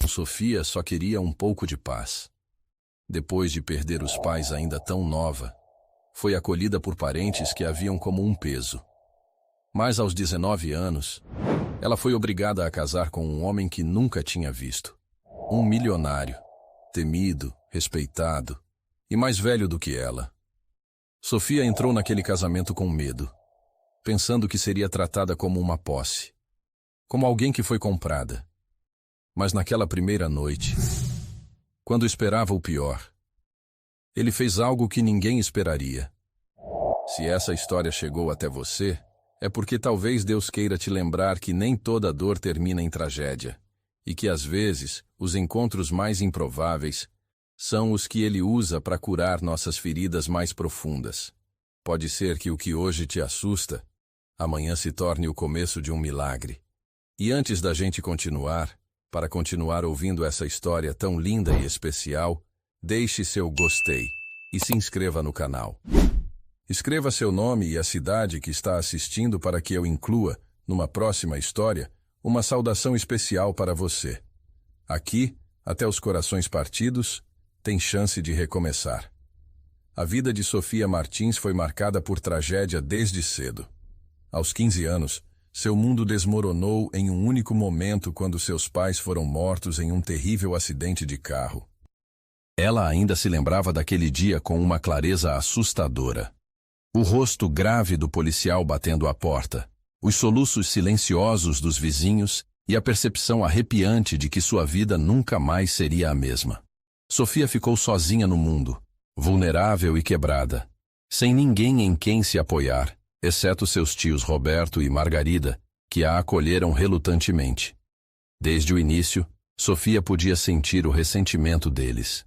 Sofia só queria um pouco de paz. Depois de perder os pais ainda tão nova, foi acolhida por parentes que a viam como um peso. Mas aos 19 anos, ela foi obrigada a casar com um homem que nunca tinha visto. Um milionário, temido, respeitado e mais velho do que ela. Sofia entrou naquele casamento com medo, pensando que seria tratada como uma posse, como alguém que foi comprada. Mas naquela primeira noite, quando esperava o pior, ele fez algo que ninguém esperaria. Se essa história chegou até você, é porque talvez Deus queira te lembrar que nem toda dor termina em tragédia, e que às vezes os encontros mais improváveis são os que Ele usa para curar nossas feridas mais profundas. Pode ser que o que hoje te assusta, amanhã se torne o começo de um milagre. E antes da gente continuar, para continuar ouvindo essa história tão linda e especial, deixe seu gostei e se inscreva no canal. Escreva seu nome e a cidade que está assistindo para que eu inclua, numa próxima história, uma saudação especial para você. Aqui, até os corações partidos, tem chance de recomeçar. A vida de Sofia Martins foi marcada por tragédia desde cedo. Aos 15 anos, seu mundo desmoronou em um único momento quando seus pais foram mortos em um terrível acidente de carro. Ela ainda se lembrava daquele dia com uma clareza assustadora. O rosto grave do policial batendo à porta, os soluços silenciosos dos vizinhos e a percepção arrepiante de que sua vida nunca mais seria a mesma. Sofia ficou sozinha no mundo, vulnerável e quebrada, sem ninguém em quem se apoiar, exceto seus tios Roberto e Margarida, que a acolheram relutantemente. Desde o início, Sofia podia sentir o ressentimento deles.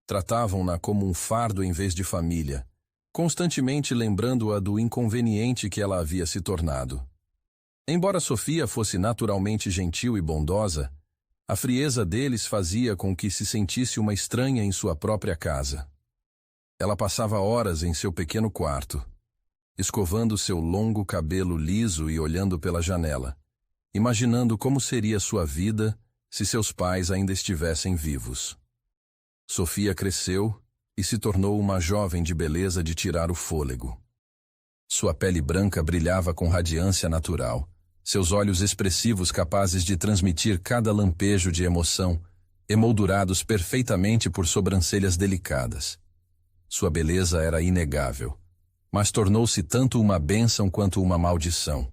Tratavam-na como um fardo em vez de família, constantemente lembrando-a do inconveniente que ela havia se tornado. Embora Sofia fosse naturalmente gentil e bondosa, a frieza deles fazia com que se sentisse uma estranha em sua própria casa. Ela passava horas em seu pequeno quarto, escovando seu longo cabelo liso e olhando pela janela, imaginando como seria sua vida se seus pais ainda estivessem vivos. Sofia cresceu e se tornou uma jovem de beleza de tirar o fôlego. Sua pele branca brilhava com radiância natural, seus olhos expressivos capazes de transmitir cada lampejo de emoção, emoldurados perfeitamente por sobrancelhas delicadas. Sua beleza era inegável, mas tornou-se tanto uma bênção quanto uma maldição.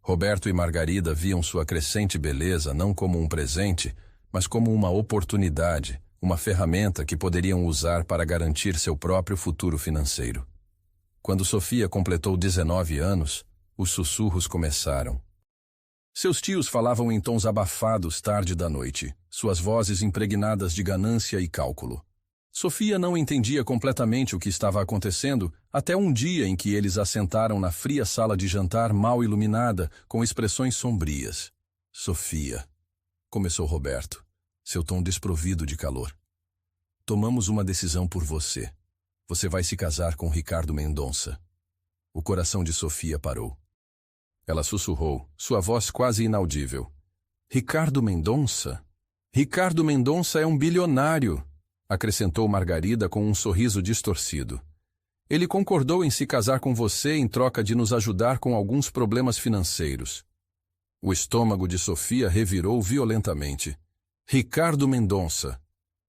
Roberto e Margarida viam sua crescente beleza não como um presente, mas como uma oportunidade, uma ferramenta que poderiam usar para garantir seu próprio futuro financeiro. Quando Sofia completou 19 anos, os sussurros começaram. Seus tios falavam em tons abafados tarde da noite, suas vozes impregnadas de ganância e cálculo. Sofia não entendia completamente o que estava acontecendo até um dia em que eles a sentaram na fria sala de jantar mal iluminada, com expressões sombrias. Sofia, começou Roberto, seu tom desprovido de calor. Tomamos uma decisão por você. Você vai se casar com Ricardo Mendonça. O coração de Sofia parou. Ela sussurrou, sua voz quase inaudível. Ricardo Mendonça? Ricardo Mendonça é um bilionário, acrescentou Margarida com um sorriso distorcido. Ele concordou em se casar com você em troca de nos ajudar com alguns problemas financeiros. O estômago de Sofia revirou violentamente. Ricardo Mendonça.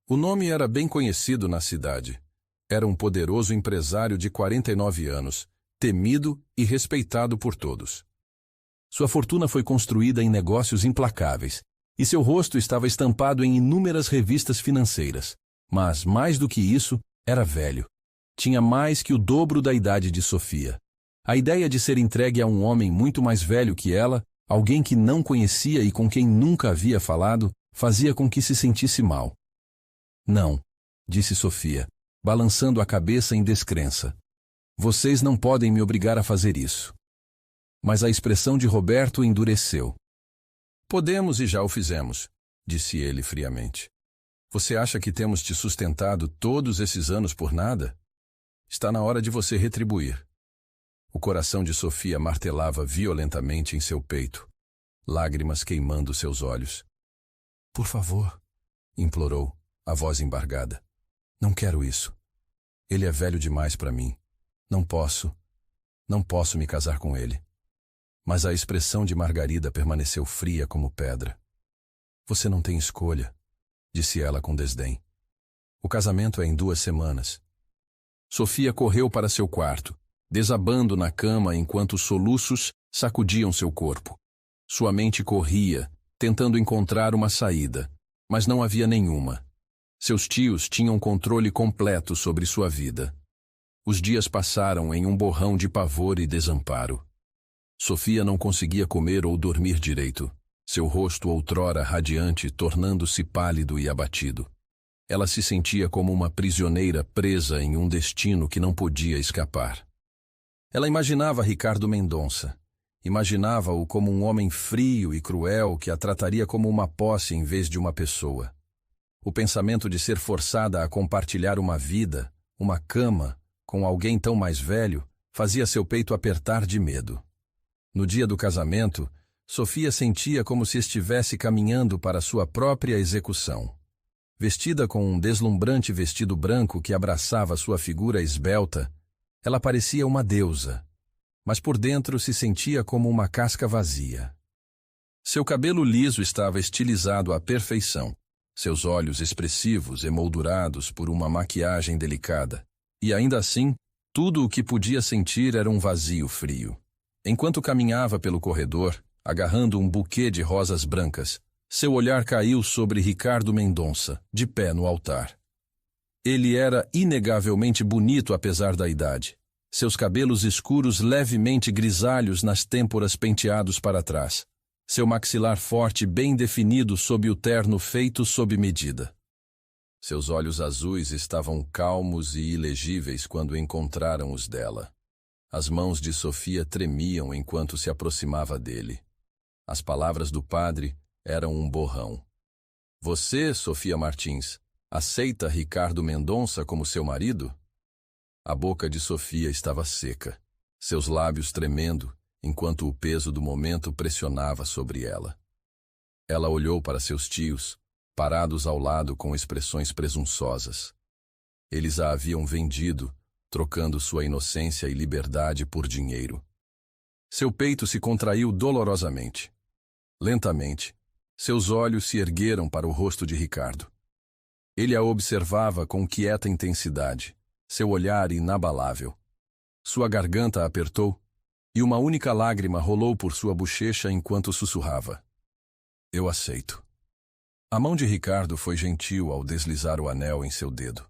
O nome era bem conhecido na cidade. Era um poderoso empresário de 49 anos, temido e respeitado por todos. Sua fortuna foi construída em negócios implacáveis, e seu rosto estava estampado em inúmeras revistas financeiras. Mas, mais do que isso, era velho. Tinha mais que o dobro da idade de Sofia. A ideia de ser entregue a um homem muito mais velho que ela, alguém que não conhecia e com quem nunca havia falado, fazia com que se sentisse mal. Não, disse Sofia, balançando a cabeça em descrença. Vocês não podem me obrigar a fazer isso. Mas a expressão de Roberto endureceu. Podemos e já o fizemos, disse ele friamente. Você acha que temos te sustentado todos esses anos por nada? Está na hora de você retribuir. O coração de Sofia martelava violentamente em seu peito, lágrimas queimando seus olhos. Por favor, implorou, a voz embargada. Não quero isso. Ele é velho demais para mim. Não posso me casar com ele. Mas a expressão de Margarida permaneceu fria como pedra. Você não tem escolha, disse ela com desdém. O casamento é em 2 semanas. Sofia correu para seu quarto, desabando na cama enquanto soluços sacudiam seu corpo. Sua mente corria, tentando encontrar uma saída, mas não havia nenhuma. Seus tios tinham controle completo sobre sua vida. Os dias passaram em um borrão de pavor e desamparo. Sofia não conseguia comer ou dormir direito, seu rosto outrora radiante tornando-se pálido e abatido. Ela se sentia como uma prisioneira presa em um destino que não podia escapar. Ela imaginava Ricardo Mendonça. Imaginava-o como um homem frio e cruel que a trataria como uma posse em vez de uma pessoa. O pensamento de ser forçada a compartilhar uma vida, uma cama, com alguém tão mais velho, fazia seu peito apertar de medo. No dia do casamento, Sofia sentia como se estivesse caminhando para sua própria execução. Vestida com um deslumbrante vestido branco que abraçava sua figura esbelta, ela parecia uma deusa, mas por dentro se sentia como uma casca vazia. Seu cabelo liso estava estilizado à perfeição, seus olhos expressivos emoldurados por uma maquiagem delicada, e ainda assim, tudo o que podia sentir era um vazio frio. Enquanto caminhava pelo corredor, agarrando um buquê de rosas brancas, seu olhar caiu sobre Ricardo Mendonça, de pé no altar. Ele era inegavelmente bonito apesar da idade. Seus cabelos escuros levemente grisalhos nas têmporas penteados para trás. Seu maxilar forte bem definido sob o terno feito sob medida. Seus olhos azuis estavam calmos e ilegíveis quando encontraram os dela. As mãos de Sofia tremiam enquanto se aproximava dele. As palavras do padre eram um borrão. Você, Sofia Martins, aceita Ricardo Mendonça como seu marido? A boca de Sofia estava seca, seus lábios tremendo, enquanto o peso do momento pressionava sobre ela. Ela olhou para seus tios, parados ao lado com expressões presunçosas. Eles a haviam vendido, trocando sua inocência e liberdade por dinheiro. Seu peito se contraiu dolorosamente. Lentamente, seus olhos se ergueram para o rosto de Ricardo. Ele a observava com quieta intensidade, seu olhar inabalável. Sua garganta apertou, e uma única lágrima rolou por sua bochecha enquanto sussurrava. Eu aceito. A mão de Ricardo foi gentil ao deslizar o anel em seu dedo.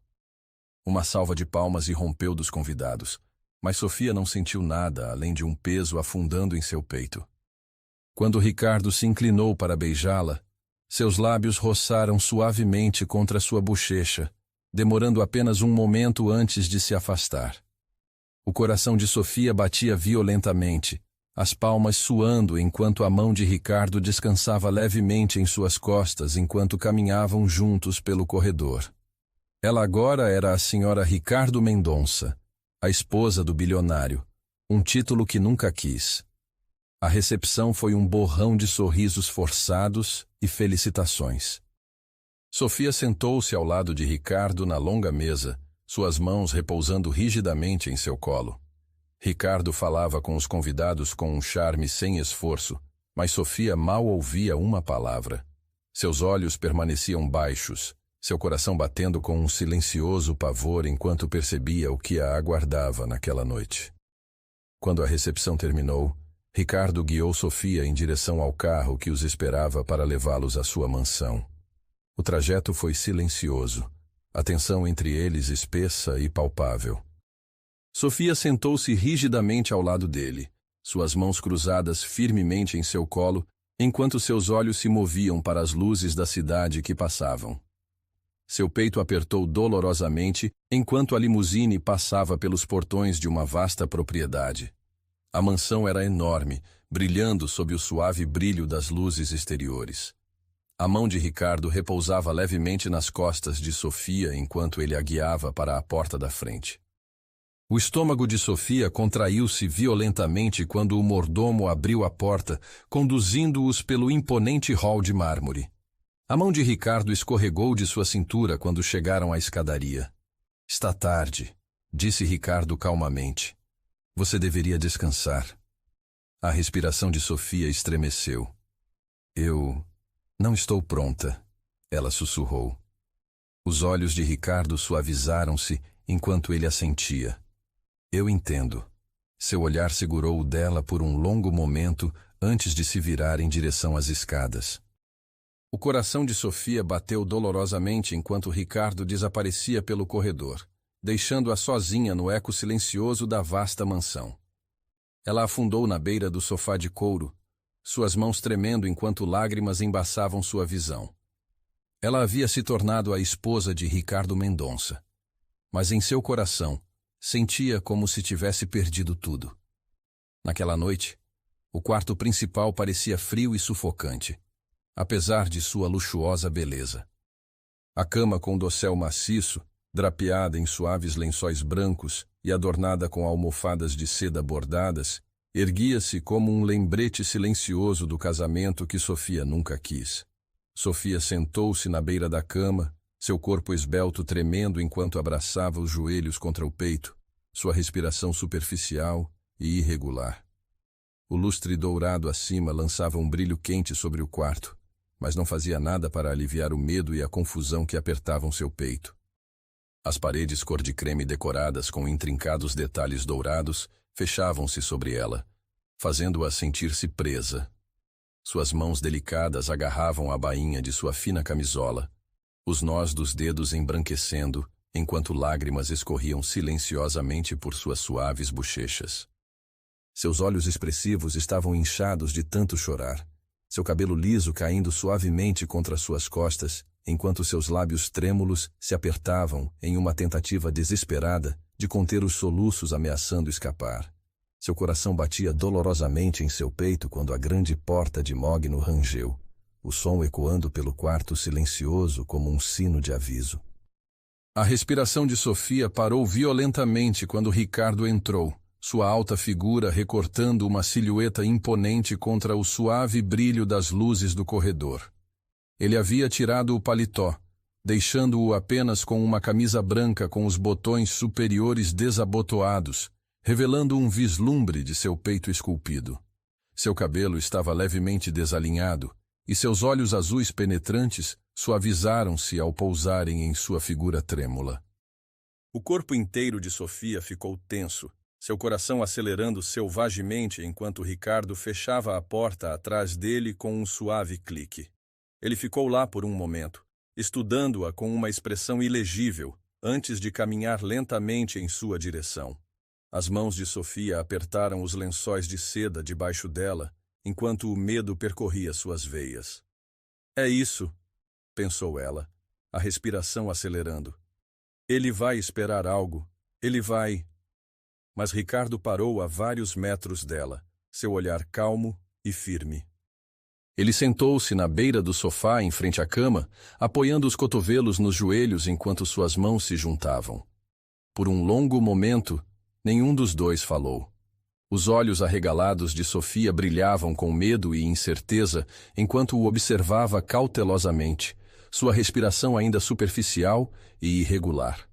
Uma salva de palmas irrompeu dos convidados, mas Sofia não sentiu nada além de um peso afundando em seu peito. Quando Ricardo se inclinou para beijá-la, seus lábios roçaram suavemente contra sua bochecha, demorando apenas um momento antes de se afastar. O coração de Sofia batia violentamente, as palmas suando enquanto a mão de Ricardo descansava levemente em suas costas enquanto caminhavam juntos pelo corredor. Ela agora era a senhora Ricardo Mendonça, a esposa do bilionário, um título que nunca quis. A recepção foi um borrão de sorrisos forçados e felicitações. Sofia sentou-se ao lado de Ricardo na longa mesa, suas mãos repousando rigidamente em seu colo. Ricardo falava com os convidados com um charme sem esforço, mas Sofia mal ouvia uma palavra. Seus olhos permaneciam baixos, seu coração batendo com um silencioso pavor enquanto percebia o que a aguardava naquela noite. Quando a recepção terminou, Ricardo guiou Sofia em direção ao carro que os esperava para levá-los à sua mansão. O trajeto foi silencioso, a tensão entre eles espessa e palpável. Sofia sentou-se rigidamente ao lado dele, suas mãos cruzadas firmemente em seu colo, enquanto seus olhos se moviam para as luzes da cidade que passavam. Seu peito apertou dolorosamente enquanto a limusine passava pelos portões de uma vasta propriedade. A mansão era enorme, brilhando sob o suave brilho das luzes exteriores. A mão de Ricardo repousava levemente nas costas de Sofia enquanto ele a guiava para a porta da frente. O estômago de Sofia contraiu-se violentamente quando o mordomo abriu a porta, conduzindo-os pelo imponente hall de mármore. A mão de Ricardo escorregou de sua cintura quando chegaram à escadaria. Está tarde, disse Ricardo calmamente. Você deveria descansar. A respiração de Sofia estremeceu. Eu não estou pronta, ela sussurrou. Os olhos de Ricardo suavizaram-se enquanto ele assentia. Eu entendo. Seu olhar segurou o dela por um longo momento antes de se virar em direção às escadas. O coração de Sofia bateu dolorosamente enquanto Ricardo desaparecia pelo corredor, deixando-a sozinha no eco silencioso da vasta mansão. Ela afundou na beira do sofá de couro, suas mãos tremendo enquanto lágrimas embaçavam sua visão. Ela havia se tornado a esposa de Ricardo Mendonça, mas em seu coração sentia como se tivesse perdido tudo. Naquela noite, o quarto principal parecia frio e sufocante, apesar de sua luxuosa beleza. A cama com dossel maciço, drapeada em suaves lençóis brancos e adornada com almofadas de seda bordadas, erguia-se como um lembrete silencioso do casamento que Sofia nunca quis. Sofia sentou-se na beira da cama, seu corpo esbelto tremendo enquanto abraçava os joelhos contra o peito, sua respiração superficial e irregular. O lustre dourado acima lançava um brilho quente sobre o quarto, mas não fazia nada para aliviar o medo e a confusão que apertavam seu peito. As paredes cor de creme decoradas com intrincados detalhes dourados fechavam-se sobre ela, fazendo-a sentir-se presa. Suas mãos delicadas agarravam a bainha de sua fina camisola, os nós dos dedos embranquecendo, enquanto lágrimas escorriam silenciosamente por suas suaves bochechas. Seus olhos expressivos estavam inchados de tanto chorar, seu cabelo liso caindo suavemente contra suas costas, enquanto seus lábios trêmulos se apertavam em uma tentativa desesperada de conter os soluços ameaçando escapar. Seu coração batia dolorosamente em seu peito quando a grande porta de mogno rangeu, o som ecoando pelo quarto silencioso como um sino de aviso. A respiração de Sofia parou violentamente quando Ricardo entrou, sua alta figura recortando uma silhueta imponente contra o suave brilho das luzes do corredor. Ele havia tirado o paletó, deixando-o apenas com uma camisa branca com os botões superiores desabotoados, revelando um vislumbre de seu peito esculpido. Seu cabelo estava levemente desalinhado, e seus olhos azuis penetrantes suavizaram-se ao pousarem em sua figura trêmula. O corpo inteiro de Sofia ficou tenso, seu coração acelerando selvagemente enquanto Ricardo fechava a porta atrás dele com um suave clique. Ele ficou lá por um momento, estudando-a com uma expressão ilegível, antes de caminhar lentamente em sua direção. As mãos de Sofia apertaram os lençóis de seda debaixo dela, enquanto o medo percorria suas veias. É isso, pensou ela, a respiração acelerando. Ele vai esperar algo, ele vai... Mas Ricardo parou a vários metros dela, seu olhar calmo e firme. Ele sentou-se na beira do sofá em frente à cama, apoiando os cotovelos nos joelhos enquanto suas mãos se juntavam. Por um longo momento, nenhum dos dois falou. Os olhos arregalados de Sofia brilhavam com medo e incerteza enquanto o observava cautelosamente, sua respiração ainda superficial e irregular.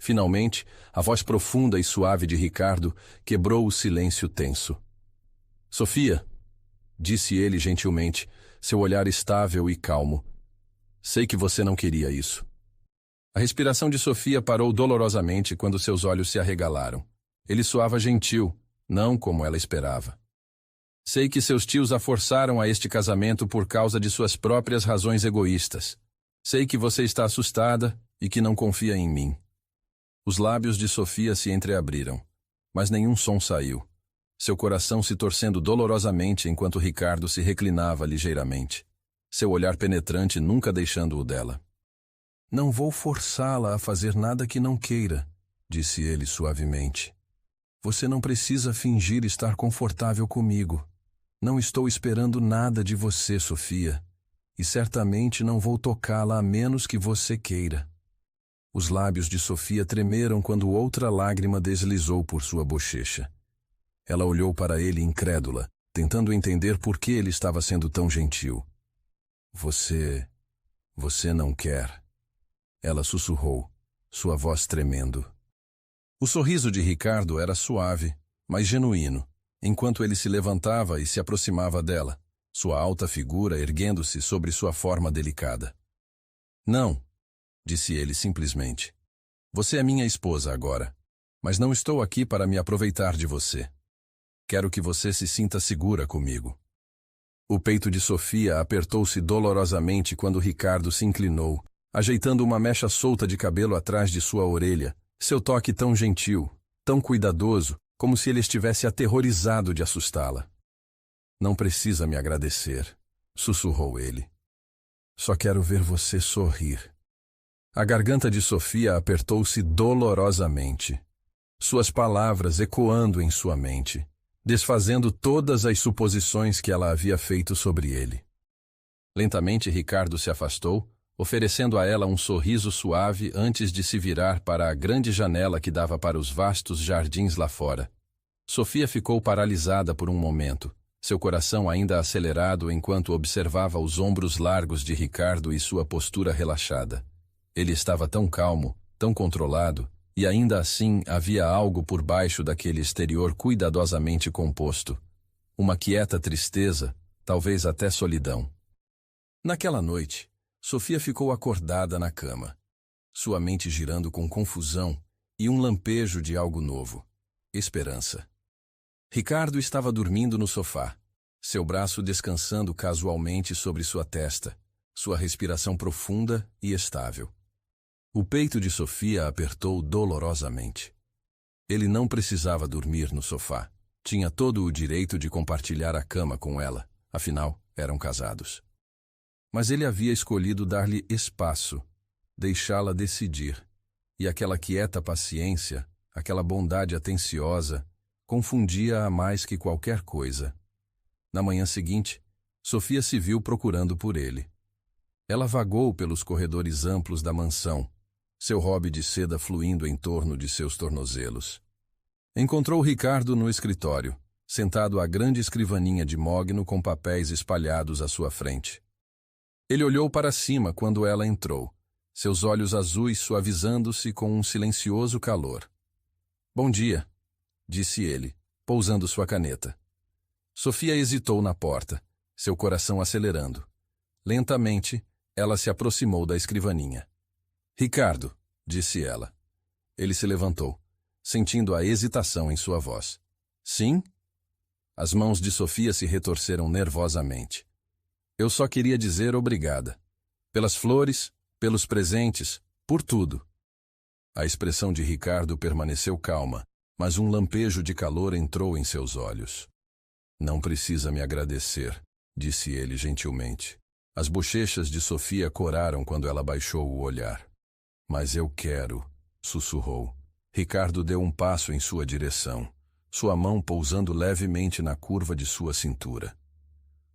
Finalmente, a voz profunda e suave de Ricardo quebrou o silêncio tenso. Sofia, disse ele gentilmente, seu olhar estável e calmo. Sei que você não queria isso. A respiração de Sofia parou dolorosamente quando seus olhos se arregalaram. Ele soava gentil, não como ela esperava. Sei que seus tios a forçaram a este casamento por causa de suas próprias razões egoístas. Sei que você está assustada e que não confia em mim. Os lábios de Sofia se entreabriram, mas nenhum som saiu, seu coração se torcendo dolorosamente enquanto Ricardo se reclinava ligeiramente, seu olhar penetrante nunca deixando-o dela. Não vou forçá-la a fazer nada que não queira, disse ele suavemente. Você não precisa fingir estar confortável comigo. Não estou esperando nada de você, Sofia, e certamente não vou tocá-la a menos que você queira. Os lábios de Sofia tremeram quando outra lágrima deslizou por sua bochecha. Ela olhou para ele incrédula, tentando entender por que ele estava sendo tão gentil. Você Você não quer. Ela sussurrou, sua voz tremendo. O sorriso de Ricardo era suave, mas genuíno, enquanto ele se levantava e se aproximava dela, sua alta figura erguendo-se sobre sua forma delicada. Não, disse ele simplesmente. Você é minha esposa agora, mas não estou aqui para me aproveitar de você. Quero que você se sinta segura comigo. O peito de Sofia apertou-se dolorosamente quando Ricardo se inclinou, ajeitando uma mecha solta de cabelo atrás de sua orelha, seu toque tão gentil, tão cuidadoso, como se ele estivesse aterrorizado de assustá-la. Não precisa me agradecer, sussurrou ele. Só quero ver você sorrir. A garganta de Sofia apertou-se dolorosamente, suas palavras ecoando em sua mente, desfazendo todas as suposições que ela havia feito sobre ele. Lentamente Ricardo se afastou, oferecendo a ela um sorriso suave antes de se virar para a grande janela que dava para os vastos jardins lá fora. Sofia ficou paralisada por um momento, seu coração ainda acelerado enquanto observava os ombros largos de Ricardo e sua postura relaxada. Ele estava tão calmo, tão controlado, e ainda assim havia algo por baixo daquele exterior cuidadosamente composto. Uma quieta tristeza, talvez até solidão. Naquela noite, Sofia ficou acordada na cama, sua mente girando com confusão e um lampejo de algo novo. Esperança. Ricardo estava dormindo no sofá, seu braço descansando casualmente sobre sua testa, sua respiração profunda e estável. O peito de Sofia apertou dolorosamente. Ele não precisava dormir no sofá. Tinha todo o direito de compartilhar a cama com ela, afinal, eram casados. Mas ele havia escolhido dar-lhe espaço, deixá-la decidir, e aquela quieta paciência, aquela bondade atenciosa, confundia-a mais que qualquer coisa. Na manhã seguinte, Sofia se viu procurando por ele. Ela vagou pelos corredores amplos da mansão, seu robe de seda fluindo em torno de seus tornozelos. Encontrou Ricardo no escritório, sentado à grande escrivaninha de mogno com papéis espalhados à sua frente. Ele olhou para cima quando ela entrou, seus olhos azuis suavizando-se com um silencioso calor. Bom dia, disse ele, pousando sua caneta. Sofia hesitou na porta, seu coração acelerando. Lentamente, ela se aproximou da escrivaninha. Ricardo, disse ela. Ele se levantou, sentindo a hesitação em sua voz. Sim? As mãos de Sofia se retorceram nervosamente. Eu só queria dizer obrigada. Pelas flores, pelos presentes, por tudo. A expressão de Ricardo permaneceu calma, mas um lampejo de calor entrou em seus olhos. Não precisa me agradecer, disse ele gentilmente. As bochechas de Sofia coraram quando ela baixou o olhar. Mas eu quero, sussurrou. Ricardo deu um passo em sua direção, sua mão pousando levemente na curva de sua cintura.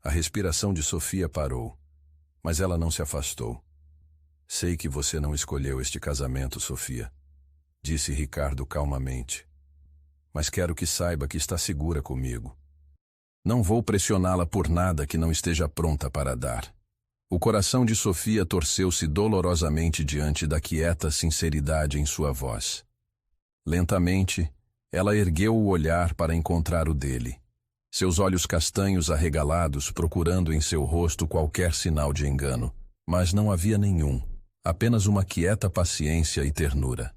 A respiração de Sofia parou, mas ela não se afastou. Sei que você não escolheu este casamento, Sofia, disse Ricardo calmamente. Mas quero que saiba que está segura comigo. Não vou pressioná-la por nada que não esteja pronta para dar. O coração de Sofia torceu-se dolorosamente diante da quieta sinceridade em sua voz. Lentamente, ela ergueu o olhar para encontrar o dele. Seus olhos castanhos arregalados procurando em seu rosto qualquer sinal de engano, mas não havia nenhum, apenas uma quieta paciência e ternura.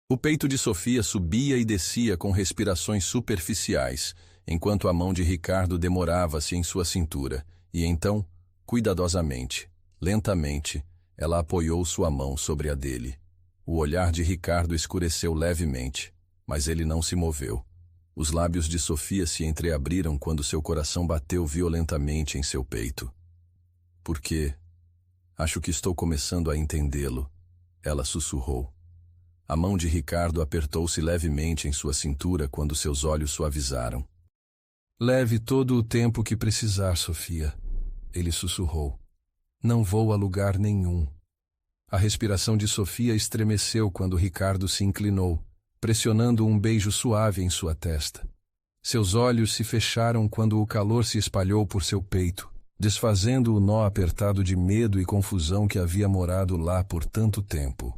O peito de Sofia subia e descia com respirações superficiais, enquanto a mão de Ricardo demorava-se em sua cintura, e então, cuidadosamente, lentamente, ela apoiou sua mão sobre a dele. O olhar de Ricardo escureceu levemente, mas ele não se moveu. Os lábios de Sofia se entreabriram quando seu coração bateu violentamente em seu peito. Por quê? Acho que estou começando a entendê-lo, ela sussurrou. A mão de Ricardo apertou-se levemente em sua cintura quando seus olhos suavizaram. Leve todo o tempo que precisar, Sofia, ele sussurrou. Não vou a lugar nenhum. A respiração de Sofia estremeceu quando Ricardo se inclinou, pressionando um beijo suave em sua testa. Seus olhos se fecharam quando o calor se espalhou por seu peito, desfazendo o nó apertado de medo e confusão que havia morado lá por tanto tempo.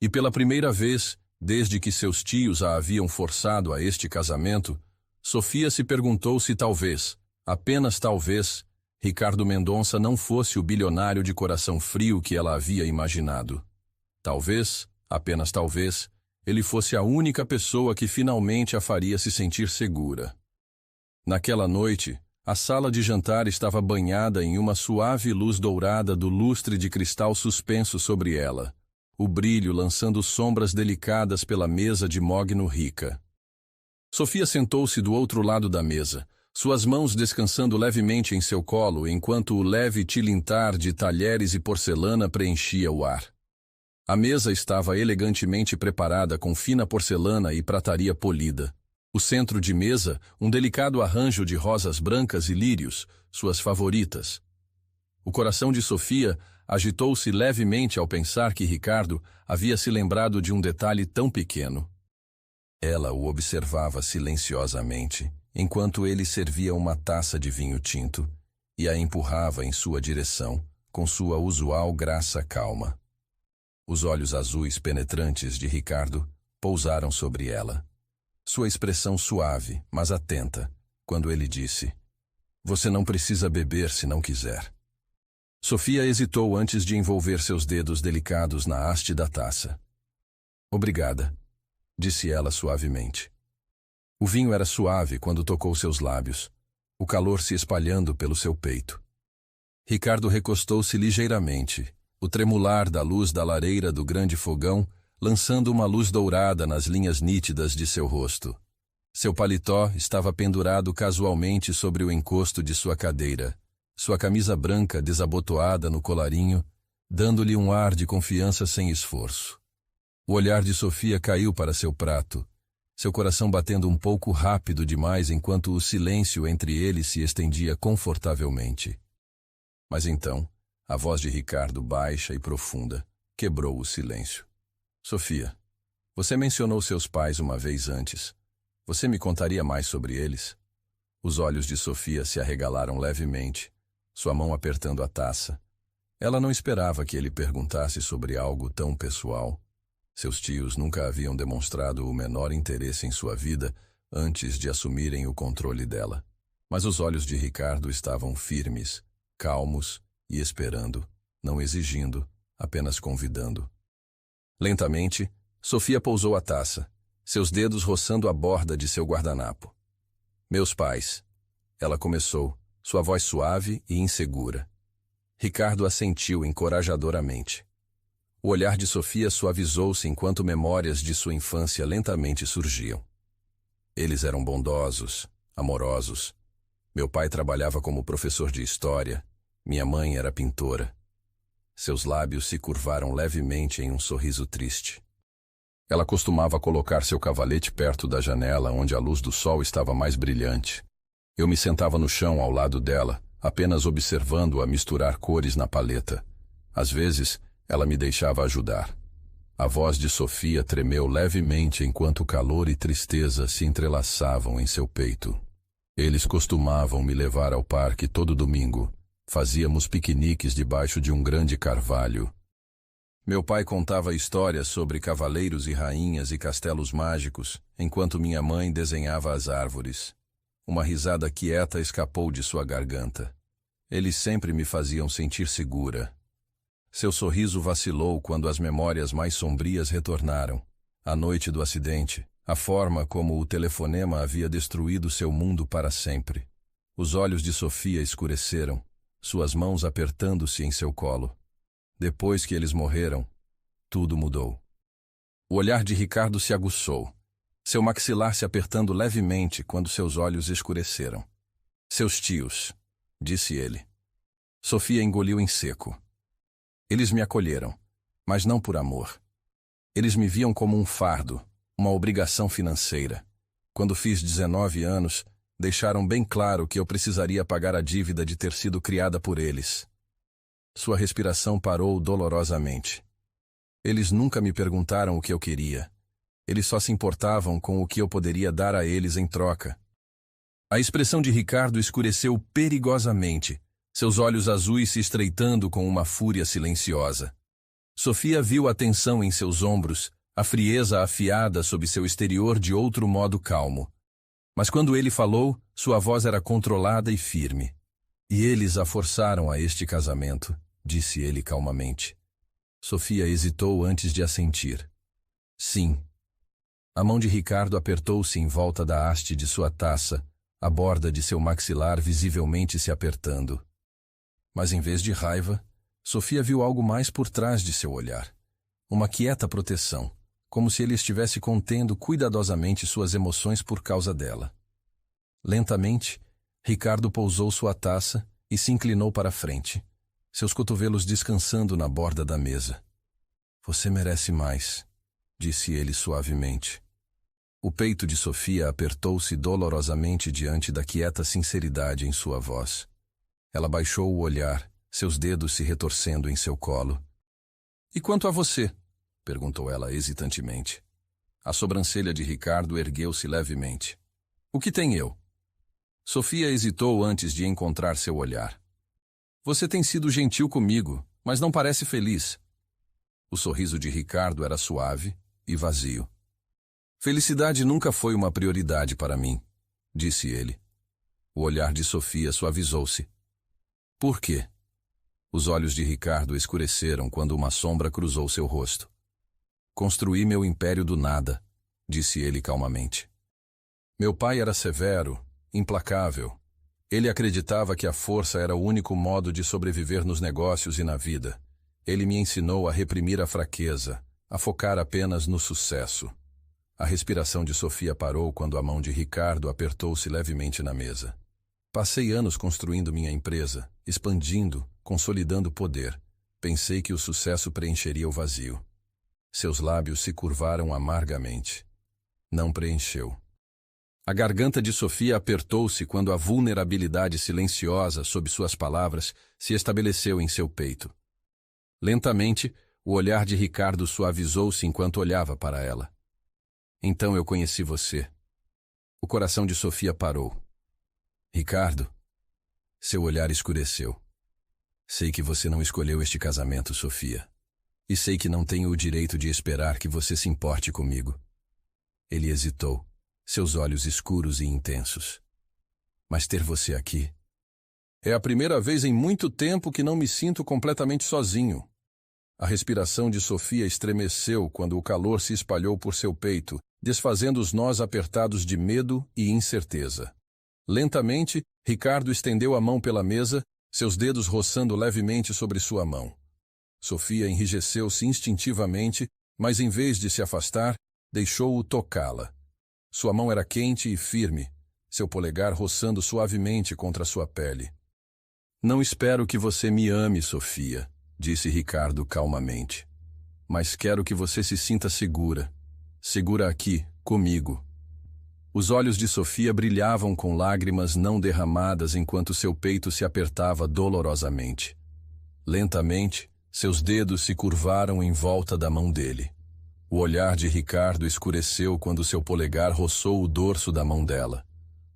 E pela primeira vez, desde que seus tios a haviam forçado a este casamento, Sofia se perguntou se talvez, apenas talvez, Ricardo Mendonça não fosse o bilionário de coração frio que ela havia imaginado. Talvez, apenas talvez, ele fosse a única pessoa que finalmente a faria se sentir segura. Naquela noite, a sala de jantar estava banhada em uma suave luz dourada do lustre de cristal suspenso sobre ela, o brilho lançando sombras delicadas pela mesa de mogno rica. Sofia sentou-se do outro lado da mesa, suas mãos descansando levemente em seu colo enquanto o leve tilintar de talheres e porcelana preenchia o ar. A mesa estava elegantemente preparada com fina porcelana e prataria polida. O centro de mesa, um delicado arranjo de rosas brancas e lírios, suas favoritas. O coração de Sofia agitou-se levemente ao pensar que Ricardo havia se lembrado de um detalhe tão pequeno. Ela o observava silenciosamente, enquanto ele servia uma taça de vinho tinto e a empurrava em sua direção, com sua usual graça calma. Os olhos azuis penetrantes de Ricardo pousaram sobre ela. Sua expressão suave, mas atenta, quando ele disse: "Você não precisa beber se não quiser." Sofia hesitou antes de envolver seus dedos delicados na haste da taça. "Obrigada", disse ela suavemente. O vinho era suave quando tocou seus lábios, o calor se espalhando pelo seu peito. Ricardo recostou-se ligeiramente, o tremular da luz da lareira do grande fogão lançando uma luz dourada nas linhas nítidas de seu rosto. Seu paletó estava pendurado casualmente sobre o encosto de sua cadeira, sua camisa branca desabotoada no colarinho, dando-lhe um ar de confiança sem esforço. O olhar de Sofia caiu para seu prato, seu coração batendo um pouco rápido demais enquanto o silêncio entre eles se estendia confortavelmente. Mas então, a voz de Ricardo, baixa e profunda, quebrou o silêncio. "Sofia, você mencionou seus pais uma vez antes. Você me contaria mais sobre eles?" Os olhos de Sofia se arregalaram levemente, sua mão apertando a taça. Ela não esperava que ele perguntasse sobre algo tão pessoal. Seus tios nunca haviam demonstrado o menor interesse em sua vida antes de assumirem o controle dela. Mas os olhos de Ricardo estavam firmes, calmos e esperando, não exigindo, apenas convidando. Lentamente, Sofia pousou a taça, seus dedos roçando a borda de seu guardanapo. "Meus pais", ela começou, sua voz suave e insegura. Ricardo assentiu encorajadoramente. O olhar de Sofia suavizou-se enquanto memórias de sua infância lentamente surgiam. Eles eram bondosos, amorosos. Meu pai trabalhava como professor de história, minha mãe era pintora. Seus lábios se curvaram levemente em um sorriso triste. Ela costumava colocar seu cavalete perto da janela onde a luz do sol estava mais brilhante. Eu me sentava no chão ao lado dela, apenas observando-a misturar cores na paleta. Às vezes, ela me deixava ajudar. A voz de Sofia tremeu levemente enquanto calor e tristeza se entrelaçavam em seu peito. Eles costumavam me levar ao parque todo domingo. Fazíamos piqueniques debaixo de um grande carvalho. Meu pai contava histórias sobre cavaleiros e rainhas e castelos mágicos, enquanto minha mãe desenhava as árvores. Uma risada quieta escapou de sua garganta. Eles sempre me faziam sentir segura. Seu sorriso vacilou quando as memórias mais sombrias retornaram. A noite do acidente, a forma como o telefonema havia destruído seu mundo para sempre. Os olhos de Sofia escureceram, suas mãos apertando-se em seu colo. Depois que eles morreram, tudo mudou. O olhar de Ricardo se aguçou, seu maxilar se apertando levemente quando seus olhos escureceram. "Seus tios", disse ele. Sofia engoliu em seco. "Eles me acolheram, mas não por amor. Eles me viam como um fardo, uma obrigação financeira. Quando fiz 19 anos, deixaram bem claro que eu precisaria pagar a dívida de ter sido criada por eles." Sua respiração parou dolorosamente. "Eles nunca me perguntaram o que eu queria. Eles só se importavam com o que eu poderia dar a eles em troca." A expressão de Ricardo escureceu perigosamente, seus olhos azuis se estreitando com uma fúria silenciosa. Sofia viu a tensão em seus ombros, a frieza afiada sob seu exterior de outro modo calmo. Mas quando ele falou, sua voz era controlada e firme. E eles a forçaram a este casamento, disse ele calmamente. Sofia hesitou antes de assentir. Sim. A mão de Ricardo apertou-se em volta da haste de sua taça, a borda de seu maxilar visivelmente se apertando. Mas em vez de raiva, Sofia viu algo mais por trás de seu olhar. Uma quieta proteção, como se ele estivesse contendo cuidadosamente suas emoções por causa dela. Lentamente, Ricardo pousou sua taça e se inclinou para a frente, seus cotovelos descansando na borda da mesa. Você merece mais, disse ele suavemente. O peito de Sofia apertou-se dolorosamente diante da quieta sinceridade em sua voz. Ela baixou o olhar, seus dedos se retorcendo em seu colo. E quanto a você? Perguntou ela hesitantemente. A sobrancelha de Ricardo ergueu-se levemente. O que tem eu? Sofia hesitou antes de encontrar seu olhar. Você tem sido gentil comigo, mas não parece feliz. O sorriso de Ricardo era suave e vazio. Felicidade nunca foi uma prioridade para mim, disse ele. O olhar de Sofia suavizou-se. Por quê? Os olhos de Ricardo escureceram quando uma sombra cruzou seu rosto. Construí meu império do nada, disse ele calmamente. Meu pai era severo, implacável. Ele acreditava que a força era o único modo de sobreviver nos negócios e na vida. Ele me ensinou a reprimir a fraqueza, a focar apenas no sucesso. A respiração de Sofia parou quando a mão de Ricardo apertou-se levemente na mesa. Passei anos construindo minha empresa, expandindo, consolidando poder. Pensei que o sucesso preencheria o vazio. Seus lábios se curvaram amargamente. Não preencheu. A garganta de Sofia apertou-se quando a vulnerabilidade silenciosa sob suas palavras se estabeleceu em seu peito. Lentamente, o olhar de Ricardo suavizou-se enquanto olhava para ela. Então eu conheci você. O coração de Sofia parou. Ricardo, seu olhar escureceu. Sei que você não escolheu este casamento, Sofia. E sei que não tenho o direito de esperar que você se importe comigo. Ele hesitou, seus olhos escuros e intensos. Mas ter você aqui... É a primeira vez em muito tempo que não me sinto completamente sozinho. A respiração de Sofia estremeceu quando o calor se espalhou por seu peito, desfazendo os nós apertados de medo e incerteza. Lentamente, Ricardo estendeu a mão pela mesa, seus dedos roçando levemente sobre sua mão. Sofia enrijeceu-se instintivamente, mas em vez de se afastar, deixou-o tocá-la. Sua mão era quente e firme, seu polegar roçando suavemente contra sua pele. Não espero que você me ame, Sofia, disse Ricardo calmamente. Mas quero que você se sinta segura. Segura aqui, comigo. Os olhos de Sofia brilhavam com lágrimas não derramadas enquanto seu peito se apertava dolorosamente. Lentamente, seus dedos se curvaram em volta da mão dele. O olhar de Ricardo escureceu quando seu polegar roçou o dorso da mão dela.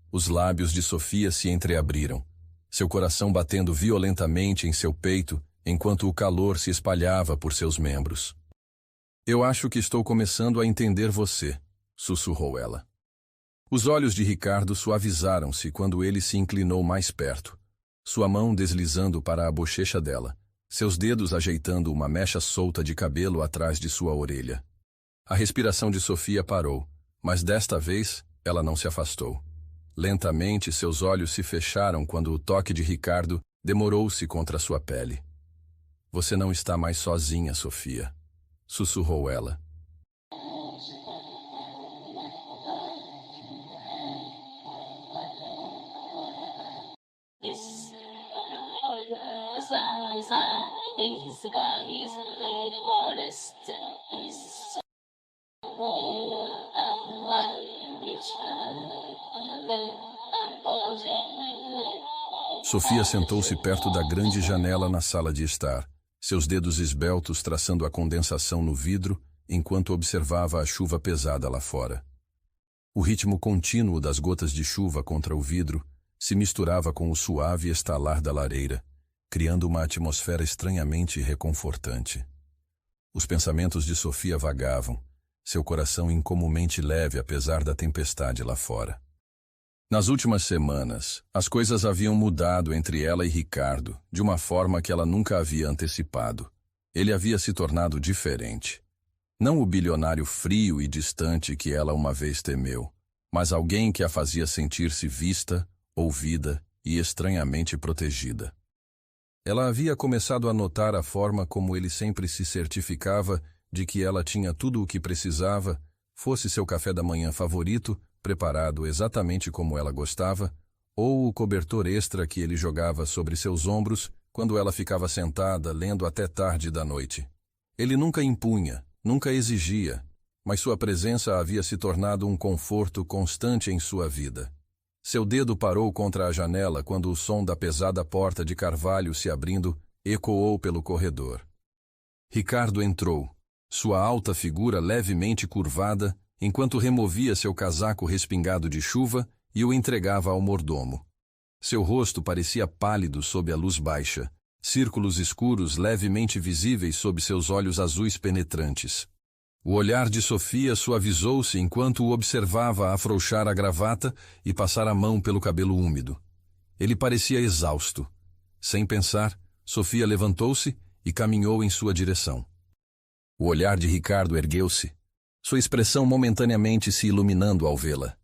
Os lábios de Sofia se entreabriram, seu coração batendo violentamente em seu peito enquanto o calor se espalhava por seus membros. Eu acho que estou começando a entender você, sussurrou ela. Os olhos de Ricardo suavizaram-se quando ele se inclinou mais perto, sua mão deslizando para a bochecha dela, seus dedos ajeitando uma mecha solta de cabelo atrás de sua orelha. A respiração de Sofia parou, mas desta vez ela não se afastou. Lentamente seus olhos se fecharam quando o toque de Ricardo demorou-se contra sua pele. Você não está mais sozinha, Sofia, sussurrou ela. Sofia sentou-se perto da grande janela na sala de estar, seus dedos esbeltos traçando a condensação no vidro enquanto observava a chuva pesada lá fora. O ritmo contínuo das gotas de chuva contra o vidro se misturava com o suave estalar da lareira, criando uma atmosfera estranhamente reconfortante. Os pensamentos de Sofia vagavam, seu coração incomumente leve apesar da tempestade lá fora. Nas últimas semanas, as coisas haviam mudado entre ela e Ricardo, de uma forma que ela nunca havia antecipado. Ele havia se tornado diferente. Não o bilionário frio e distante que ela uma vez temeu, mas alguém que a fazia sentir-se vista, ouvida e estranhamente protegida. Ela havia começado a notar a forma como ele sempre se certificava de que ela tinha tudo o que precisava, fosse seu café da manhã favorito, preparado exatamente como ela gostava, ou o cobertor extra que ele jogava sobre seus ombros quando ela ficava sentada lendo até tarde da noite. Ele nunca impunha, nunca exigia, mas sua presença havia se tornado um conforto constante em sua vida. Seu dedo parou contra a janela quando o som da pesada porta de carvalho se abrindo ecoou pelo corredor. Ricardo entrou, sua alta figura levemente curvada, enquanto removia seu casaco respingado de chuva e o entregava ao mordomo. Seu rosto parecia pálido sob a luz baixa, círculos escuros levemente visíveis sob seus olhos azuis penetrantes. O olhar de Sofia suavizou-se enquanto o observava afrouxar a gravata e passar a mão pelo cabelo úmido. Ele parecia exausto. Sem pensar, Sofia levantou-se e caminhou em sua direção. O olhar de Ricardo ergueu-se, sua expressão momentaneamente se iluminando ao vê-la.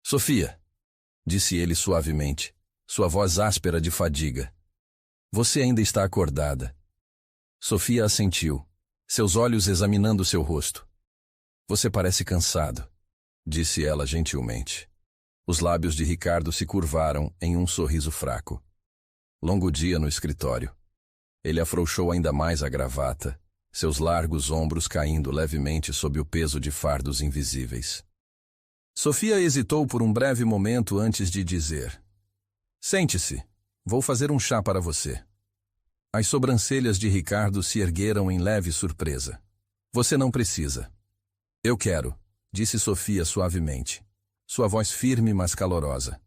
"Sofia", disse ele suavemente, sua voz áspera de fadiga. "Você ainda está acordada." Sofia assentiu, seus olhos examinando seu rosto. "Você parece cansado", disse ela gentilmente. Os lábios de Ricardo se curvaram em um sorriso fraco. Longo dia no escritório. Ele afrouxou ainda mais a gravata, seus largos ombros caindo levemente sob o peso de fardos invisíveis. Sofia hesitou por um breve momento antes de dizer: "Sente-se, vou fazer um chá para você." As sobrancelhas de Ricardo se ergueram em leve surpresa. "Você não precisa." "Eu quero", disse Sofia suavemente, sua voz firme mas calorosa.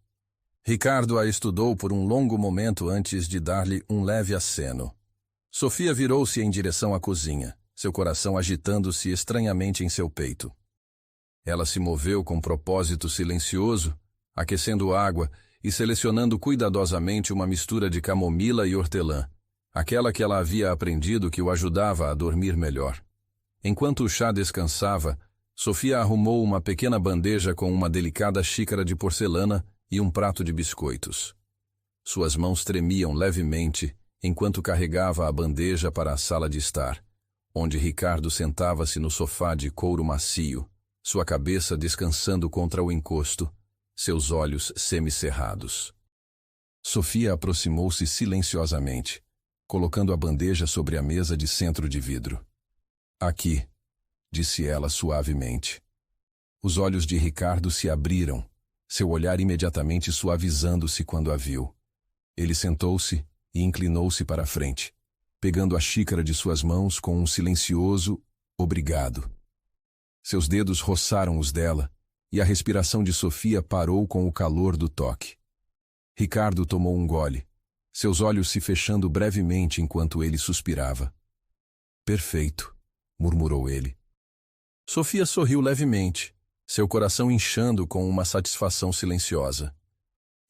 Ricardo a estudou por um longo momento antes de dar-lhe um leve aceno. Sofia virou-se em direção à cozinha, seu coração agitando-se estranhamente em seu peito. Ela se moveu com propósito silencioso, aquecendo água e selecionando cuidadosamente uma mistura de camomila e hortelã, aquela que ela havia aprendido que o ajudava a dormir melhor. Enquanto o chá descansava, Sofia arrumou uma pequena bandeja com uma delicada xícara de porcelana e um prato de biscoitos. Suas mãos tremiam levemente enquanto carregava a bandeja para a sala de estar, onde Ricardo sentava-se no sofá de couro macio, sua cabeça descansando contra o encosto, seus olhos semicerrados. Sofia aproximou-se silenciosamente, colocando a bandeja sobre a mesa de centro de vidro. "Aqui", disse ela suavemente. Os olhos de Ricardo se abriram, seu olhar imediatamente suavizando-se quando a viu. Ele sentou-se e inclinou-se para a frente, pegando a xícara de suas mãos com um silencioso "obrigado". Seus dedos roçaram os dela, e a respiração de Sofia parou com o calor do toque. Ricardo tomou um gole, seus olhos se fechando brevemente enquanto ele suspirava. "Perfeito", murmurou ele. Sofia sorriu levemente, seu coração inchando com uma satisfação silenciosa.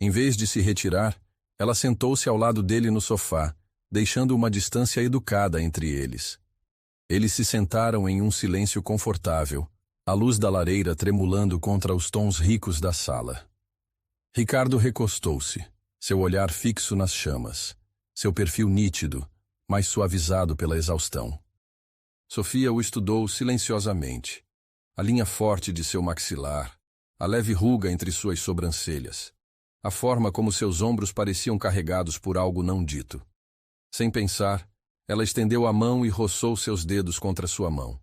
Em vez de se retirar, ela sentou-se ao lado dele no sofá, deixando uma distância educada entre eles. Eles se sentaram em um silêncio confortável, a luz da lareira tremulando contra os tons ricos da sala. Ricardo recostou-se, seu olhar fixo nas chamas, seu perfil nítido, mas suavizado pela exaustão. Sofia o estudou silenciosamente, a linha forte de seu maxilar, a leve ruga entre suas sobrancelhas, a forma como seus ombros pareciam carregados por algo não dito. Sem pensar, ela estendeu a mão e roçou seus dedos contra sua mão.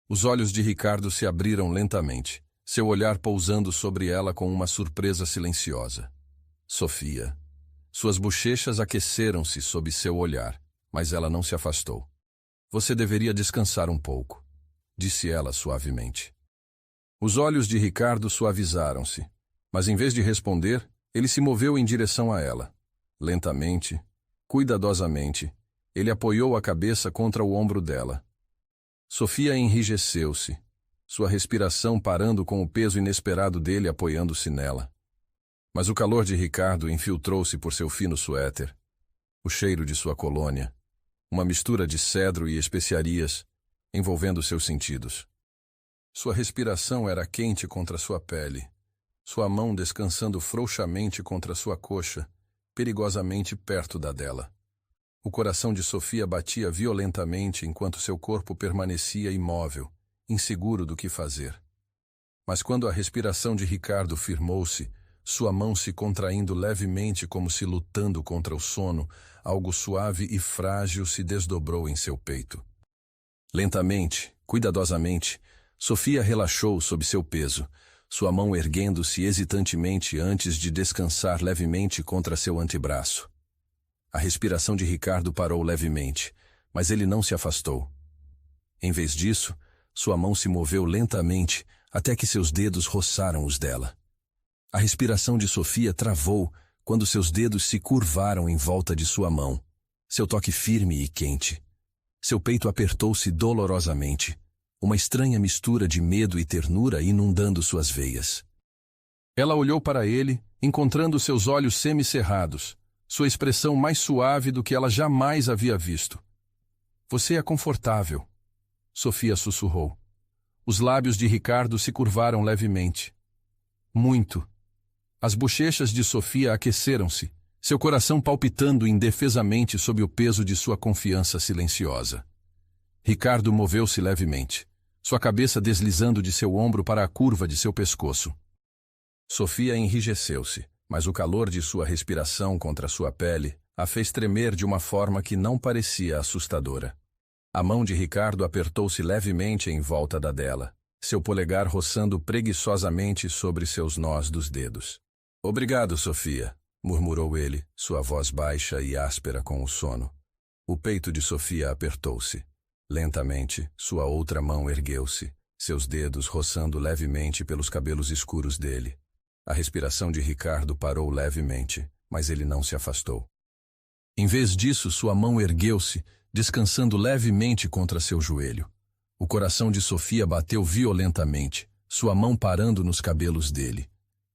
Os olhos de Ricardo se abriram lentamente, seu olhar pousando sobre ela com uma surpresa silenciosa. "Sofia." Suas bochechas aqueceram-se sob seu olhar, mas ela não se afastou. "Você deveria descansar um pouco", disse ela suavemente. Os olhos de Ricardo suavizaram-se, mas em vez de responder, ele se moveu em direção a ela. Lentamente, Cuidadosamente, ele apoiou a cabeça contra o ombro dela. Sofia enrijeceu-se, sua respiração parando com o peso inesperado dele apoiando-se nela. Mas o calor de Ricardo infiltrou-se por seu fino suéter, o cheiro de sua colônia, uma mistura de cedro e especiarias, envolvendo seus sentidos. Sua respiração era quente contra sua pele, sua mão descansando frouxamente contra sua coxa, perigosamente perto da dela. O coração de Sofia batia violentamente enquanto seu corpo permanecia imóvel, inseguro do que fazer. Mas quando a respiração de Ricardo firmou-se, sua mão se contraindo levemente como se lutando contra o sono, algo suave e frágil se desdobrou em seu peito. Lentamente, cuidadosamente, Sofia relaxou sob seu peso, sua mão erguendo-se hesitantemente antes de descansar levemente contra seu antebraço. A respiração de Ricardo parou levemente, mas ele não se afastou. Em vez disso, sua mão se moveu lentamente até que seus dedos roçaram os dela. A respiração de Sofia travou quando seus dedos se curvaram em volta de sua mão, seu toque firme e quente. Seu peito apertou-se dolorosamente, uma estranha mistura de medo e ternura inundando suas veias. Ela olhou para ele, encontrando seus olhos semicerrados, sua expressão mais suave do que ela jamais havia visto. Você é confortável, Sofia sussurrou. Os lábios de Ricardo se curvaram levemente. Muito. As bochechas de Sofia aqueceram-se, seu coração palpitando indefesamente sob o peso de sua confiança silenciosa. Ricardo moveu-se levemente, sua cabeça deslizando de seu ombro para a curva de seu pescoço. Sofia enrijeceu-se, mas o calor de sua respiração contra sua pele a fez tremer de uma forma que não parecia assustadora. A mão de Ricardo apertou-se levemente em volta da dela, seu polegar roçando preguiçosamente sobre seus nós dos dedos. Obrigado, Sofia, murmurou ele, sua voz baixa e áspera com o sono. O peito de Sofia apertou-se. Lentamente, sua outra mão ergueu-se, seus dedos roçando levemente pelos cabelos escuros dele. A respiração de Ricardo parou levemente, mas ele não se afastou. Em vez disso, sua mão ergueu-se, descansando levemente contra seu joelho. O coração de Sofia bateu violentamente, sua mão parando nos cabelos dele.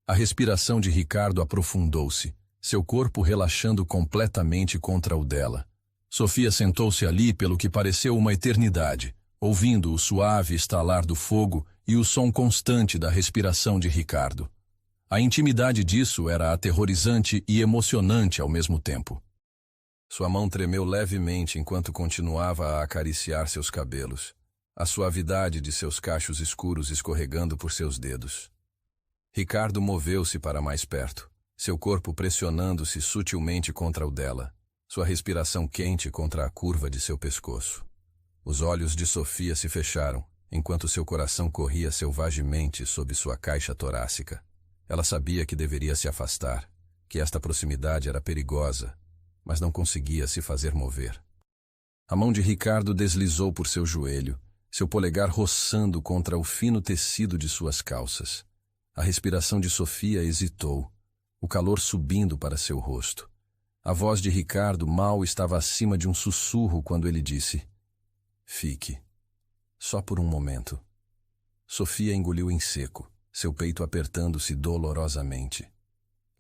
A respiração de Ricardo aprofundou-se, seu corpo relaxando completamente contra o dela. Sofia sentou-se ali pelo que pareceu uma eternidade, ouvindo o suave estalar do fogo e o som constante da respiração de Ricardo. A intimidade disso era aterrorizante e emocionante ao mesmo tempo. Sua mão tremeu levemente enquanto continuava a acariciar seus cabelos, a suavidade de seus cachos escuros escorregando por seus dedos. Ricardo moveu-se para mais perto, seu corpo pressionando-se sutilmente contra o dela, sua respiração quente contra a curva de seu pescoço. Os olhos de Sofia se fecharam, enquanto seu coração corria selvagemente sob sua caixa torácica. Ela sabia que deveria se afastar, que esta proximidade era perigosa, mas não conseguia se fazer mover. A mão de Ricardo deslizou por seu joelho, seu polegar roçando contra o fino tecido de suas calças. A respiração de Sofia hesitou, o calor subindo para seu rosto. A voz de Ricardo mal estava acima de um sussurro quando ele disse: "Fique. Só por um momento." Sofia engoliu em seco, seu peito apertando-se dolorosamente.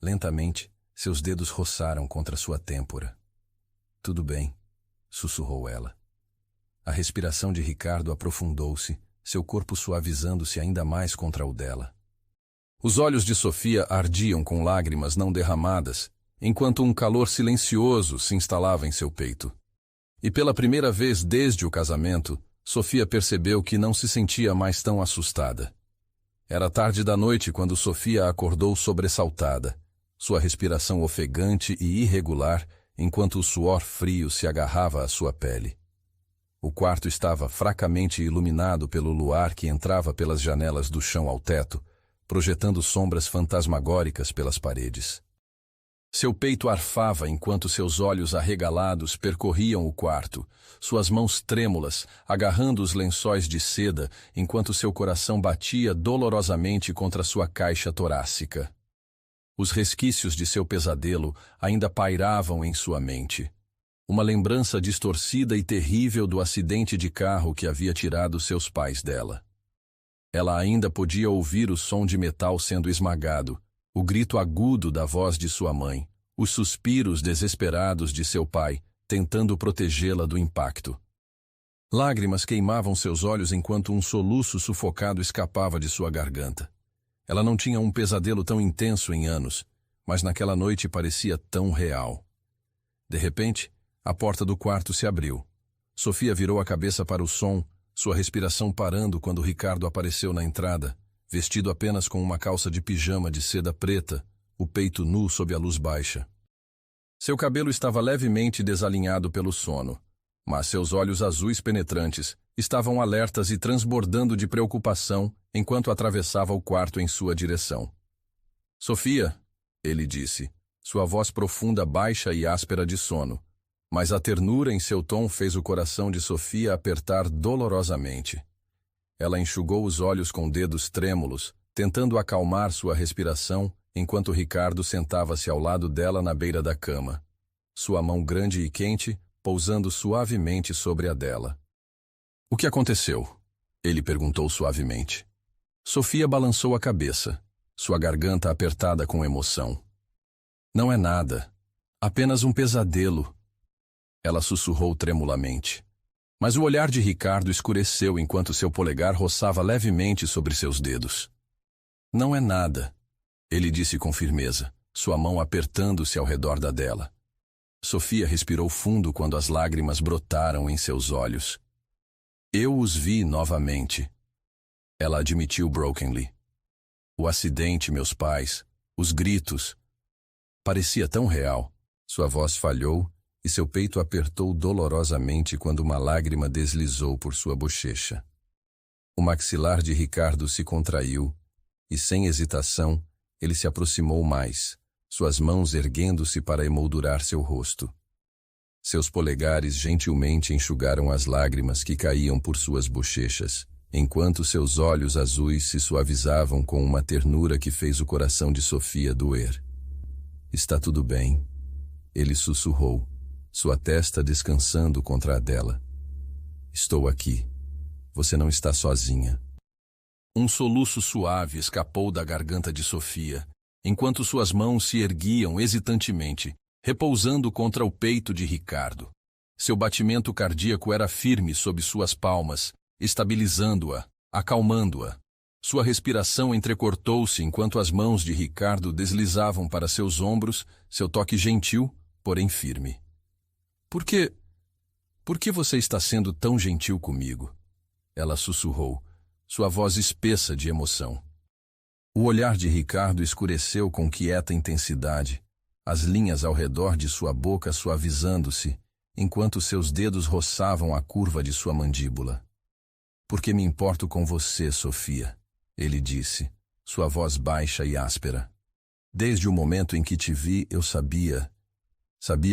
Lentamente, seus dedos roçaram contra sua têmpora. "Tudo bem", sussurrou ela. A respiração de Ricardo aprofundou-se, seu corpo suavizando-se ainda mais contra o dela. Os olhos de Sofia ardiam com lágrimas não derramadas, enquanto um calor silencioso se instalava em seu peito. E pela primeira vez desde o casamento, Sofia percebeu que não se sentia mais tão assustada. Era tarde da noite quando Sofia acordou sobressaltada, sua respiração ofegante e irregular, enquanto o suor frio se agarrava à sua pele. O quarto estava fracamente iluminado pelo luar que entrava pelas janelas do chão ao teto, projetando sombras fantasmagóricas pelas paredes. Seu peito arfava enquanto seus olhos arregalados percorriam o quarto, suas mãos trêmulas, agarrando os lençóis de seda, enquanto seu coração batia dolorosamente contra sua caixa torácica. Os resquícios de seu pesadelo ainda pairavam em sua mente, uma lembrança distorcida e terrível do acidente de carro que havia tirado seus pais dela. Ela ainda podia ouvir o som de metal sendo esmagado, o grito agudo da voz de sua mãe, os suspiros desesperados de seu pai, tentando protegê-la do impacto. Lágrimas queimavam seus olhos enquanto um soluço sufocado escapava de sua garganta. Ela não tinha um pesadelo tão intenso em anos, mas naquela noite parecia tão real. De repente, a porta do quarto se abriu. Sofia virou a cabeça para o som, sua respiração parando quando Ricardo apareceu na entrada, vestido apenas com uma calça de pijama de seda preta, o peito nu sob a luz baixa. Seu cabelo estava levemente desalinhado pelo sono, mas seus olhos azuis penetrantes estavam alertas e transbordando de preocupação enquanto atravessava o quarto em sua direção. "Sofia", ele disse, sua voz profunda, baixa e áspera de sono, mas a ternura em seu tom fez o coração de Sofia apertar dolorosamente. Ela enxugou os olhos com dedos trêmulos, tentando acalmar sua respiração, enquanto Ricardo sentava-se ao lado dela na beira da cama, sua mão grande e quente pousando suavemente sobre a dela. "O que aconteceu?" ele perguntou suavemente. Sofia balançou a cabeça, sua garganta apertada com emoção. "Não é nada. Apenas um pesadelo." Ela sussurrou tremulamente. Mas o olhar de Ricardo escureceu enquanto seu polegar roçava levemente sobre seus dedos. "Não é nada", ele disse com firmeza, sua mão apertando-se ao redor da dela. Sofia respirou fundo quando as lágrimas brotaram em seus olhos. "Eu os vi novamente", ela admitiu brokenly. "O acidente, meus pais, os gritos. Parecia tão real." Sua voz falhou e seu peito apertou dolorosamente quando uma lágrima deslizou por sua bochecha. O maxilar de Ricardo se contraiu e, sem hesitação, ele se aproximou mais, suas mãos erguendo-se para emoldurar seu rosto. Seus polegares gentilmente enxugaram as lágrimas que caíam por suas bochechas, enquanto seus olhos azuis se suavizavam com uma ternura que fez o coração de Sofia doer. "Está tudo bem", ele sussurrou, sua testa descansando contra a dela. "Estou aqui. Você não está sozinha." Um soluço suave escapou da garganta de Sofia, enquanto suas mãos se erguiam hesitantemente, repousando contra o peito de Ricardo. Seu batimento cardíaco era firme sob suas palmas, estabilizando-a, acalmando-a. Sua respiração entrecortou-se enquanto as mãos de Ricardo deslizavam para seus ombros, seu toque gentil, porém firme. Por que você está sendo tão gentil comigo?" ela sussurrou, sua voz espessa de emoção. O olhar de Ricardo escureceu com quieta intensidade, as linhas ao redor de sua boca suavizando-se, enquanto seus dedos roçavam a curva de sua mandíbula. "Porque me importo com você, Sofia", ele disse, sua voz baixa e áspera. "Desde o momento em que te vi, eu sabia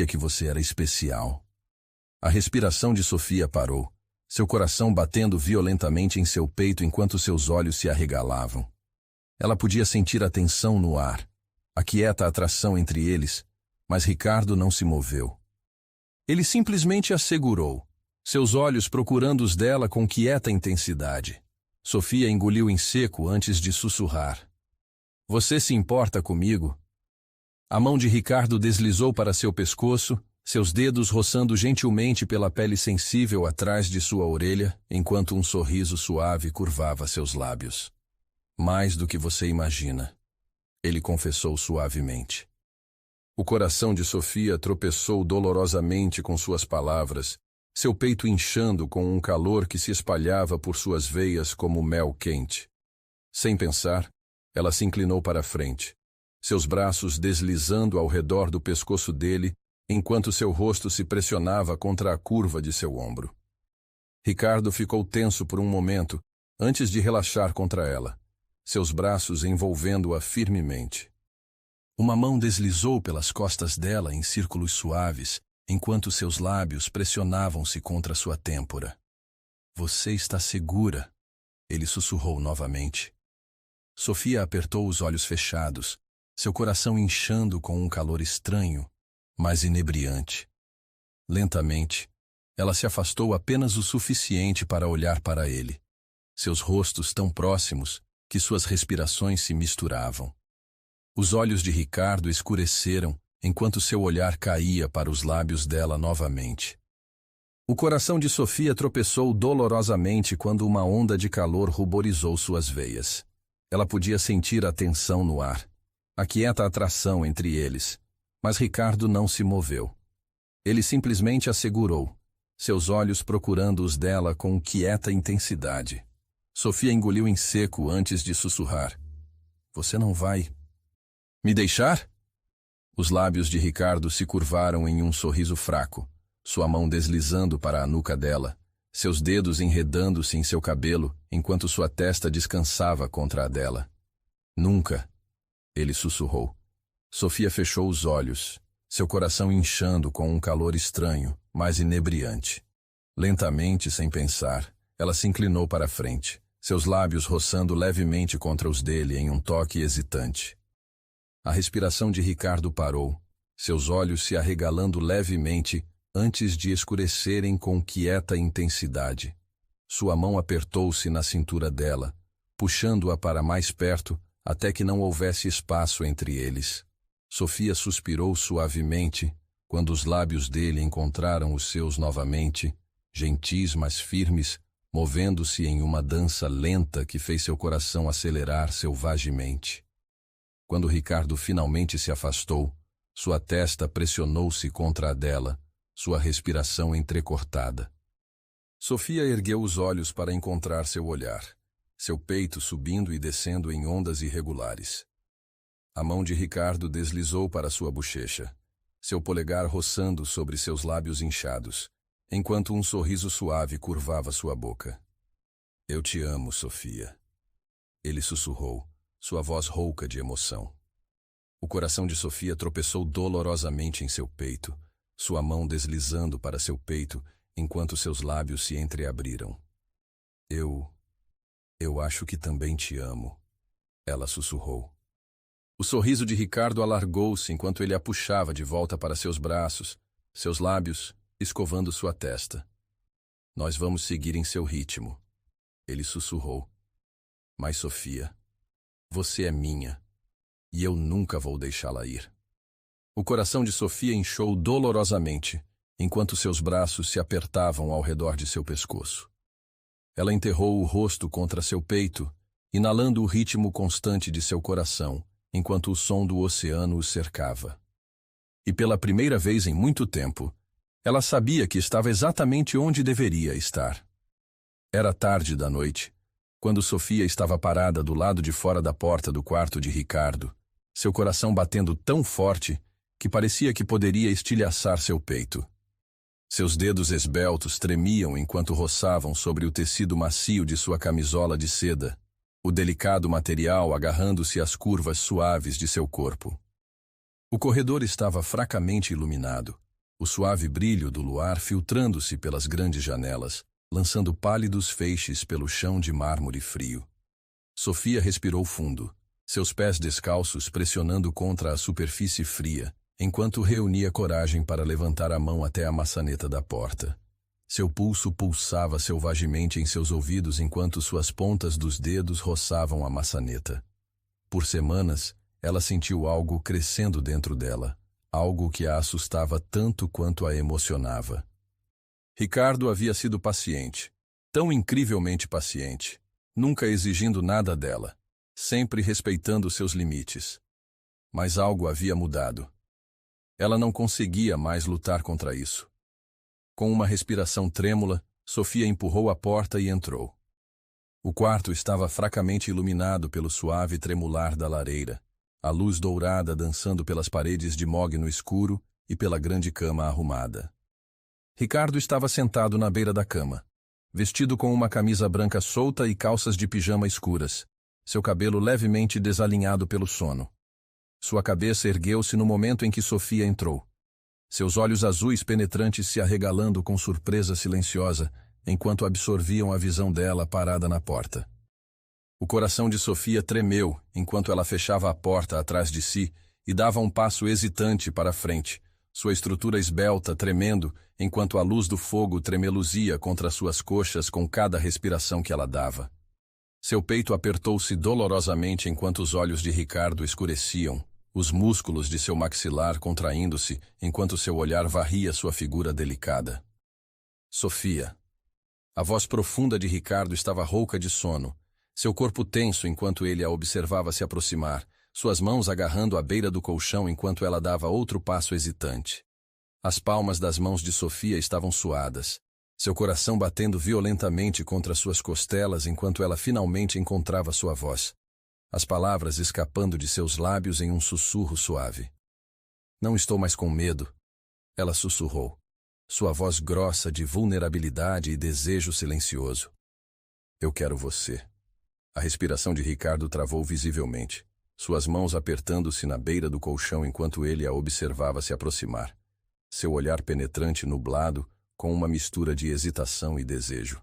que você era especial." A respiração de Sofia parou, seu coração batendo violentamente em seu peito enquanto seus olhos se arregalavam. Ela podia sentir a tensão no ar, a quieta atração entre eles, mas Ricardo não se moveu. Ele simplesmente a segurou, seus olhos procurando os dela com quieta intensidade. Sofia engoliu em seco antes de sussurrar. "Você se importa comigo?" A mão de Ricardo deslizou para seu pescoço, seus dedos roçando gentilmente pela pele sensível atrás de sua orelha, enquanto um sorriso suave curvava seus lábios. "Mais do que você imagina", ele confessou suavemente. O coração de Sofia tropeçou dolorosamente com suas palavras, seu peito inchando com um calor que se espalhava por suas veias como mel quente. Sem pensar, ela se inclinou para a frente, seus braços deslizando ao redor do pescoço dele, enquanto seu rosto se pressionava contra a curva de seu ombro. Ricardo ficou tenso por um momento, antes de relaxar contra ela, seus braços envolvendo-a firmemente. Uma mão deslizou pelas costas dela em círculos suaves, enquanto seus lábios pressionavam-se contra sua têmpora. "Você está segura", ele sussurrou novamente. Sofia apertou os olhos fechados, seu coração inchando com um calor estranho, mas inebriante. Lentamente, ela se afastou apenas o suficiente para olhar para ele. Seus rostos tão próximos que suas respirações se misturavam. Os olhos de Ricardo escureceram enquanto seu olhar caía para os lábios dela novamente. O coração de Sofia tropeçou dolorosamente quando uma onda de calor ruborizou suas veias. Ela podia sentir a tensão no ar, a quieta atração entre eles, mas Ricardo não se moveu. Ele simplesmente a segurou, seus olhos procurando os dela com quieta intensidade. Sofia engoliu em seco antes de sussurrar. Você não vai me deixar? Os lábios de Ricardo se curvaram em um sorriso fraco, sua mão deslizando para a nuca dela, seus dedos enredando-se em seu cabelo enquanto sua testa descansava contra a dela. Nunca, ele sussurrou. Sofia fechou os olhos, seu coração inchando com um calor estranho, mas inebriante. Lentamente, sem pensar, ela se inclinou para a frente, seus lábios roçando levemente contra os dele em um toque hesitante. A respiração de Ricardo parou, seus olhos se arregalando levemente antes de escurecerem com quieta intensidade. Sua mão apertou-se na cintura dela, puxando-a para mais perto até que não houvesse espaço entre eles. Sofia suspirou suavemente quando os lábios dele encontraram os seus novamente, gentis mas firmes, movendo-se em uma dança lenta que fez seu coração acelerar selvagemente. Quando Ricardo finalmente se afastou, sua testa pressionou-se contra a dela, sua respiração entrecortada. Sofia ergueu os olhos para encontrar seu olhar, seu peito subindo e descendo em ondas irregulares. A mão de Ricardo deslizou para sua bochecha, seu polegar roçando sobre seus lábios inchados, enquanto um sorriso suave curvava sua boca. Eu te amo, Sofia. Ele sussurrou, sua voz rouca de emoção. O coração de Sofia tropeçou dolorosamente em seu peito, sua mão deslizando para seu peito enquanto seus lábios se entreabriram. Eu acho que também te amo, ela sussurrou. O sorriso de Ricardo alargou-se enquanto ele a puxava de volta para seus braços, seus lábios escovando sua testa. Nós vamos seguir em seu ritmo, ele sussurrou. Mas Sofia, você é minha, e eu nunca vou deixá-la ir. O coração de Sofia inchou dolorosamente, enquanto seus braços se apertavam ao redor de seu pescoço. Ela enterrou o rosto contra seu peito, inalando o ritmo constante de seu coração, enquanto o som do oceano os cercava. E pela primeira vez em muito tempo, ela sabia que estava exatamente onde deveria estar. Era tarde da noite, quando Sofia estava parada do lado de fora da porta do quarto de Ricardo, seu coração batendo tão forte que parecia que poderia estilhaçar seu peito. Seus dedos esbeltos tremiam enquanto roçavam sobre o tecido macio de sua camisola de seda, o delicado material agarrando-se às curvas suaves de seu corpo. O corredor estava fracamente iluminado, o suave brilho do luar filtrando-se pelas grandes janelas, lançando pálidos feixes pelo chão de mármore frio. Sofia respirou fundo, seus pés descalços pressionando contra a superfície fria, enquanto reunia coragem para levantar a mão até a maçaneta da porta. Seu pulso pulsava selvagemente em seus ouvidos enquanto suas pontas dos dedos roçavam a maçaneta. Por semanas, ela sentiu algo crescendo dentro dela, algo que a assustava tanto quanto a emocionava. Ricardo havia sido paciente, tão incrivelmente paciente, nunca exigindo nada dela, sempre respeitando seus limites. Mas algo havia mudado. Ela não conseguia mais lutar contra isso. Com uma respiração trêmula, Sofia empurrou a porta e entrou. O quarto estava fracamente iluminado pelo suave tremular da lareira, a luz dourada dançando pelas paredes de mogno escuro e pela grande cama arrumada. Ricardo estava sentado na beira da cama, vestido com uma camisa branca solta e calças de pijama escuras, seu cabelo levemente desalinhado pelo sono. Sua cabeça ergueu-se no momento em que Sofia entrou. Seus olhos azuis penetrantes se arregalando com surpresa silenciosa, enquanto absorviam a visão dela parada na porta. O coração de Sofia tremeu enquanto ela fechava a porta atrás de si e dava um passo hesitante para a frente, sua estrutura esbelta tremendo, enquanto a luz do fogo tremeluzia contra suas coxas com cada respiração que ela dava. Seu peito apertou-se dolorosamente enquanto os olhos de Ricardo escureciam, os músculos de seu maxilar contraindo-se enquanto seu olhar varria sua figura delicada. Sofia. A voz profunda de Ricardo estava rouca de sono, seu corpo tenso enquanto ele a observava se aproximar, suas mãos agarrando a beira do colchão enquanto ela dava outro passo hesitante. As palmas das mãos de Sofia estavam suadas, seu coração batendo violentamente contra suas costelas enquanto ela finalmente encontrava sua voz, as palavras escapando de seus lábios em um sussurro suave. Não estou mais com medo, ela sussurrou, sua voz grossa de vulnerabilidade e desejo silencioso. Eu quero você. A respiração de Ricardo travou visivelmente, suas mãos apertando-se na beira do colchão enquanto ele a observava se aproximar, seu olhar penetrante nublado com uma mistura de hesitação e desejo.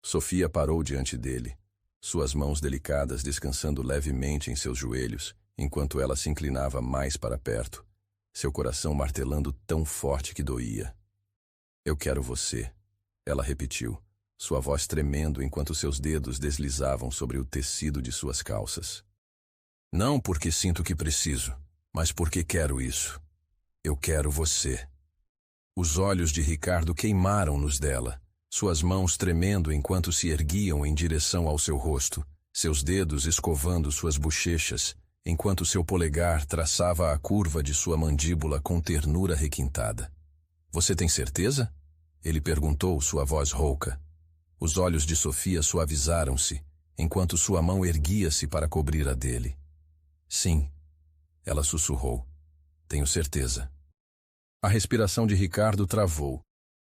Sofia parou diante dele, suas mãos delicadas descansando levemente em seus joelhos, enquanto ela se inclinava mais para perto, seu coração martelando tão forte que doía. Eu quero você, ela repetiu, sua voz tremendo enquanto seus dedos deslizavam sobre o tecido de suas calças. Não porque sinto que preciso, mas porque quero isso. Eu quero você. Os olhos de Ricardo queimaram nos dela, suas mãos tremendo enquanto se erguiam em direção ao seu rosto, seus dedos escovando suas bochechas, enquanto seu polegar traçava a curva de sua mandíbula com ternura requintada. Você tem certeza? Ele perguntou, sua voz rouca. Os olhos de Sofia suavizaram-se, enquanto sua mão erguia-se para cobrir a dele. Sim, ela sussurrou. Tenho certeza. A respiração de Ricardo travou,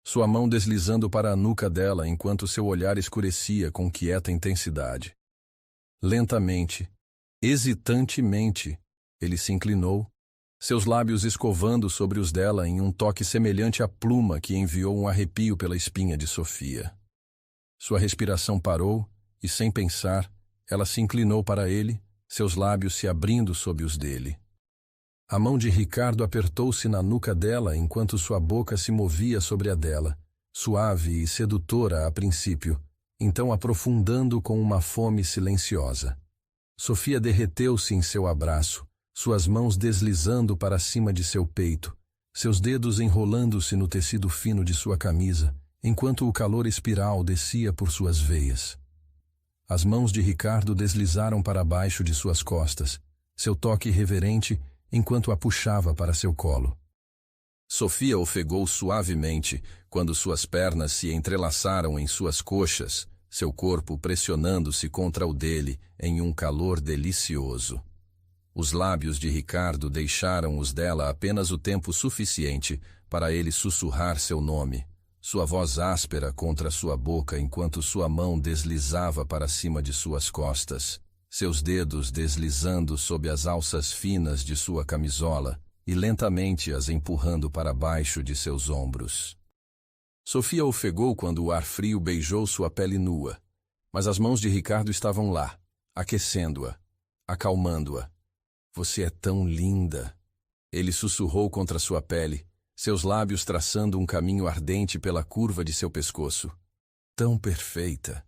sua mão deslizando para a nuca dela enquanto seu olhar escurecia com quieta intensidade. Lentamente, hesitantemente, ele se inclinou, seus lábios escovando sobre os dela em um toque semelhante à pluma que enviou um arrepio pela espinha de Sofia. Sua respiração parou e, sem pensar, ela se inclinou para ele, seus lábios se abrindo sob os dele. A mão de Ricardo apertou-se na nuca dela enquanto sua boca se movia sobre a dela, suave e sedutora a princípio, então aprofundando com uma fome silenciosa. Sofia derreteu-se em seu abraço, suas mãos deslizando para cima de seu peito, seus dedos enrolando-se no tecido fino de sua camisa, enquanto o calor espiral descia por suas veias. As mãos de Ricardo deslizaram para baixo de suas costas, seu toque reverente enquanto a puxava para seu colo. Sofia ofegou suavemente quando suas pernas se entrelaçaram em suas coxas, seu corpo pressionando-se contra o dele em um calor delicioso. Os lábios de Ricardo deixaram os dela apenas o tempo suficiente para ele sussurrar seu nome, sua voz áspera contra sua boca enquanto sua mão deslizava para cima de suas costas, seus dedos deslizando sob as alças finas de sua camisola e lentamente as empurrando para baixo de seus ombros. Sofia ofegou quando o ar frio beijou sua pele nua, mas as mãos de Ricardo estavam lá, aquecendo-a, acalmando-a. Você é tão linda, ele sussurrou contra sua pele, seus lábios traçando um caminho ardente pela curva de seu pescoço. Tão perfeita.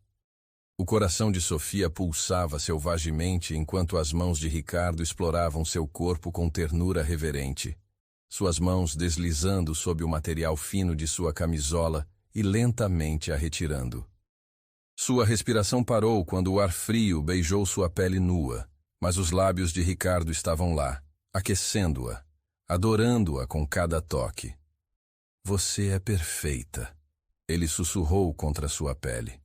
O coração de Sofia pulsava selvagemente enquanto as mãos de Ricardo exploravam seu corpo com ternura reverente, suas mãos deslizando sob o material fino de sua camisola e lentamente a retirando. Sua respiração parou quando o ar frio beijou sua pele nua, mas os lábios de Ricardo estavam lá, aquecendo-a, adorando-a com cada toque. Você é perfeita, ele sussurrou contra sua pele,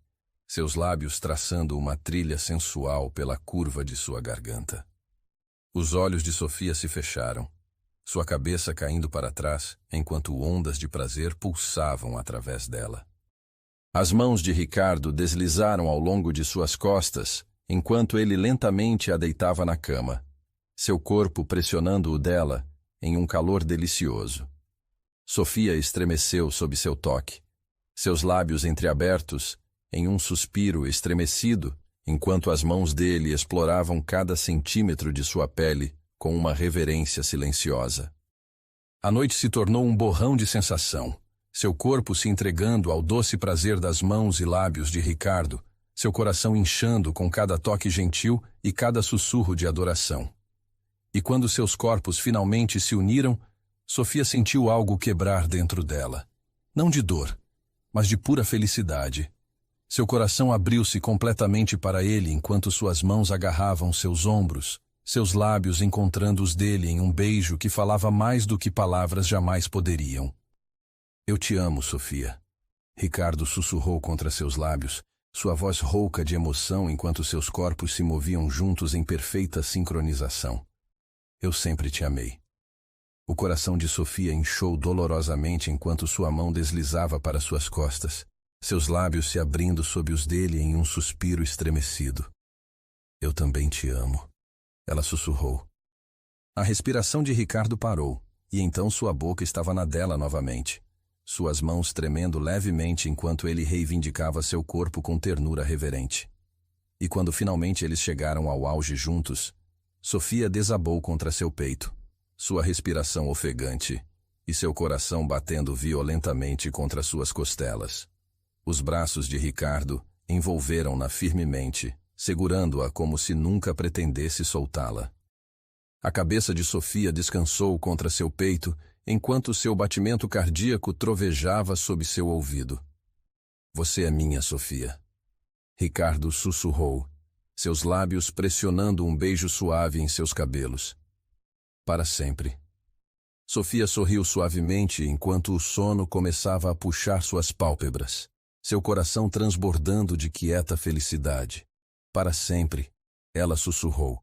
seus lábios traçando uma trilha sensual pela curva de sua garganta. Os olhos de Sofia se fecharam, sua cabeça caindo para trás, enquanto ondas de prazer pulsavam através dela. As mãos de Ricardo deslizaram ao longo de suas costas, enquanto ele lentamente a deitava na cama, seu corpo pressionando o dela em um calor delicioso. Sofia estremeceu sob seu toque, seus lábios entreabertos em um suspiro estremecido, enquanto as mãos dele exploravam cada centímetro de sua pele com uma reverência silenciosa. A noite se tornou um borrão de sensação, seu corpo se entregando ao doce prazer das mãos e lábios de Ricardo, seu coração inchando com cada toque gentil e cada sussurro de adoração. E quando seus corpos finalmente se uniram, Sofia sentiu algo quebrar dentro dela. Não de dor, mas de pura felicidade. Seu coração abriu-se completamente para ele enquanto suas mãos agarravam seus ombros, seus lábios encontrando os dele em um beijo que falava mais do que palavras jamais poderiam. Eu te amo, Sofia. Ricardo sussurrou contra seus lábios, sua voz rouca de emoção enquanto seus corpos se moviam juntos em perfeita sincronização. Eu sempre te amei. O coração de Sofia inchou dolorosamente enquanto sua mão deslizava para suas costas, seus lábios se abrindo sob os dele em um suspiro estremecido. Eu também te amo, ela sussurrou. A respiração de Ricardo parou, e então sua boca estava na dela novamente, suas mãos tremendo levemente enquanto ele reivindicava seu corpo com ternura reverente. E quando finalmente eles chegaram ao auge juntos, Sofia desabou contra seu peito, sua respiração ofegante e seu coração batendo violentamente contra suas costelas. Os braços de Ricardo envolveram-na firmemente, segurando-a como se nunca pretendesse soltá-la. A cabeça de Sofia descansou contra seu peito, enquanto seu batimento cardíaco trovejava sob seu ouvido. Você é minha, Sofia. Ricardo sussurrou, seus lábios pressionando um beijo suave em seus cabelos. Para sempre. Sofia sorriu suavemente enquanto o sono começava a puxar suas pálpebras, seu coração transbordando de quieta felicidade. Para sempre, ela sussurrou.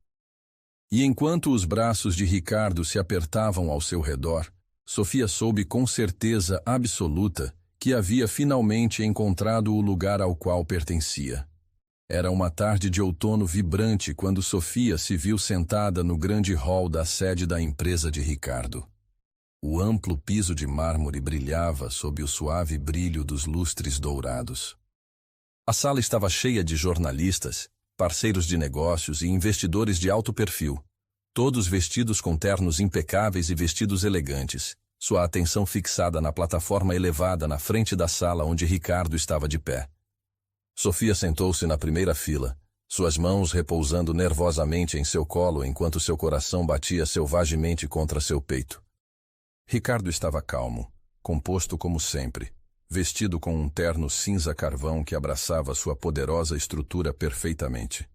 E enquanto os braços de Ricardo se apertavam ao seu redor, Sofia soube com certeza absoluta que havia finalmente encontrado o lugar ao qual pertencia. Era uma tarde de outono vibrante quando Sofia se viu sentada no grande hall da sede da empresa de Ricardo. O amplo piso de mármore brilhava sob o suave brilho dos lustres dourados. A sala estava cheia de jornalistas, parceiros de negócios e investidores de alto perfil, todos vestidos com ternos impecáveis e vestidos elegantes, sua atenção fixada na plataforma elevada na frente da sala onde Ricardo estava de pé. Sofia sentou-se na primeira fila, suas mãos repousando nervosamente em seu colo enquanto seu coração batia selvagemente contra seu peito. Ricardo estava calmo, composto como sempre, vestido com um terno cinza carvão que abraçava sua poderosa estrutura perfeitamente.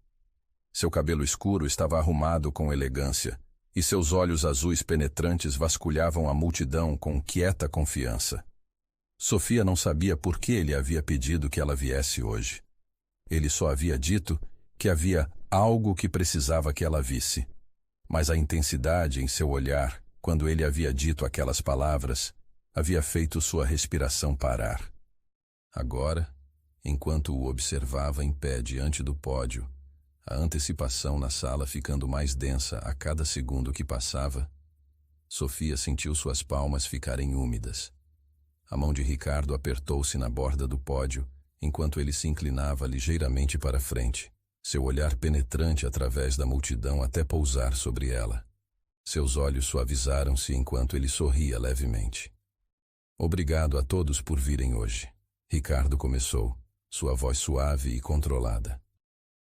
Seu cabelo escuro estava arrumado com elegância, e seus olhos azuis penetrantes vasculhavam a multidão com quieta confiança. Sofia não sabia por que ele havia pedido que ela viesse hoje. Ele só havia dito que havia algo que precisava que ela visse. Mas a intensidade em seu olhar, quando ele havia dito aquelas palavras, havia feito sua respiração parar. Agora, enquanto o observava em pé diante do pódio, a antecipação na sala ficando mais densa a cada segundo que passava, Sofia sentiu suas palmas ficarem úmidas. A mão de Ricardo apertou-se na borda do pódio, enquanto ele se inclinava ligeiramente para frente, seu olhar penetrante através da multidão até pousar sobre ela. Seus olhos suavizaram-se enquanto ele sorria levemente. Obrigado a todos por virem hoje, Ricardo começou, sua voz suave e controlada.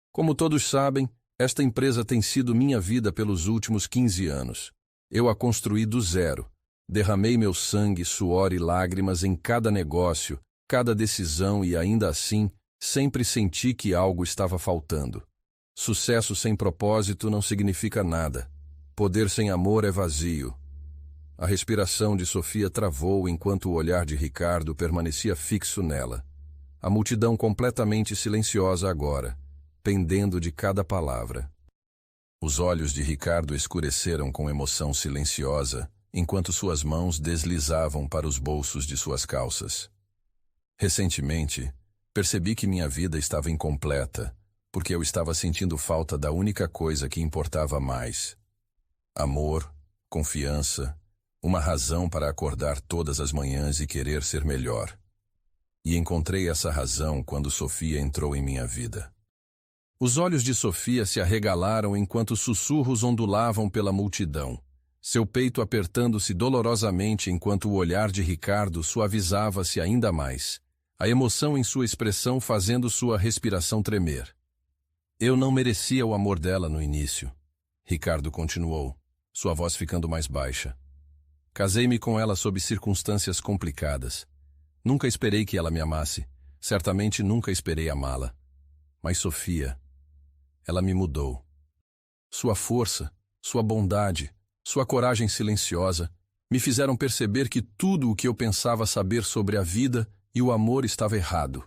Como todos sabem, esta empresa tem sido minha vida pelos últimos 15 anos. Eu a construí do zero. Derramei meu sangue, suor e lágrimas em cada negócio, cada decisão e ainda assim, sempre senti que algo estava faltando. Sucesso sem propósito não significa nada. Poder sem amor é vazio. A respiração de Sofia travou enquanto o olhar de Ricardo permanecia fixo nela. A multidão completamente silenciosa agora, pendendo de cada palavra. Os olhos de Ricardo escureceram com emoção silenciosa, enquanto suas mãos deslizavam para os bolsos de suas calças. Recentemente, percebi que minha vida estava incompleta, porque eu estava sentindo falta da única coisa que importava mais. Amor, confiança, uma razão para acordar todas as manhãs e querer ser melhor. E encontrei essa razão quando Sofia entrou em minha vida. Os olhos de Sofia se arregalaram enquanto sussurros ondulavam pela multidão. seu peito apertando-se dolorosamente enquanto o olhar de Ricardo suavizava-se ainda mais, a emoção em sua expressão fazendo sua respiração tremer. Eu não merecia o amor dela no início, Ricardo continuou, sua voz ficando mais baixa. Casei-me com ela sob circunstâncias complicadas. Nunca esperei que ela me amasse, certamente nunca esperei amá-la. Mas Sofia, ela me mudou. Sua força, sua bondade, sua coragem silenciosa me fizeram perceber que tudo o que eu pensava saber sobre a vida e o amor estava errado.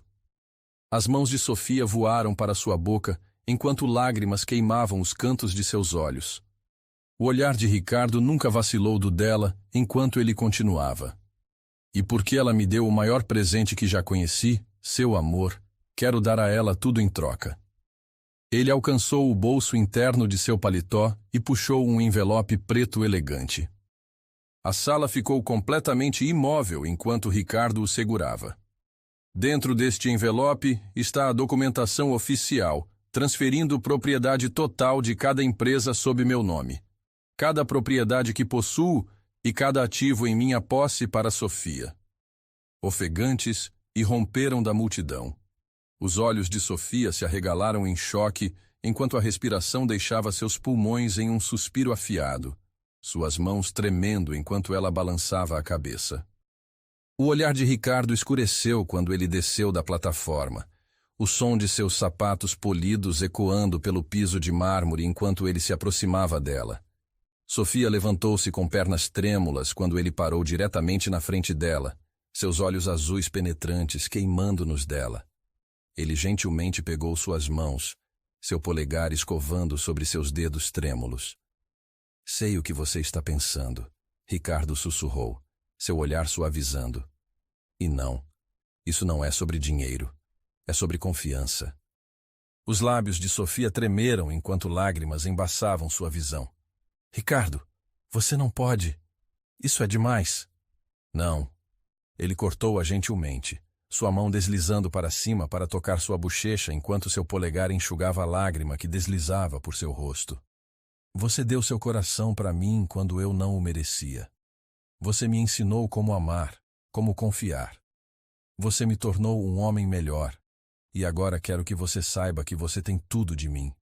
As mãos de Sofia voaram para sua boca enquanto lágrimas queimavam os cantos de seus olhos. O olhar de Ricardo nunca vacilou do dela enquanto ele continuava. E porque ela me deu o maior presente que já conheci, seu amor, quero dar a ela tudo em troca. Ele alcançou o bolso interno de seu paletó e puxou um envelope preto elegante. A sala ficou completamente imóvel enquanto Ricardo o segurava. Dentro deste envelope está a documentação oficial, transferindo propriedade total de cada empresa sob meu nome. Cada propriedade que possuo e cada ativo em minha posse para Sofia. Ofegantes, irromperam da multidão. Os olhos de Sofia se arregalaram em choque, enquanto a respiração deixava seus pulmões em um suspiro afiado, suas mãos tremendo enquanto ela balançava a cabeça. O olhar de Ricardo escureceu quando ele desceu da plataforma, o som de seus sapatos polidos ecoando pelo piso de mármore enquanto ele se aproximava dela. Sofia levantou-se com pernas trêmulas quando ele parou diretamente na frente dela, seus olhos azuis penetrantes queimando nos dela. Ele gentilmente pegou suas mãos, seu polegar escovando sobre seus dedos trêmulos. Sei o que você está pensando, Ricardo sussurrou, seu olhar suavizando. E não, isso não é sobre dinheiro, é sobre confiança. Os lábios de Sofia tremeram enquanto lágrimas embaçavam sua visão. Ricardo, você não pode. Isso é demais. Não. Ele cortou-a gentilmente, sua mão deslizando para cima para tocar sua bochecha enquanto seu polegar enxugava a lágrima que deslizava por seu rosto. Você deu seu coração para mim quando eu não o merecia. Você me ensinou como amar, como confiar. Você me tornou um homem melhor. E agora quero que você saiba que você tem tudo de mim.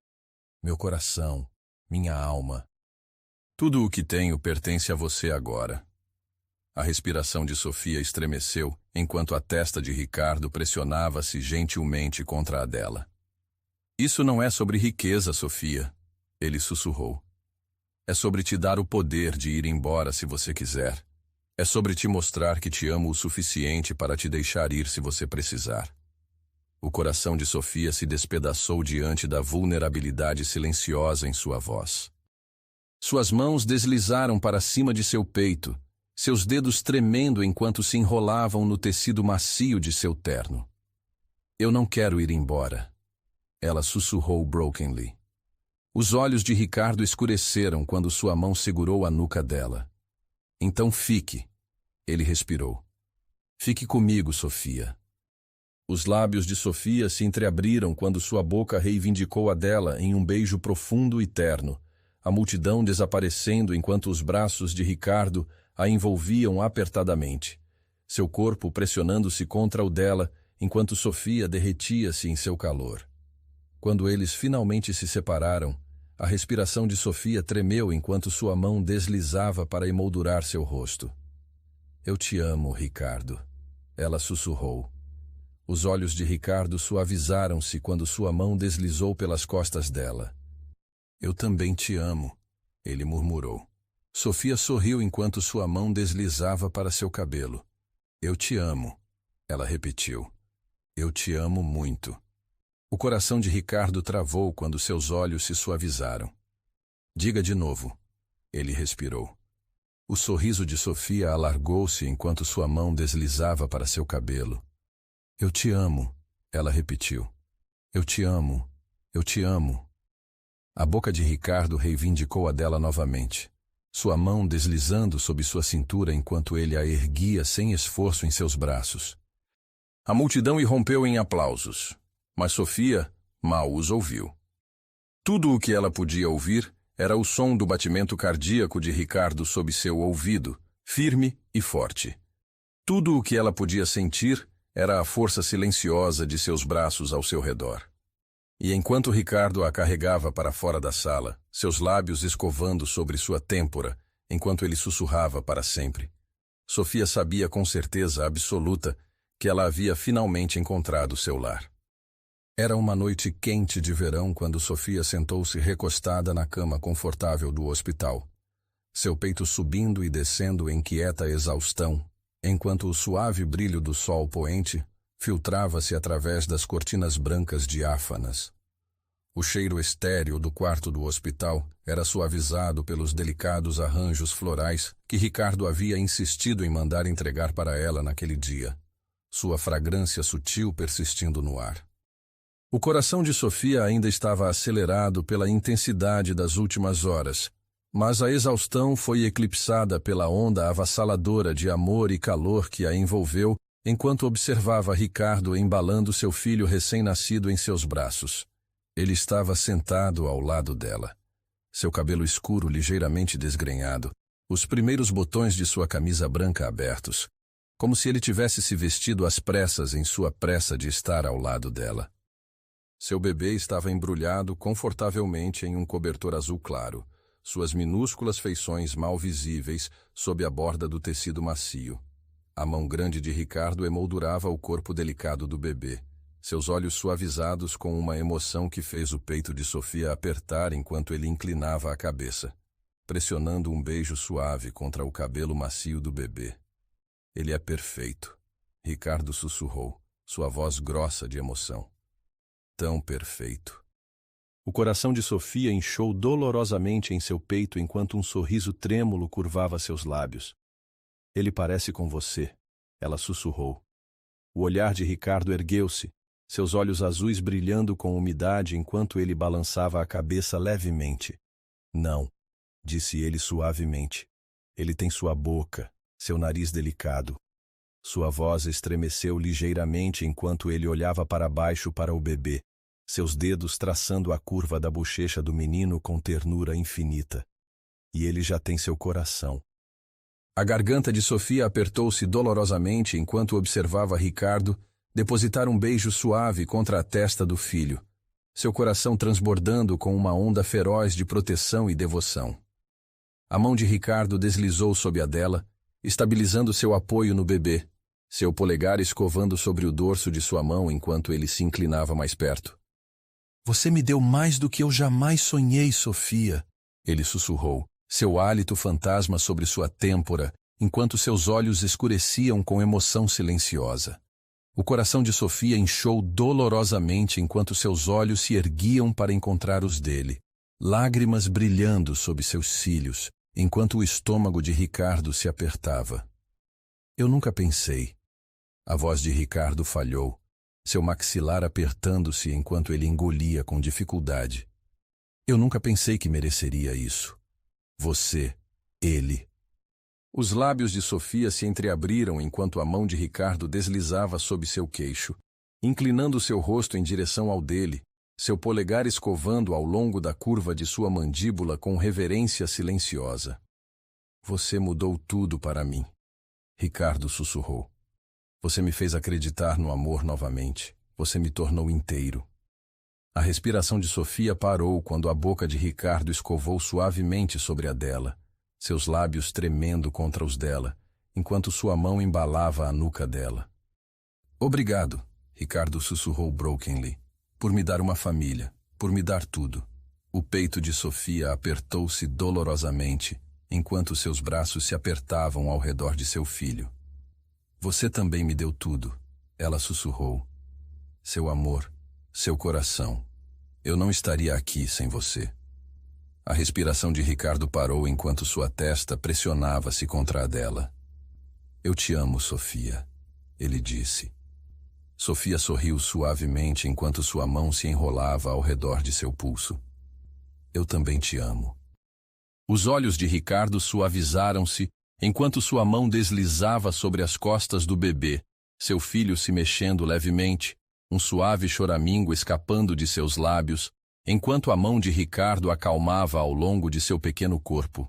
Meu coração, minha alma. Tudo o que tenho pertence a você agora. A respiração de Sofia estremeceu enquanto a testa de Ricardo pressionava-se gentilmente contra a dela. Isso não é sobre riqueza, Sofia, ele sussurrou. É sobre te dar o poder de ir embora se você quiser. É sobre te mostrar que te amo o suficiente para te deixar ir se você precisar. O coração de Sofia se despedaçou diante da vulnerabilidade silenciosa em sua voz. Suas mãos deslizaram para cima de seu peito, seus dedos tremendo enquanto se enrolavam no tecido macio de seu terno. Eu não quero ir embora, ela sussurrou brokenly. Os olhos de Ricardo escureceram quando sua mão segurou a nuca dela. Então fique, ele respirou. Fique comigo, Sofia. Os lábios de Sofia se entreabriram quando sua boca reivindicou a dela em um beijo profundo e terno, a multidão desaparecendo enquanto os braços de Ricardo a envolviam apertadamente, seu corpo pressionando-se contra o dela enquanto Sofia derretia-se em seu calor. Quando eles finalmente se separaram, a respiração de Sofia tremeu enquanto sua mão deslizava para emoldurar seu rosto. Eu te amo, Ricardo, ela sussurrou. Os olhos de Ricardo suavizaram-se quando sua mão deslizou pelas costas dela. Eu também te amo, ele murmurou. Sofia sorriu enquanto sua mão deslizava para seu cabelo. Eu te amo, ela repetiu. Eu te amo muito. O coração de Ricardo travou quando seus olhos se suavizaram. Diga de novo, ele respirou. O sorriso de Sofia alargou-se enquanto sua mão deslizava para seu cabelo. Eu te amo, ela repetiu. Eu te amo, eu te amo. A boca de Ricardo reivindicou a dela novamente, sua mão deslizando sob sua cintura enquanto ele a erguia sem esforço em seus braços. A multidão irrompeu em aplausos, mas Sofia mal os ouviu. Tudo o que ela podia ouvir era o som do batimento cardíaco de Ricardo sob seu ouvido, firme e forte. Tudo o que ela podia sentir era a força silenciosa de seus braços ao seu redor. E enquanto Ricardo a carregava para fora da sala, seus lábios escovando sobre sua têmpora, enquanto ele sussurrava para sempre, Sofia sabia com certeza absoluta que ela havia finalmente encontrado seu lar. Era uma noite quente de verão quando Sofia sentou-se recostada na cama confortável do hospital, seu peito subindo e descendo em quieta exaustão, enquanto o suave brilho do sol poente filtrava-se através das cortinas brancas diáfanas. O cheiro estéril do quarto do hospital era suavizado pelos delicados arranjos florais que Ricardo havia insistido em mandar entregar para ela naquele dia, sua fragrância sutil persistindo no ar. O coração de Sofia ainda estava acelerado pela intensidade das últimas horas, mas a exaustão foi eclipsada pela onda avassaladora de amor e calor que a envolveu enquanto observava Ricardo embalando seu filho recém-nascido em seus braços. Ele estava sentado ao lado dela, seu cabelo escuro ligeiramente desgrenhado, os primeiros botões de sua camisa branca abertos, como se ele tivesse se vestido às pressas em sua pressa de estar ao lado dela. Seu bebê estava embrulhado confortavelmente em um cobertor azul claro, suas minúsculas feições mal visíveis sob a borda do tecido macio. A mão grande de Ricardo emoldurava o corpo delicado do bebê, seus olhos suavizados com uma emoção que fez o peito de Sofia apertar enquanto ele inclinava a cabeça, pressionando um beijo suave contra o cabelo macio do bebê. Ele é perfeito, Ricardo sussurrou, sua voz grossa de emoção. Tão perfeito. O coração de Sofia inchou dolorosamente em seu peito enquanto um sorriso trêmulo curvava seus lábios. Ele parece com você, ela sussurrou. O olhar de Ricardo ergueu-se, seus olhos azuis brilhando com umidade enquanto ele balançava a cabeça levemente. Não, disse ele suavemente. Ele tem sua boca, seu nariz delicado. Sua voz estremeceu ligeiramente enquanto ele olhava para baixo para o bebê, seus dedos traçando a curva da bochecha do menino com ternura infinita. E ele já tem seu coração. A garganta de Sofia apertou-se dolorosamente enquanto observava Ricardo depositar um beijo suave contra a testa do filho, seu coração transbordando com uma onda feroz de proteção e devoção. A mão de Ricardo deslizou sob a dela, estabilizando seu apoio no bebê, seu polegar escovando sobre o dorso de sua mão enquanto ele se inclinava mais perto. Você me deu mais do que eu jamais sonhei, Sofia, ele sussurrou, seu hálito fantasma sobre sua têmpora, enquanto seus olhos escureciam com emoção silenciosa. O coração de Sofia inchou dolorosamente enquanto seus olhos se erguiam para encontrar os dele, lágrimas brilhando sob seus cílios, enquanto o estômago de Ricardo se apertava. Eu nunca pensei. A voz de Ricardo falhou, seu maxilar apertando-se enquanto ele engolia com dificuldade. Eu nunca pensei que mereceria isso. Você, ele. Os lábios de Sofia se entreabriram enquanto a mão de Ricardo deslizava sob seu queixo, inclinando seu rosto em direção ao dele, seu polegar escovando ao longo da curva de sua mandíbula com reverência silenciosa. Você mudou tudo para mim, Ricardo sussurrou. Você me fez acreditar no amor novamente. Você me tornou inteiro. A respiração de Sofia parou quando a boca de Ricardo escovou suavemente sobre a dela, seus lábios tremendo contra os dela, enquanto sua mão embalava a nuca dela. Obrigado, Ricardo sussurrou brokenly, por me dar uma família, por me dar tudo. O peito de Sofia apertou-se dolorosamente, enquanto seus braços se apertavam ao redor de seu filho. Você também me deu tudo, ela sussurrou. Seu amor, seu coração. Eu não estaria aqui sem você. A respiração de Ricardo parou enquanto sua testa pressionava-se contra a dela. Eu te amo, Sofia, ele disse. Sofia sorriu suavemente enquanto sua mão se enrolava ao redor de seu pulso. Eu também te amo. Os olhos de Ricardo suavizaram-se enquanto sua mão deslizava sobre as costas do bebê, seu filho se mexendo levemente, um suave choramingo escapando de seus lábios, enquanto a mão de Ricardo acalmava ao longo de seu pequeno corpo.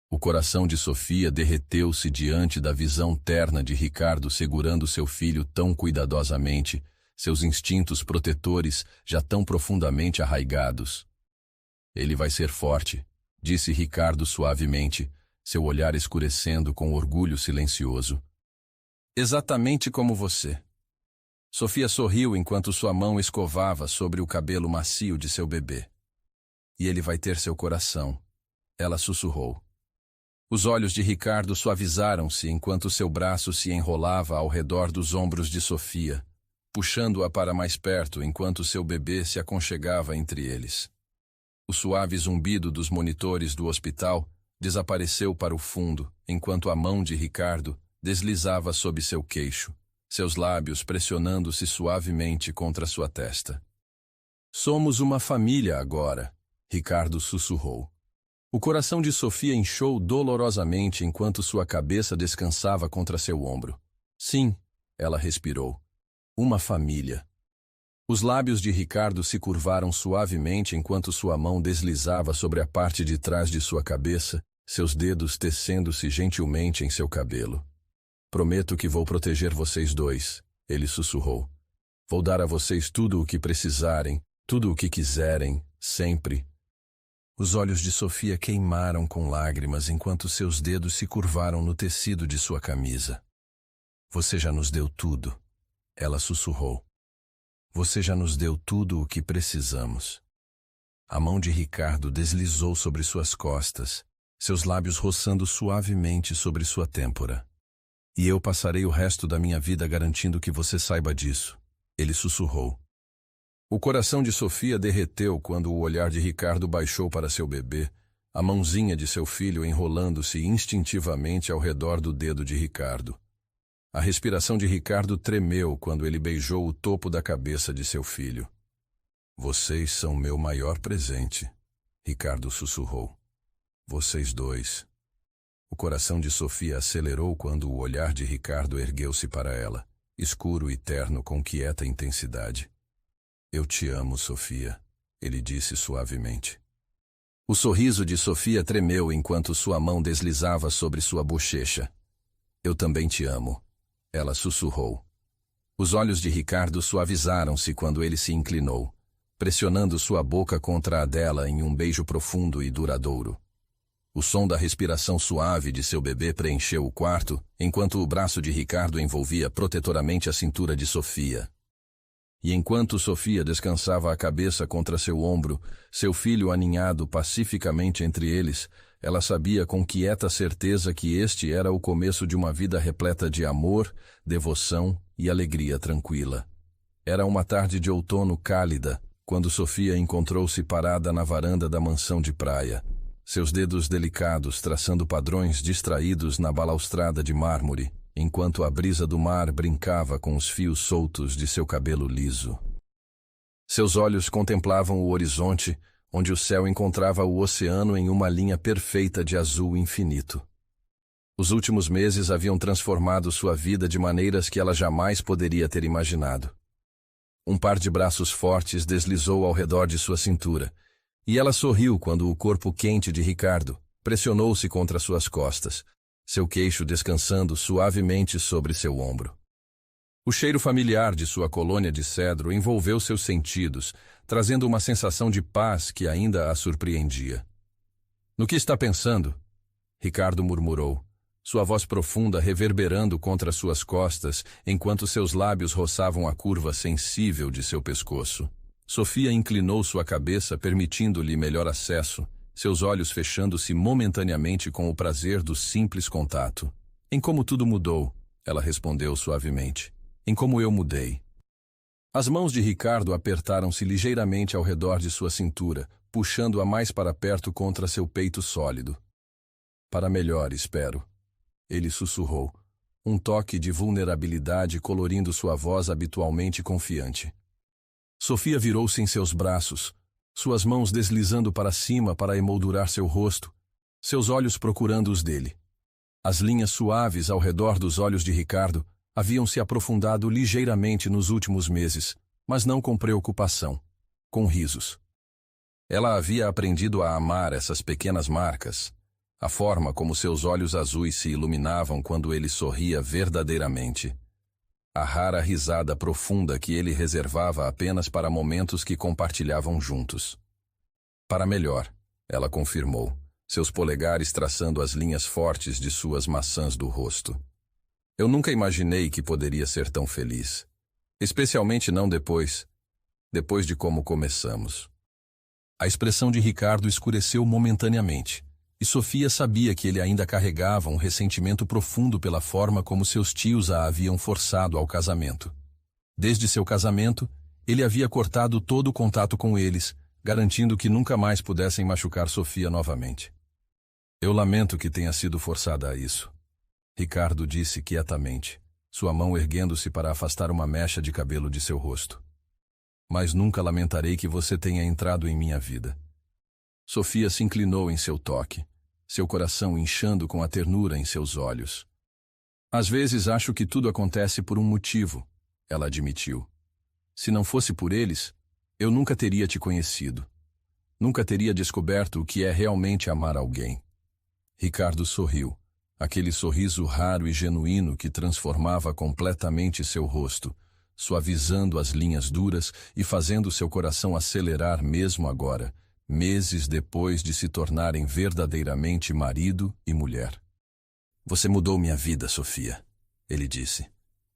O coração de Sofia derreteu-se diante da visão terna de Ricardo segurando seu filho tão cuidadosamente, seus instintos protetores já tão profundamente arraigados. Ele vai ser forte, disse Ricardo suavemente, seu olhar escurecendo com orgulho silencioso. Exatamente como você. Sofia sorriu enquanto sua mão escovava sobre o cabelo macio de seu bebê. E ele vai ter seu coração, ela sussurrou. Os olhos de Ricardo suavizaram-se enquanto seu braço se enrolava ao redor dos ombros de Sofia, puxando-a para mais perto enquanto seu bebê se aconchegava entre eles. O suave zumbido dos monitores do hospital desapareceu para o fundo, enquanto a mão de Ricardo deslizava sob seu queixo, seus lábios pressionando-se suavemente contra sua testa. Somos uma família agora, Ricardo sussurrou. O coração de Sofia inchou dolorosamente enquanto sua cabeça descansava contra seu ombro. Sim, ela respirou. Uma família. Os lábios de Ricardo se curvaram suavemente enquanto sua mão deslizava sobre a parte de trás de sua cabeça, seus dedos tecendo-se gentilmente em seu cabelo. Prometo que vou proteger vocês dois, ele sussurrou. Vou dar a vocês tudo o que precisarem, tudo o que quiserem, sempre. Os olhos de Sofia queimaram com lágrimas enquanto seus dedos se curvaram no tecido de sua camisa. Você já nos deu tudo, ela sussurrou. Você já nos deu tudo o que precisamos. A mão de Ricardo deslizou sobre suas costas, seus lábios roçando suavemente sobre sua têmpora. E eu passarei o resto da minha vida garantindo que você saiba disso, ele sussurrou. O coração de Sofia derreteu quando o olhar de Ricardo baixou para seu bebê, a mãozinha de seu filho enrolando-se instintivamente ao redor do dedo de Ricardo. A respiração de Ricardo tremeu quando ele beijou o topo da cabeça de seu filho. Vocês são meu maior presente, Ricardo sussurrou. Vocês dois. O coração de Sofia acelerou quando o olhar de Ricardo ergueu-se para ela, escuro e terno com quieta intensidade. Eu te amo, Sofia, ele disse suavemente. O sorriso de Sofia tremeu enquanto sua mão deslizava sobre sua bochecha. Eu também te amo, ela sussurrou. Os olhos de Ricardo suavizaram-se quando ele se inclinou, pressionando sua boca contra a dela em um beijo profundo e duradouro. O som da respiração suave de seu bebê preencheu o quarto, enquanto o braço de Ricardo envolvia protetoramente a cintura de Sofia. E enquanto Sofia descansava a cabeça contra seu ombro, seu filho aninhado pacificamente entre eles, ela sabia com quieta certeza que este era o começo de uma vida repleta de amor, devoção e alegria tranquila. Era uma tarde de outono cálida, quando Sofia encontrou-se parada na varanda da mansão de praia, seus dedos delicados traçando padrões distraídos na balaustrada de mármore, enquanto a brisa do mar brincava com os fios soltos de seu cabelo liso. Seus olhos contemplavam o horizonte, onde o céu encontrava o oceano em uma linha perfeita de azul infinito. Os últimos meses haviam transformado sua vida de maneiras que ela jamais poderia ter imaginado. Um par de braços fortes deslizou ao redor de sua cintura, e ela sorriu quando o corpo quente de Ricardo pressionou-se contra suas costas, seu queixo descansando suavemente sobre seu ombro. O cheiro familiar de sua colônia de cedro envolveu seus sentidos, trazendo uma sensação de paz que ainda a surpreendia. No que está pensando? Ricardo murmurou, sua voz profunda reverberando contra suas costas, enquanto seus lábios roçavam a curva sensível de seu pescoço. Sofia inclinou sua cabeça, permitindo-lhe melhor acesso, seus olhos fechando-se momentaneamente com o prazer do simples contato. Em como tudo mudou, ela respondeu suavemente. Em como eu mudei. As mãos de Ricardo apertaram-se ligeiramente ao redor de sua cintura, puxando-a mais para perto contra seu peito sólido. Para melhor, espero. Ele sussurrou, um toque de vulnerabilidade colorindo sua voz habitualmente confiante. Sofia virou-se em seus braços, suas mãos deslizando para cima para emoldurar seu rosto, seus olhos procurando os dele. As linhas suaves ao redor dos olhos de Ricardo haviam se aprofundado ligeiramente nos últimos meses, mas não com preocupação, com risos. Ela havia aprendido a amar essas pequenas marcas, a forma como seus olhos azuis se iluminavam quando ele sorria verdadeiramente, a rara risada profunda que ele reservava apenas para momentos que compartilhavam juntos. Para melhor, ela confirmou, seus polegares traçando as linhas fortes de suas maçãs do rosto. Eu nunca imaginei que poderia ser tão feliz. Especialmente não depois de como começamos. A expressão de Ricardo escureceu momentaneamente, e Sofia sabia que ele ainda carregava um ressentimento profundo pela forma como seus tios a haviam forçado ao casamento. Desde seu casamento, ele havia cortado todo o contato com eles, garantindo que nunca mais pudessem machucar Sofia novamente. Eu lamento que tenha sido forçada a isso, Ricardo disse quietamente, sua mão erguendo-se para afastar uma mecha de cabelo de seu rosto. Mas nunca lamentarei que você tenha entrado em minha vida. Sofia se inclinou em seu toque, seu coração inchando com a ternura em seus olhos. Às vezes acho que tudo acontece por um motivo, ela admitiu. Se não fosse por eles, eu nunca teria te conhecido. Nunca teria descoberto o que é realmente amar alguém. Ricardo sorriu, aquele sorriso raro e genuíno que transformava completamente seu rosto, suavizando as linhas duras e fazendo seu coração acelerar mesmo agora, meses depois de se tornarem verdadeiramente marido e mulher. Você mudou minha vida, Sofia, ele disse,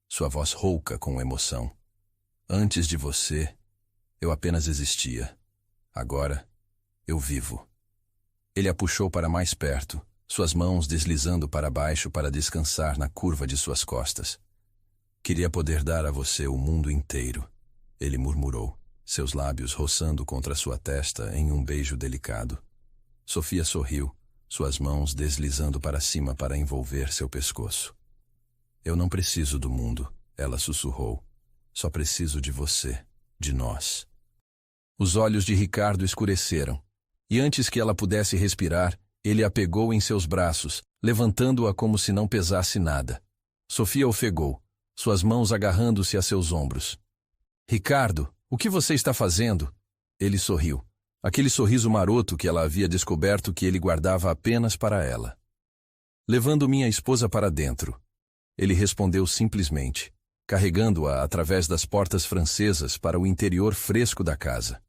sua voz rouca com emoção. Antes de você, eu apenas existia. Agora, eu vivo. Ele a puxou para mais perto, suas mãos deslizando para baixo para descansar na curva de suas costas. Queria poder dar a você o mundo inteiro, ele murmurou, seus lábios roçando contra sua testa em um beijo delicado. Sofia sorriu, suas mãos deslizando para cima para envolver seu pescoço. Eu não preciso do mundo, ela sussurrou. Só preciso de você, de nós. Os olhos de Ricardo escureceram, e antes que ela pudesse respirar, ele a pegou em seus braços, levantando-a como se não pesasse nada. Sofia ofegou, suas mãos agarrando-se a seus ombros. Ricardo, o que você está fazendo? Ele sorriu, aquele sorriso maroto que ela havia descoberto que ele guardava apenas para ela. Levando minha esposa para dentro. Ele respondeu simplesmente, carregando-a através das portas francesas para o interior fresco da casa.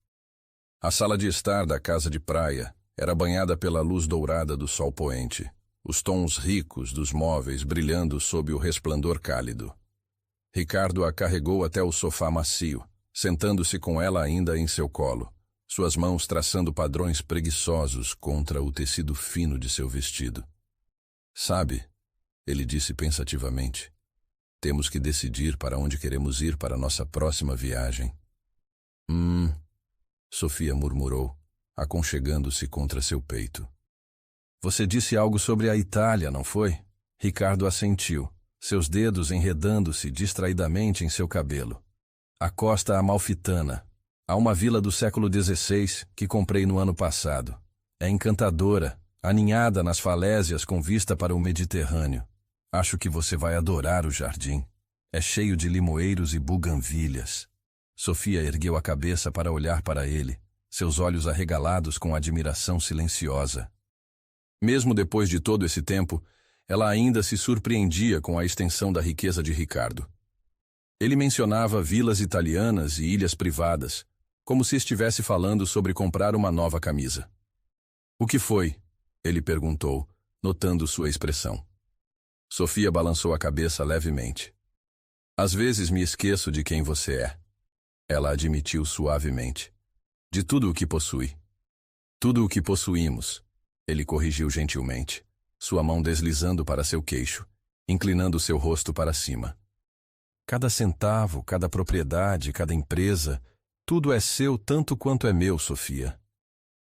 A sala de estar da casa de praia era banhada pela luz dourada do sol poente, os tons ricos dos móveis brilhando sob o resplendor cálido. Ricardo a carregou até o sofá macio, sentando-se com ela ainda em seu colo, suas mãos traçando padrões preguiçosos contra o tecido fino de seu vestido. Sabe, ele disse pensativamente, temos que decidir para onde queremos ir para nossa próxima viagem. Sofia murmurou, aconchegando-se contra seu peito. Você disse algo sobre a Itália, não foi? Ricardo assentiu, seus dedos enredando-se distraidamente em seu cabelo. A Costa Amalfitana. Há uma vila do século XVI que comprei no ano passado. É encantadora, aninhada nas falésias com vista para o Mediterrâneo. Acho que você vai adorar o jardim. É cheio de limoeiros e buganvílias. Sofia ergueu a cabeça para olhar para ele, seus olhos arregalados com admiração silenciosa. Mesmo depois de todo esse tempo, ela ainda se surpreendia com a extensão da riqueza de Ricardo. Ele mencionava vilas italianas e ilhas privadas, como se estivesse falando sobre comprar uma nova camisa. O que foi? Ele perguntou, notando sua expressão. Sofia balançou a cabeça levemente. Às vezes me esqueço de quem você é. Ela admitiu suavemente. De tudo o que possui. Tudo o que possuímos. Ele corrigiu gentilmente, sua mão deslizando para seu queixo, inclinando seu rosto para cima. Cada centavo, cada propriedade, cada empresa, tudo é seu tanto quanto é meu, Sofia.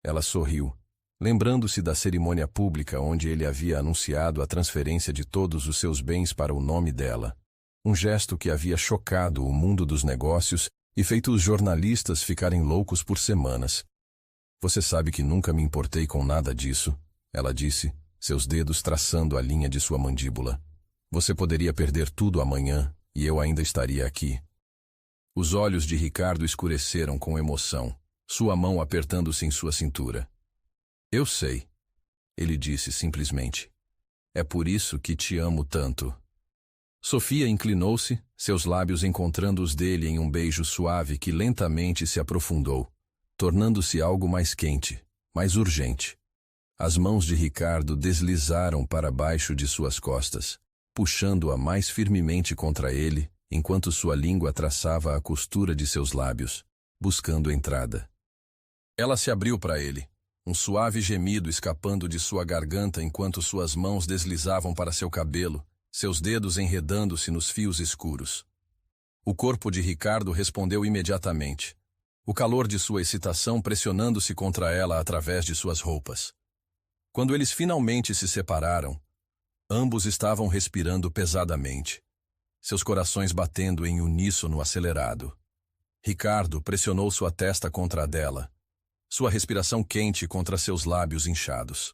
Ela sorriu, lembrando-se da cerimônia pública onde ele havia anunciado a transferência de todos os seus bens para o nome dela. Um gesto que havia chocado o mundo dos negócios e feito os jornalistas ficarem loucos por semanas. Você sabe que nunca me importei com nada disso, ela disse, seus dedos traçando a linha de sua mandíbula. Você poderia perder tudo amanhã e eu ainda estaria aqui. Os olhos de Ricardo escureceram com emoção, sua mão apertando-se em sua cintura. Eu sei, ele disse simplesmente. É por isso que te amo tanto. Sofia inclinou-se, seus lábios encontrando os dele em um beijo suave que lentamente se aprofundou, tornando-se algo mais quente, mais urgente. As mãos de Ricardo deslizaram para baixo de suas costas, puxando-a mais firmemente contra ele, enquanto sua língua traçava a costura de seus lábios, buscando entrada. Ela se abriu para ele, um suave gemido escapando de sua garganta enquanto suas mãos deslizavam para seu cabelo, seus dedos enredando-se nos fios escuros. O corpo de Ricardo respondeu imediatamente, o calor de sua excitação pressionando-se contra ela através de suas roupas. Quando eles finalmente se separaram, ambos estavam respirando pesadamente, seus corações batendo em uníssono acelerado. Ricardo pressionou sua testa contra a dela, sua respiração quente contra seus lábios inchados.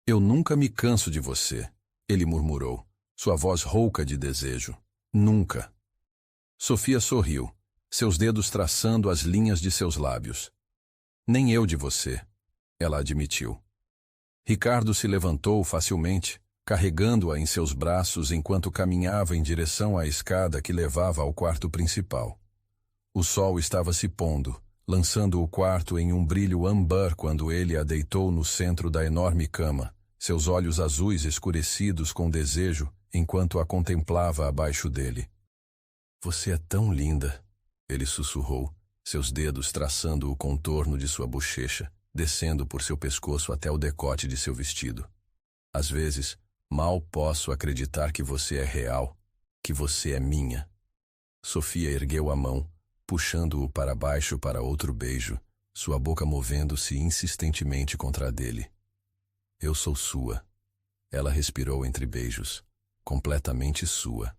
Eu nunca me canso de você, ele murmurou, sua voz rouca de desejo. Nunca. Sofia sorriu, seus dedos traçando as linhas de seus lábios. Nem eu de você, ela admitiu. Ricardo se levantou facilmente, carregando-a em seus braços enquanto caminhava em direção à escada que levava ao quarto principal. O sol estava se pondo, lançando o quarto em um brilho âmbar quando ele a deitou no centro da enorme cama, seus olhos azuis escurecidos com desejo enquanto a contemplava abaixo dele. Você é tão linda, ele sussurrou, seus dedos traçando o contorno de sua bochecha, descendo por seu pescoço até o decote de seu vestido. Às vezes, mal posso acreditar que você é real, que você é minha. Sofia ergueu a mão, puxando-o para baixo para outro beijo, sua boca movendo-se insistentemente contra a dele. Eu sou sua. Ela respirou entre beijos, completamente sua.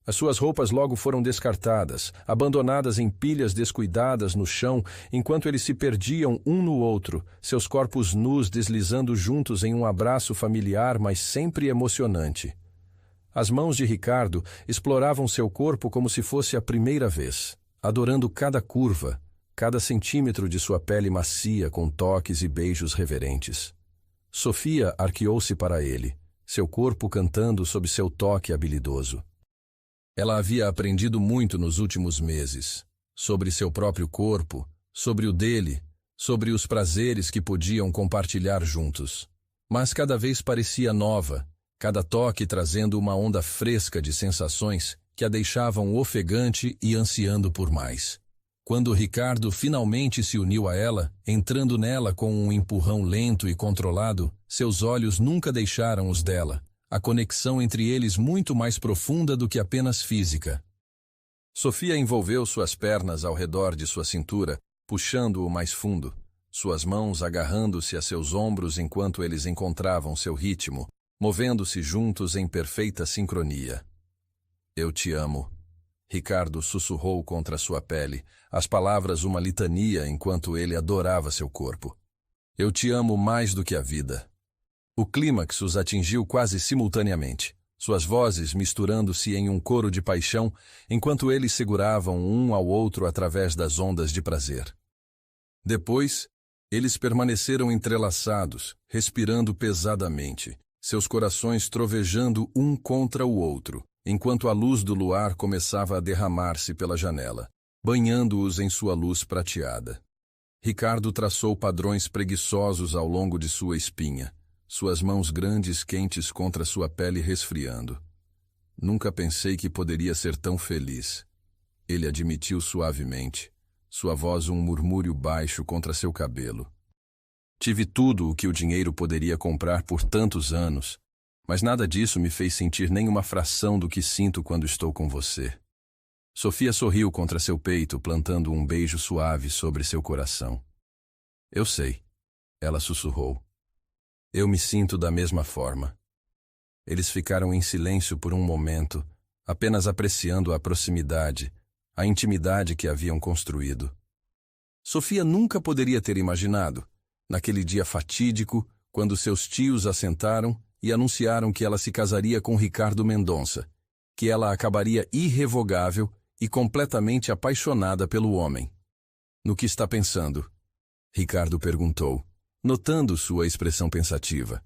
As suas roupas logo foram descartadas, abandonadas em pilhas descuidadas no chão, enquanto eles se perdiam um no outro, seus corpos nus deslizando juntos em um abraço familiar, mas sempre emocionante. As mãos de Ricardo exploravam seu corpo como se fosse a primeira vez, adorando cada curva, cada centímetro de sua pele macia com toques e beijos reverentes. Sofia arqueou-se para ele, seu corpo cantando sob seu toque habilidoso. Ela havia aprendido muito nos últimos meses, sobre seu próprio corpo, sobre o dele, sobre os prazeres que podiam compartilhar juntos. Mas cada vez parecia nova, cada toque trazendo uma onda fresca de sensações que a deixavam ofegante e ansiando por mais. Quando Ricardo finalmente se uniu a ela, entrando nela com um empurrão lento e controlado, seus olhos nunca deixaram os dela, a conexão entre eles muito mais profunda do que apenas física. Sofia envolveu suas pernas ao redor de sua cintura, puxando-o mais fundo, suas mãos agarrando-se a seus ombros enquanto eles encontravam seu ritmo, movendo-se juntos em perfeita sincronia. Eu te amo. Ricardo sussurrou contra sua pele, as palavras uma litania enquanto ele adorava seu corpo. Eu te amo mais do que a vida. O clímax os atingiu quase simultaneamente, suas vozes misturando-se em um coro de paixão, enquanto eles seguravam um ao outro através das ondas de prazer. Depois, eles permaneceram entrelaçados, respirando pesadamente, seus corações trovejando um contra o outro, enquanto a luz do luar começava a derramar-se pela janela, banhando-os em sua luz prateada. Ricardo traçou padrões preguiçosos ao longo de sua espinha, suas mãos grandes quentes contra sua pele resfriando. Nunca pensei que poderia ser tão feliz. Ele admitiu suavemente, sua voz um murmúrio baixo contra seu cabelo. Tive tudo o que o dinheiro poderia comprar por tantos anos, mas nada disso me fez sentir nem uma fração do que sinto quando estou com você. Sofia sorriu contra seu peito, plantando um beijo suave sobre seu coração. Eu sei, ela sussurrou. Eu me sinto da mesma forma. Eles ficaram em silêncio por um momento, apenas apreciando a proximidade, a intimidade que haviam construído. Sofia nunca poderia ter imaginado, naquele dia fatídico, quando seus tios a sentaram e anunciaram que ela se casaria com Ricardo Mendonça, que ela acabaria irrevogável e completamente apaixonada pelo homem. No que está pensando? Ricardo perguntou, notando sua expressão pensativa.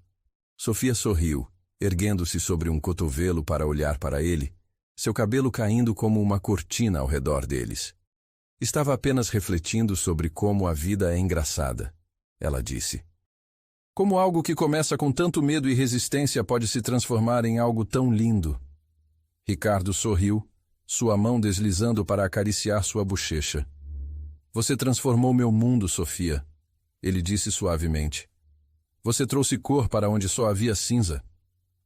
Sofia sorriu, erguendo-se sobre um cotovelo para olhar para ele, seu cabelo caindo como uma cortina ao redor deles. Estava apenas refletindo sobre como a vida é engraçada, ela disse. Como algo que começa com tanto medo e resistência pode se transformar em algo tão lindo. Ricardo sorriu, sua mão deslizando para acariciar sua bochecha. Você transformou meu mundo, Sofia, ele disse suavemente. Você trouxe cor para onde só havia cinza.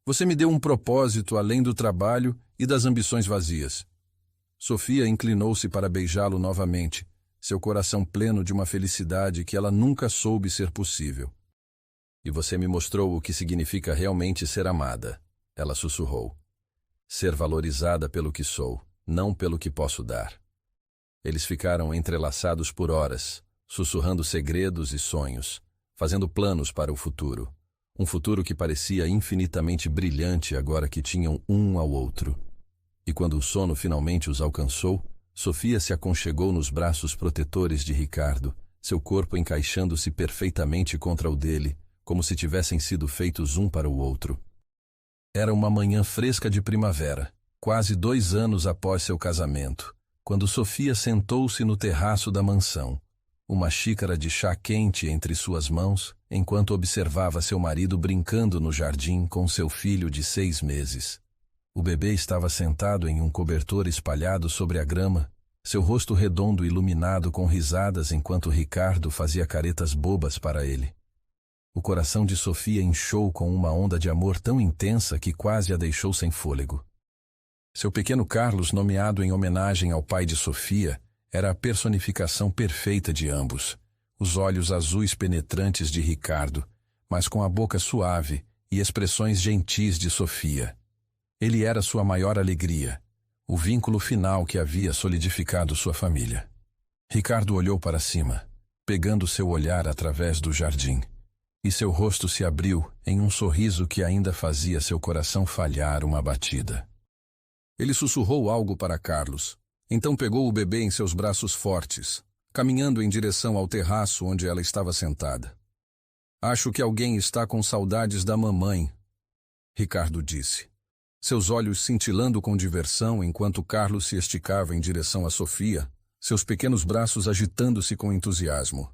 Você me deu um propósito além do trabalho e das ambições vazias. Sofia inclinou-se para beijá-lo novamente, seu coração pleno de uma felicidade que ela nunca soube ser possível. E você me mostrou o que significa realmente ser amada, ela sussurrou. Ser valorizada pelo que sou, não pelo que posso dar. Eles ficaram entrelaçados por horas, sussurrando segredos e sonhos, fazendo planos para o futuro. Um futuro que parecia infinitamente brilhante agora que tinham um ao outro. E quando o sono finalmente os alcançou, Sofia se aconchegou nos braços protetores de Ricardo, seu corpo encaixando-se perfeitamente contra o dele, como se tivessem sido feitos um para o outro. Era uma manhã fresca de primavera, quase 2 anos após seu casamento, quando Sofia sentou-se no terraço da mansão, uma xícara de chá quente entre suas mãos, enquanto observava seu marido brincando no jardim com seu filho de 6 meses. O bebê estava sentado em um cobertor espalhado sobre a grama, seu rosto redondo iluminado com risadas enquanto Ricardo fazia caretas bobas para ele. O coração de Sofia inchou com uma onda de amor tão intensa que quase a deixou sem fôlego. Seu pequeno Carlos, nomeado em homenagem ao pai de Sofia, era a personificação perfeita de ambos. Os olhos azuis penetrantes de Ricardo, mas com a boca suave e expressões gentis de Sofia. Ele era sua maior alegria, o vínculo final que havia solidificado sua família. Ricardo olhou para cima, pegando seu olhar através do jardim, e seu rosto se abriu em um sorriso que ainda fazia seu coração falhar uma batida. Ele sussurrou algo para Carlos, então pegou o bebê em seus braços fortes, caminhando em direção ao terraço onde ela estava sentada. Acho que alguém está com saudades da mamãe, Ricardo disse, seus olhos cintilando com diversão enquanto Carlos se esticava em direção a Sofia, seus pequenos braços agitando-se com entusiasmo.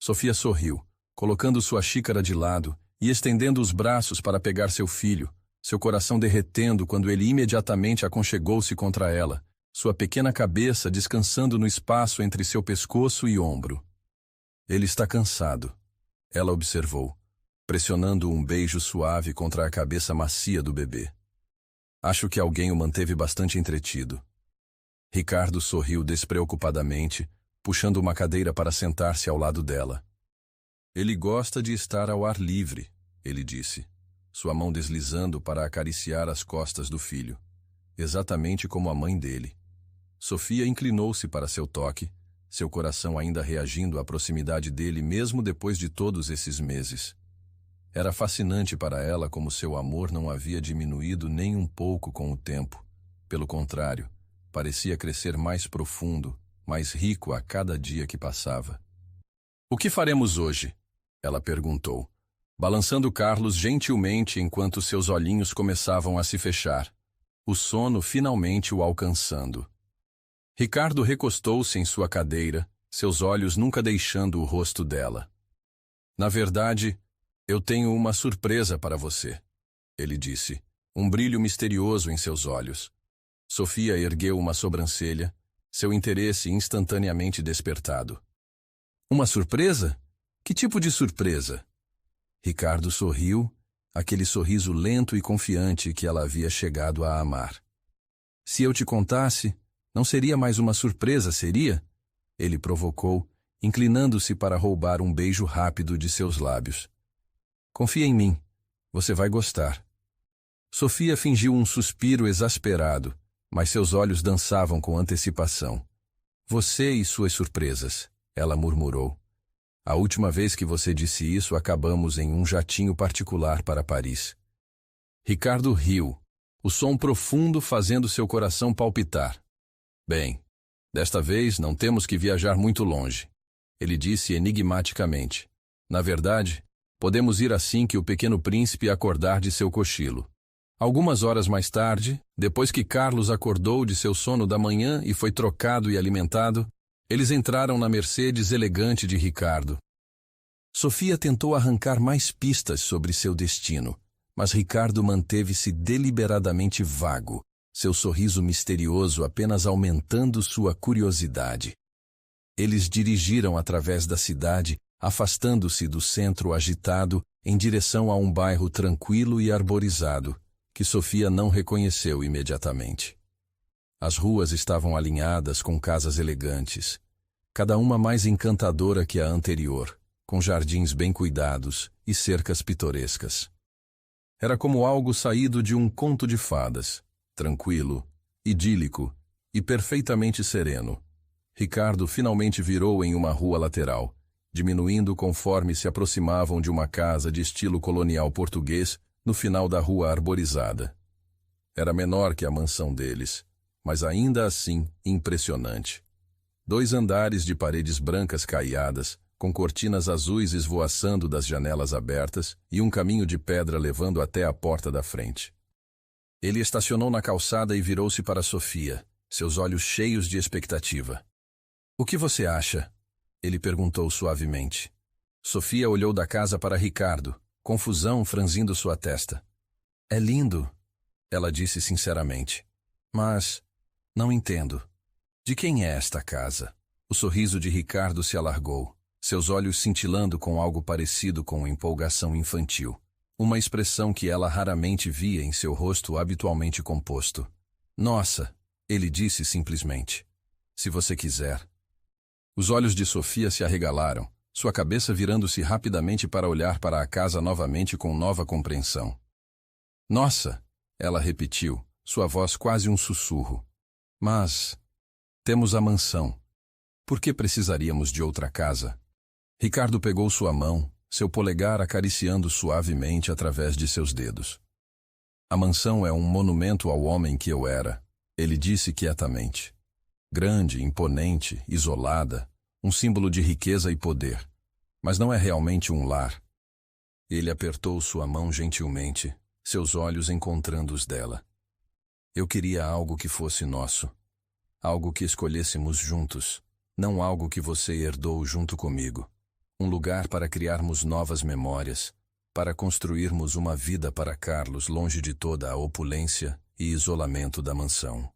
Sofia sorriu, colocando sua xícara de lado e estendendo os braços para pegar seu filho, seu coração derretendo quando ele imediatamente aconchegou-se contra ela, sua pequena cabeça descansando no espaço entre seu pescoço e ombro. Ele está cansado, ela observou, pressionando um beijo suave contra a cabeça macia do bebê. Acho que alguém o manteve bastante entretido. Ricardo sorriu despreocupadamente, puxando uma cadeira para sentar-se ao lado dela. Ele gosta de estar ao ar livre, ele disse, sua mão deslizando para acariciar as costas do filho, exatamente como a mãe dele. Sofia inclinou-se para seu toque, seu coração ainda reagindo à proximidade dele mesmo depois de todos esses meses. Era fascinante para ela como seu amor não havia diminuído nem um pouco com o tempo. Pelo contrário, parecia crescer mais profundo, mais rico a cada dia que passava. O que faremos hoje? Ela perguntou, balançando Carlos gentilmente enquanto seus olhinhos começavam a se fechar, o sono finalmente o alcançando. Ricardo recostou-se em sua cadeira, seus olhos nunca deixando o rosto dela. Na verdade, eu tenho uma surpresa para você, ele disse, um brilho misterioso em seus olhos. Sofia ergueu uma sobrancelha, seu interesse instantaneamente despertado. Uma surpresa? Que tipo de surpresa? Ricardo sorriu, aquele sorriso lento e confiante que ela havia chegado a amar. Se eu te contasse, não seria mais uma surpresa, seria? Ele provocou, inclinando-se para roubar um beijo rápido de seus lábios. Confia em mim, você vai gostar. Sofia fingiu um suspiro exasperado, mas seus olhos dançavam com antecipação. Você e suas surpresas, ela murmurou. A última vez que você disse isso, acabamos em um jatinho particular para Paris. Ricardo riu, o som profundo fazendo seu coração palpitar. Bem, Desta vez, não temos que viajar muito longe, ele disse enigmaticamente. Na verdade, podemos ir assim que o pequeno príncipe acordar de seu cochilo. Algumas horas mais tarde, depois que Carlos acordou de seu sono da manhã e foi trocado e alimentado, eles entraram na Mercedes elegante de Ricardo. Sofia tentou arrancar mais pistas sobre seu destino, mas Ricardo manteve-se deliberadamente vago, seu sorriso misterioso apenas aumentando sua curiosidade. Eles dirigiram através da cidade, afastando-se do centro agitado em direção a um bairro tranquilo e arborizado, que Sofia não reconheceu imediatamente. As ruas estavam alinhadas com casas elegantes, cada uma mais encantadora que a anterior, com jardins bem cuidados e cercas pitorescas. Era como algo saído de um conto de fadas, tranquilo, idílico e perfeitamente sereno. Ricardo finalmente virou em uma rua lateral, diminuindo conforme se aproximavam de uma casa de estilo colonial português no final da rua arborizada. Era menor que a mansão deles, mas ainda assim impressionante. 2 andares de paredes brancas caiadas, com cortinas azuis esvoaçando das janelas abertas e um caminho de pedra levando até a porta da frente. Ele estacionou na calçada e virou-se para Sofia, seus olhos cheios de expectativa. "O que você acha?" ele perguntou suavemente. Sofia olhou da casa para Ricardo, confusão franzindo sua testa. "É lindo", ela disse sinceramente. "Mas não entendo. De quem é esta casa?" O sorriso de Ricardo se alargou, seus olhos cintilando com algo parecido com empolgação infantil, uma expressão que ela raramente via em seu rosto habitualmente composto. "Nossa", ele disse simplesmente. "Se você quiser." Os olhos de Sofia se arregalaram, sua cabeça virando-se rapidamente para olhar para a casa novamente com nova compreensão. "Nossa", ela repetiu, sua voz quase um sussurro. "Mas temos a mansão. Por que precisaríamos de outra casa?" Ricardo pegou sua mão, seu polegar acariciando suavemente através de seus dedos. "A mansão é um monumento ao homem que eu era", ele disse quietamente. Grande, imponente, isolada, um símbolo de riqueza e poder. Mas não é realmente um lar. Ele apertou sua mão gentilmente, seus olhos encontrando os dela. "Eu queria algo que fosse nosso. Algo que escolhêssemos juntos, não algo que você herdou junto comigo. Um lugar para criarmos novas memórias, para construirmos uma vida para Carlos longe de toda a opulência e isolamento da mansão."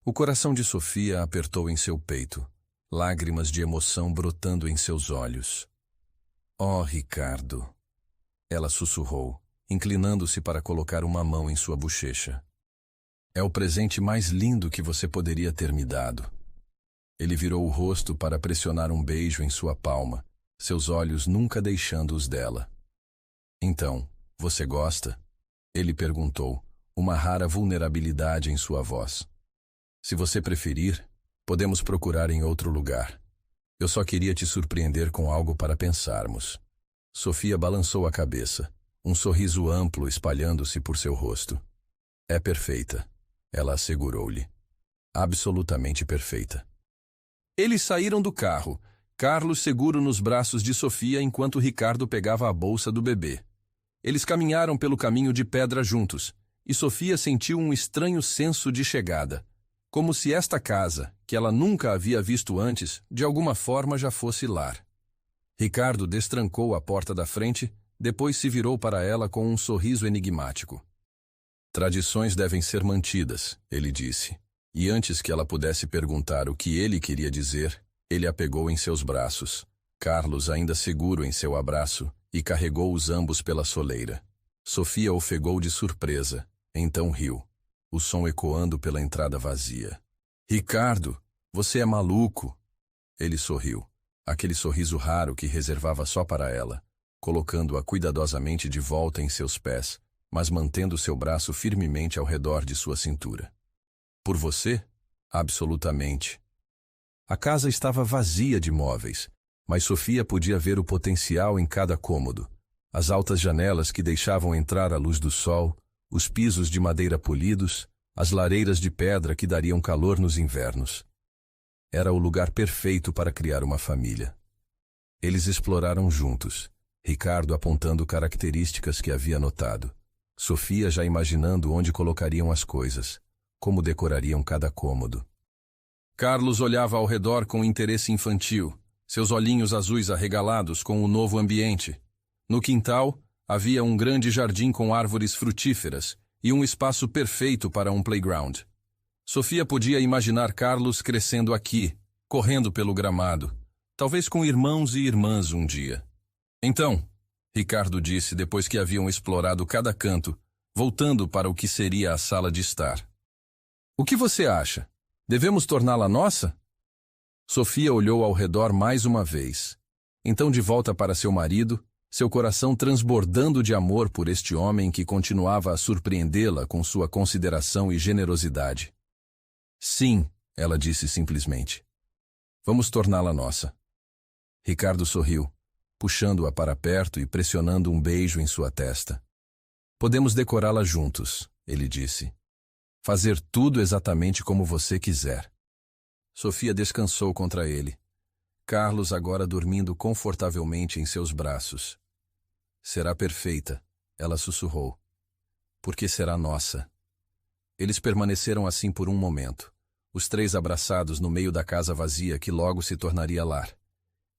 O coração de Sofia apertou em seu peito, lágrimas de emoção brotando em seus olhos. "Oh, Ricardo!" ela sussurrou, inclinando-se para colocar uma mão em sua bochecha. "É o presente mais lindo que você poderia ter me dado." Ele virou o rosto para pressionar um beijo em sua palma, seus olhos nunca deixando os dela. "Então, você gosta?" ele perguntou, uma rara vulnerabilidade em sua voz. "Se você preferir, podemos procurar em outro lugar. Eu só queria te surpreender com algo para pensarmos." Sofia balançou a cabeça, um sorriso amplo espalhando-se por seu rosto. "É perfeita", ela assegurou-lhe. "Absolutamente perfeita." Eles saíram do carro, Carlos seguro nos braços de Sofia enquanto Ricardo pegava a bolsa do bebê. Eles caminharam pelo caminho de pedra juntos, e Sofia sentiu um estranho senso de chegada, como se esta casa, que ela nunca havia visto antes, de alguma forma já fosse lar. Ricardo destrancou a porta da frente, depois se virou para ela com um sorriso enigmático. "Tradições devem ser mantidas", ele disse, e antes que ela pudesse perguntar o que ele queria dizer, ele a pegou em seus braços, Carlos ainda seguro em seu abraço, e carregou-os ambos pela soleira. Sofia ofegou de surpresa, então riu, o som ecoando pela entrada vazia. "Ricardo, você é maluco!" Ele sorriu, aquele sorriso raro que reservava só para ela, colocando-a cuidadosamente de volta em seus pés, mas mantendo seu braço firmemente ao redor de sua cintura. "Por você? Absolutamente." A casa estava vazia de móveis, mas Sofia podia ver o potencial em cada cômodo, as altas janelas que deixavam entrar a luz do sol, os pisos de madeira polidos, as lareiras de pedra que dariam calor nos invernos. Era o lugar perfeito para criar uma família. Eles exploraram juntos, Ricardo apontando características que havia notado. Sofia já imaginando onde colocariam as coisas, como decorariam cada cômodo. Carlos olhava ao redor com interesse infantil, seus olhinhos azuis arregalados com o novo ambiente. No quintal, havia um grande jardim com árvores frutíferas e um espaço perfeito para um playground. Sofia podia imaginar Carlos crescendo aqui, correndo pelo gramado, talvez com irmãos e irmãs um dia. Então, Ricardo disse depois que haviam explorado cada canto, voltando para o que seria a sala de estar. O que você acha? Devemos torná-la nossa? Sofia olhou ao redor mais uma vez. Então, de volta para seu marido, seu coração transbordando de amor por este homem que continuava a surpreendê-la com sua consideração e generosidade. Sim, ela disse simplesmente. Vamos torná-la nossa. Ricardo sorriu, puxando-a para perto e pressionando um beijo em sua testa. Podemos decorá-la juntos, ele disse. Fazer tudo exatamente como você quiser. Sofia descansou contra ele. Carlos agora dormindo confortavelmente em seus braços. Será perfeita, ela sussurrou. Porque será nossa. Eles permaneceram assim por um momento, os três abraçados no meio da casa vazia que logo se tornaria lar.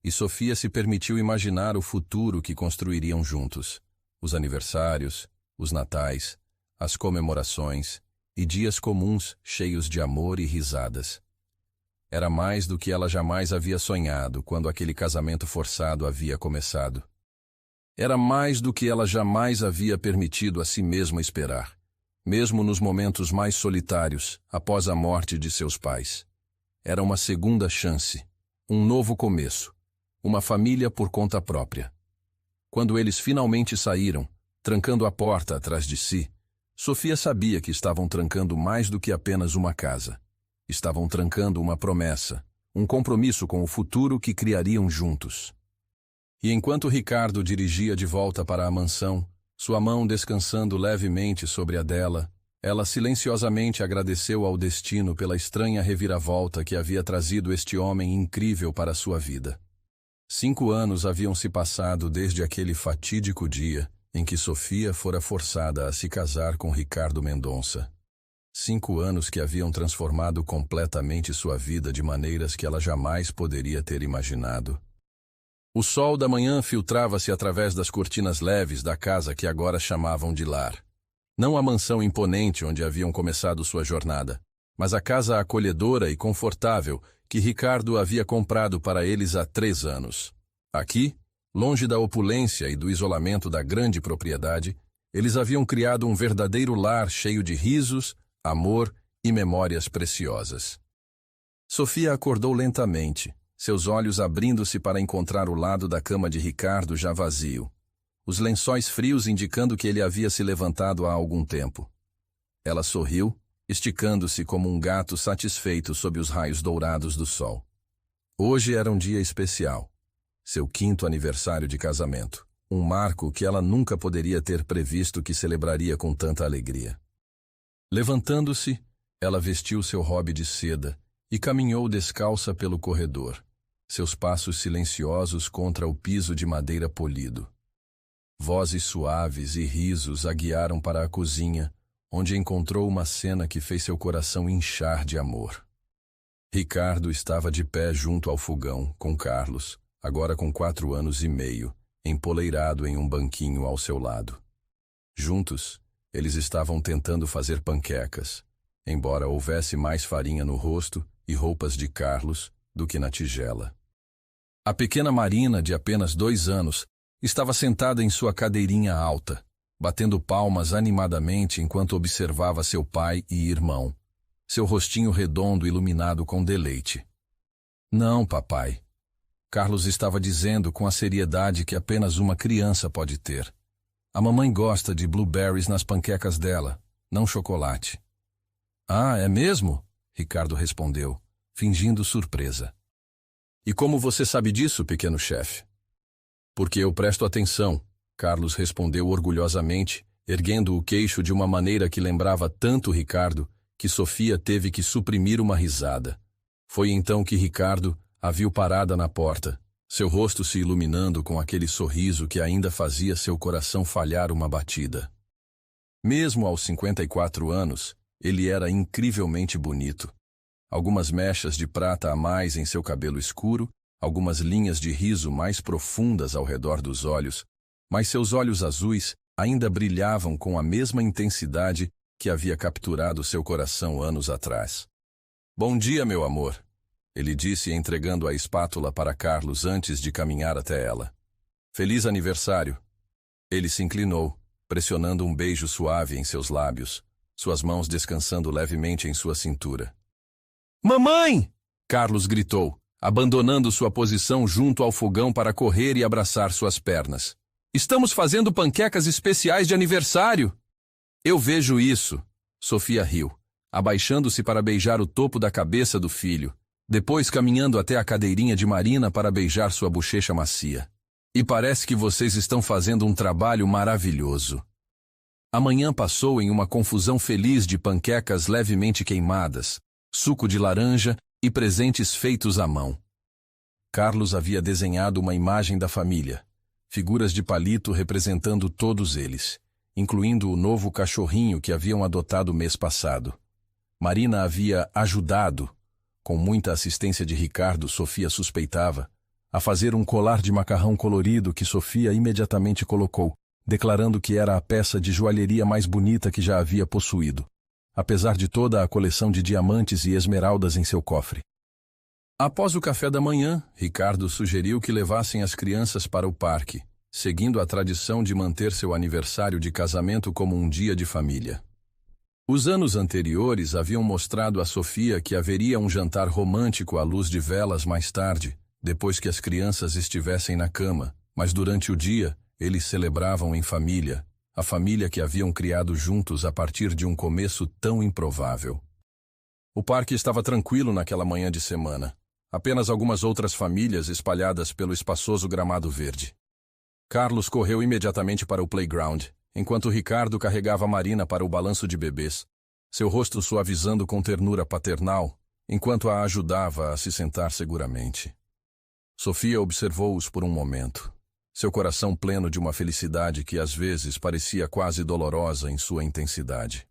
E Sofia se permitiu imaginar o futuro que construiriam juntos. Os aniversários, os natais, as comemorações e dias comuns cheios de amor e risadas. Era mais do que ela jamais havia sonhado quando aquele casamento forçado havia começado. Era mais do que ela jamais havia permitido a si mesma esperar, mesmo nos momentos mais solitários, após a morte de seus pais. Era uma segunda chance, um novo começo, uma família por conta própria. Quando eles finalmente saíram, trancando a porta atrás de si, Sofia sabia que estavam trancando mais do que apenas uma casa. Estavam trancando uma promessa, um compromisso com o futuro que criariam juntos. E enquanto Ricardo dirigia de volta para a mansão, sua mão descansando levemente sobre a dela, ela silenciosamente agradeceu ao destino pela estranha reviravolta que havia trazido este homem incrível para sua vida. 5 anos haviam se passado desde aquele fatídico dia em que Sofia fora forçada a se casar com Ricardo Mendonça. 5 anos que haviam transformado completamente sua vida de maneiras que ela jamais poderia ter imaginado. O sol da manhã filtrava-se através das cortinas leves da casa que agora chamavam de lar. Não a mansão imponente onde haviam começado sua jornada, mas a casa acolhedora e confortável que Ricardo havia comprado para eles há 3 anos. Aqui, longe da opulência e do isolamento da grande propriedade, eles haviam criado um verdadeiro lar cheio de risos, amor e memórias preciosas. Sofia acordou lentamente, seus olhos abrindo-se para encontrar o lado da cama de Ricardo já vazio, os lençóis frios indicando que ele havia se levantado há algum tempo. Ela sorriu, esticando-se como um gato satisfeito sob os raios dourados do sol. Hoje era um dia especial, seu 5º aniversário de casamento, um marco que ela nunca poderia ter previsto que celebraria com tanta alegria. Levantando-se, ela vestiu seu robe de seda e caminhou descalça pelo corredor, seus passos silenciosos contra o piso de madeira polido. Vozes suaves e risos a guiaram para a cozinha, onde encontrou uma cena que fez seu coração inchar de amor. Ricardo estava de pé junto ao fogão, com Carlos, agora com 4 anos e meio, empoleirado em um banquinho ao seu lado. Juntos, eles estavam tentando fazer panquecas, embora houvesse mais farinha no rosto e roupas de Carlos do que na tigela. A pequena Marina, de apenas 2 anos, estava sentada em sua cadeirinha alta, batendo palmas animadamente enquanto observava seu pai e irmão, seu rostinho redondo iluminado com deleite. Não, papai. Carlos estava dizendo com a seriedade que apenas uma criança pode ter. A mamãe gosta de blueberries nas panquecas dela, não chocolate. Ah, é mesmo? Ricardo respondeu, fingindo surpresa. E como você sabe disso, pequeno chefe? Porque eu presto atenção, Carlos respondeu orgulhosamente, erguendo o queixo de uma maneira que lembrava tanto Ricardo que Sofia teve que suprimir uma risada. Foi então que Ricardo a viu parada na porta, seu rosto se iluminando com aquele sorriso que ainda fazia seu coração falhar uma batida. Mesmo aos 54 anos, ele era incrivelmente bonito. Algumas mechas de prata a mais em seu cabelo escuro, algumas linhas de riso mais profundas ao redor dos olhos, mas seus olhos azuis ainda brilhavam com a mesma intensidade que havia capturado seu coração anos atrás. "Bom dia, meu amor", ele disse entregando a espátula para Carlos antes de caminhar até ela. "Feliz aniversário." Ele se inclinou, pressionando um beijo suave em seus lábios, suas mãos descansando levemente em sua cintura. "Mamãe!" Carlos gritou, abandonando sua posição junto ao fogão para correr e abraçar suas pernas. "Estamos fazendo panquecas especiais de aniversário." "Eu vejo isso." Sofia riu, abaixando-se para beijar o topo da cabeça do filho, depois caminhando até a cadeirinha de Marina para beijar sua bochecha macia. "E parece que vocês estão fazendo um trabalho maravilhoso." A manhã passou em uma confusão feliz de panquecas levemente queimadas, suco de laranja e presentes feitos à mão. Carlos havia desenhado uma imagem da família, figuras de palito representando todos eles, incluindo o novo cachorrinho que haviam adotado mês passado. Marina havia ajudado, com muita assistência de Ricardo, Sofia suspeitava, a fazer um colar de macarrão colorido que Sofia imediatamente colocou, declarando que era a peça de joalheria mais bonita que já havia possuído, apesar de toda a coleção de diamantes e esmeraldas em seu cofre. Após o café da manhã, Ricardo sugeriu que levassem as crianças para o parque, seguindo a tradição de manter seu aniversário de casamento como um dia de família. Os anos anteriores haviam mostrado a Sofia que haveria um jantar romântico à luz de velas mais tarde, depois que as crianças estivessem na cama, mas durante o dia, eles celebravam em família, a família que haviam criado juntos a partir de um começo tão improvável. O parque estava tranquilo naquela manhã de semana. Apenas algumas outras famílias espalhadas pelo espaçoso gramado verde. Carlos correu imediatamente para o playground, enquanto Ricardo carregava Marina para o balanço de bebês, seu rosto suavizando com ternura paternal, enquanto a ajudava a se sentar seguramente. Sofia observou-os por um momento, seu coração pleno de uma felicidade que às vezes parecia quase dolorosa em sua intensidade.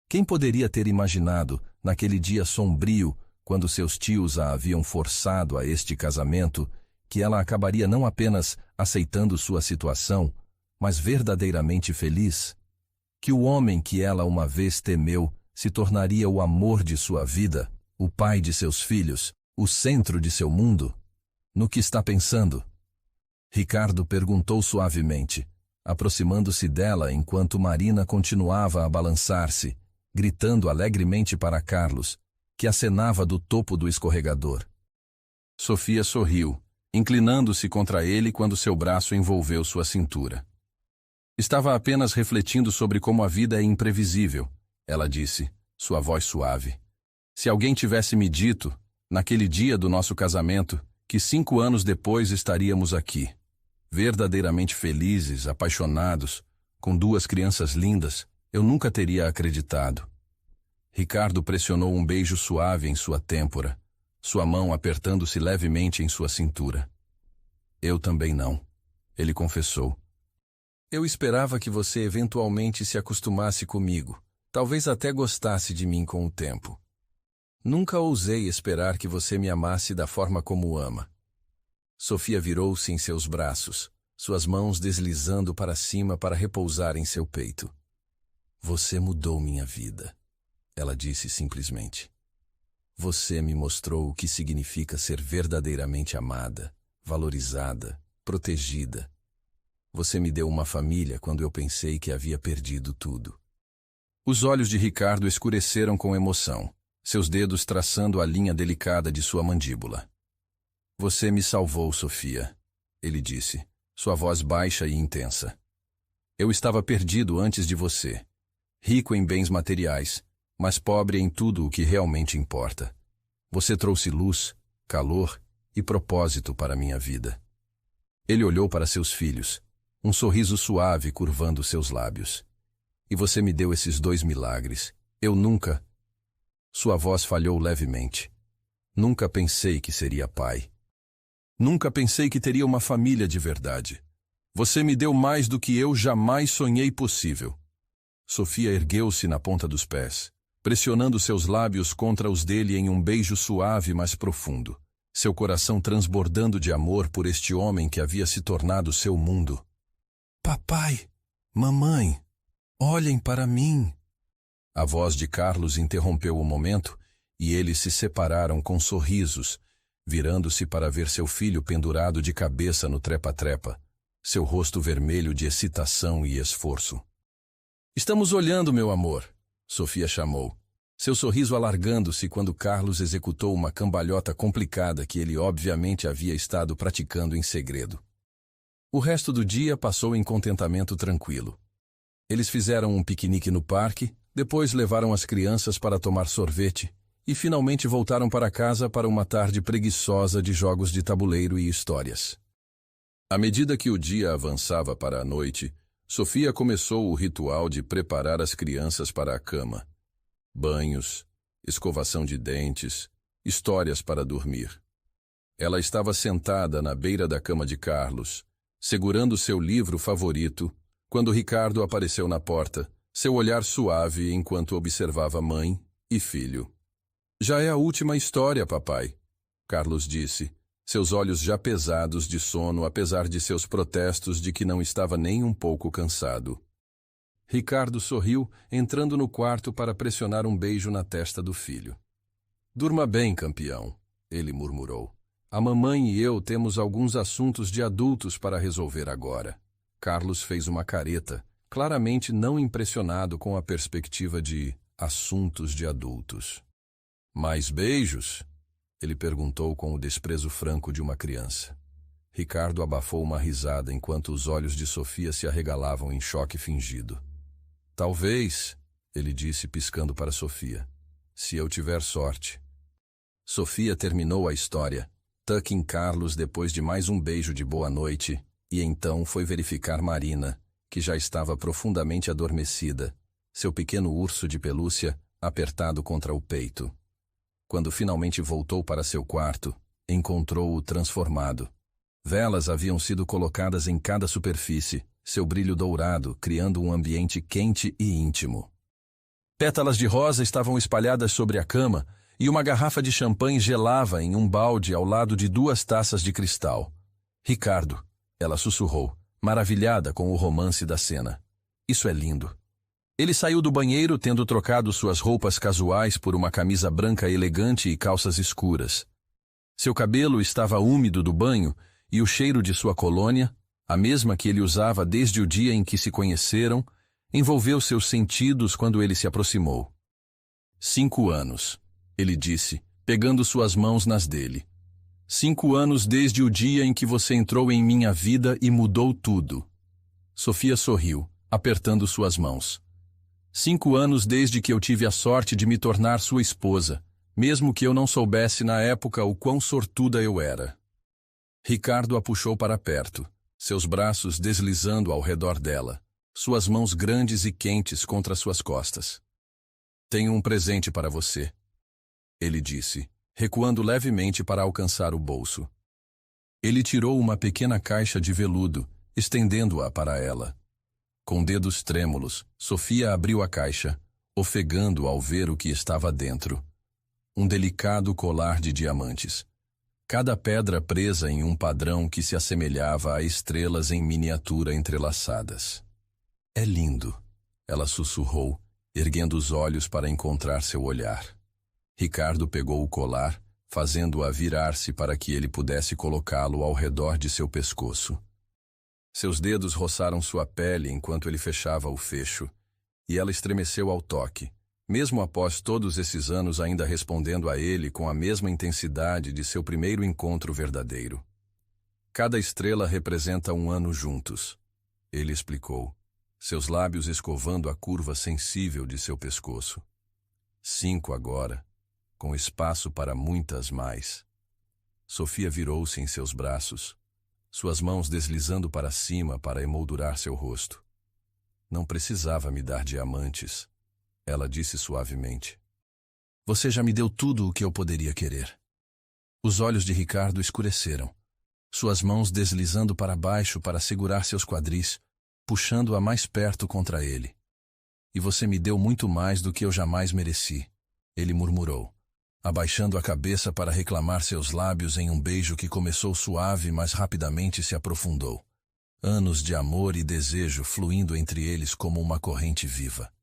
Quem poderia ter imaginado, naquele dia sombrio, quando seus tios a haviam forçado a este casamento, que ela acabaria não apenas aceitando sua situação, mas verdadeiramente feliz? Que o homem que ela uma vez temeu se tornaria o amor de sua vida, o pai de seus filhos, o centro de seu mundo? No que está pensando? Ricardo perguntou suavemente, aproximando-se dela enquanto Marina continuava a balançar-se, gritando alegremente para Carlos, que acenava do topo do escorregador. Sofia sorriu, inclinando-se contra ele quando seu braço envolveu sua cintura. Estava apenas refletindo sobre como a vida é imprevisível, ela disse, sua voz suave. Se alguém tivesse me dito, naquele dia do nosso casamento, que 5 anos depois estaríamos aqui, verdadeiramente felizes, apaixonados, com 2 crianças lindas, eu nunca teria acreditado. Ricardo pressionou um beijo suave em sua têmpora, sua mão apertando-se levemente em sua cintura. Eu também não, ele confessou. Eu esperava que você eventualmente se acostumasse comigo, talvez até gostasse de mim com o tempo. Nunca ousei esperar que você me amasse da forma como ama. Sofia virou-se em seus braços, suas mãos deslizando para cima para repousar em seu peito. Você mudou minha vida. Ela disse simplesmente. Você me mostrou o que significa ser verdadeiramente amada, valorizada, protegida. Você me deu uma família quando eu pensei que havia perdido tudo. Os olhos de Ricardo escureceram com emoção, seus dedos traçando a linha delicada de sua mandíbula. Você me salvou, Sofia, ele disse, sua voz baixa e intensa. Eu estava perdido antes de você, rico em bens materiais, mas pobre em tudo o que realmente importa. Você trouxe luz, calor e propósito para minha vida. Ele olhou para seus filhos, um sorriso suave curvando seus lábios. E você me deu esses 2 milagres. Eu nunca... Sua voz falhou levemente. Nunca pensei que seria pai. Nunca pensei que teria uma família de verdade. Você me deu mais do que eu jamais sonhei possível. Sofia ergueu-se na ponta dos pés, pressionando seus lábios contra os dele em um beijo suave, mas profundo, seu coração transbordando de amor por este homem que havia se tornado seu mundo. Papai, mamãe, olhem para mim. A voz de Carlos interrompeu o momento e eles se separaram com sorrisos, virando-se para ver seu filho pendurado de cabeça no trepa-trepa, seu rosto vermelho de excitação e esforço. Estamos olhando, meu amor, Sofia chamou, seu sorriso alargando-se quando Carlos executou uma cambalhota complicada que ele obviamente havia estado praticando em segredo. O resto do dia passou em contentamento tranquilo. Eles fizeram um piquenique no parque, depois levaram as crianças para tomar sorvete e finalmente voltaram para casa para uma tarde preguiçosa de jogos de tabuleiro e histórias. À medida que o dia avançava para a noite, Sofia começou o ritual de preparar as crianças para a cama. Banhos, escovação de dentes, histórias para dormir. Ela estava sentada na beira da cama de Carlos, segurando seu livro favorito, quando Ricardo apareceu na porta, seu olhar suave enquanto observava mãe e filho. Já é a última história, papai, Carlos disse, seus olhos já pesados de sono apesar de seus protestos de que não estava nem um pouco cansado. Ricardo sorriu, entrando no quarto para pressionar um beijo na testa do filho. Durma bem, campeão, ele murmurou. A mamãe e eu temos alguns assuntos de adultos para resolver agora. Carlos fez uma careta, claramente não impressionado com a perspectiva de assuntos de adultos. Mais beijos? Ele perguntou com o desprezo franco de uma criança. Ricardo abafou uma risada enquanto os olhos de Sofia se arregalavam em choque fingido. Talvez, ele disse piscando para Sofia, se eu tiver sorte. Sofia terminou a história, tucking Carlos depois de mais um beijo de boa noite, e então foi verificar Marina, que já estava profundamente adormecida, seu pequeno urso de pelúcia apertado contra o peito. Quando finalmente voltou para seu quarto, encontrou-o transformado. Velas haviam sido colocadas em cada superfície, seu brilho dourado, criando um ambiente quente e íntimo. Pétalas de rosa estavam espalhadas sobre a cama e uma garrafa de champanhe gelava em um balde ao lado de 2 taças de cristal. Ricardo, ela sussurrou, maravilhada com o romance da cena. Isso é lindo. Ele saiu do banheiro tendo trocado suas roupas casuais por uma camisa branca elegante e calças escuras. Seu cabelo estava úmido do banho e o cheiro de sua colônia, a mesma que ele usava desde o dia em que se conheceram, envolveu seus sentidos quando ele se aproximou. 5 anos, ele disse, pegando suas mãos nas dele. 5 anos desde o dia em que você entrou em minha vida e mudou tudo. Sofia sorriu, apertando suas mãos. 5 anos desde que eu tive a sorte de me tornar sua esposa, mesmo que eu não soubesse na época o quão sortuda eu era. Ricardo a puxou para perto, seus braços deslizando ao redor dela, suas mãos grandes e quentes contra suas costas. Tenho um presente para você, ele disse, recuando levemente para alcançar o bolso. Ele tirou uma pequena caixa de veludo, estendendo-a para ela. Com dedos trêmulos, Sofia abriu a caixa, ofegando ao ver o que estava dentro. Um delicado colar de diamantes. Cada pedra presa em um padrão que se assemelhava a estrelas em miniatura entrelaçadas. É lindo, ela sussurrou, erguendo os olhos para encontrar seu olhar. Ricardo pegou o colar, fazendo-a virar-se para que ele pudesse colocá-lo ao redor de seu pescoço. Seus dedos roçaram sua pele enquanto ele fechava o fecho, e ela estremeceu ao toque, mesmo após todos esses anos ainda respondendo a ele com a mesma intensidade de seu primeiro encontro verdadeiro. Cada estrela representa um ano juntos, ele explicou, seus lábios escovando a curva sensível de seu pescoço. 5 agora, com espaço para muitas mais. Sofia virou-se em seus braços, suas mãos deslizando para cima para emoldurar seu rosto. Não precisava me dar diamantes, ela disse suavemente. Você já me deu tudo o que eu poderia querer. Os olhos de Ricardo escureceram, suas mãos deslizando para baixo para segurar seus quadris, puxando-a mais perto contra ele. E você me deu muito mais do que eu jamais mereci, ele murmurou, abaixando a cabeça para reclamar seus lábios em um beijo que começou suave, mas rapidamente se aprofundou. Anos de amor e desejo fluindo entre eles como uma corrente viva.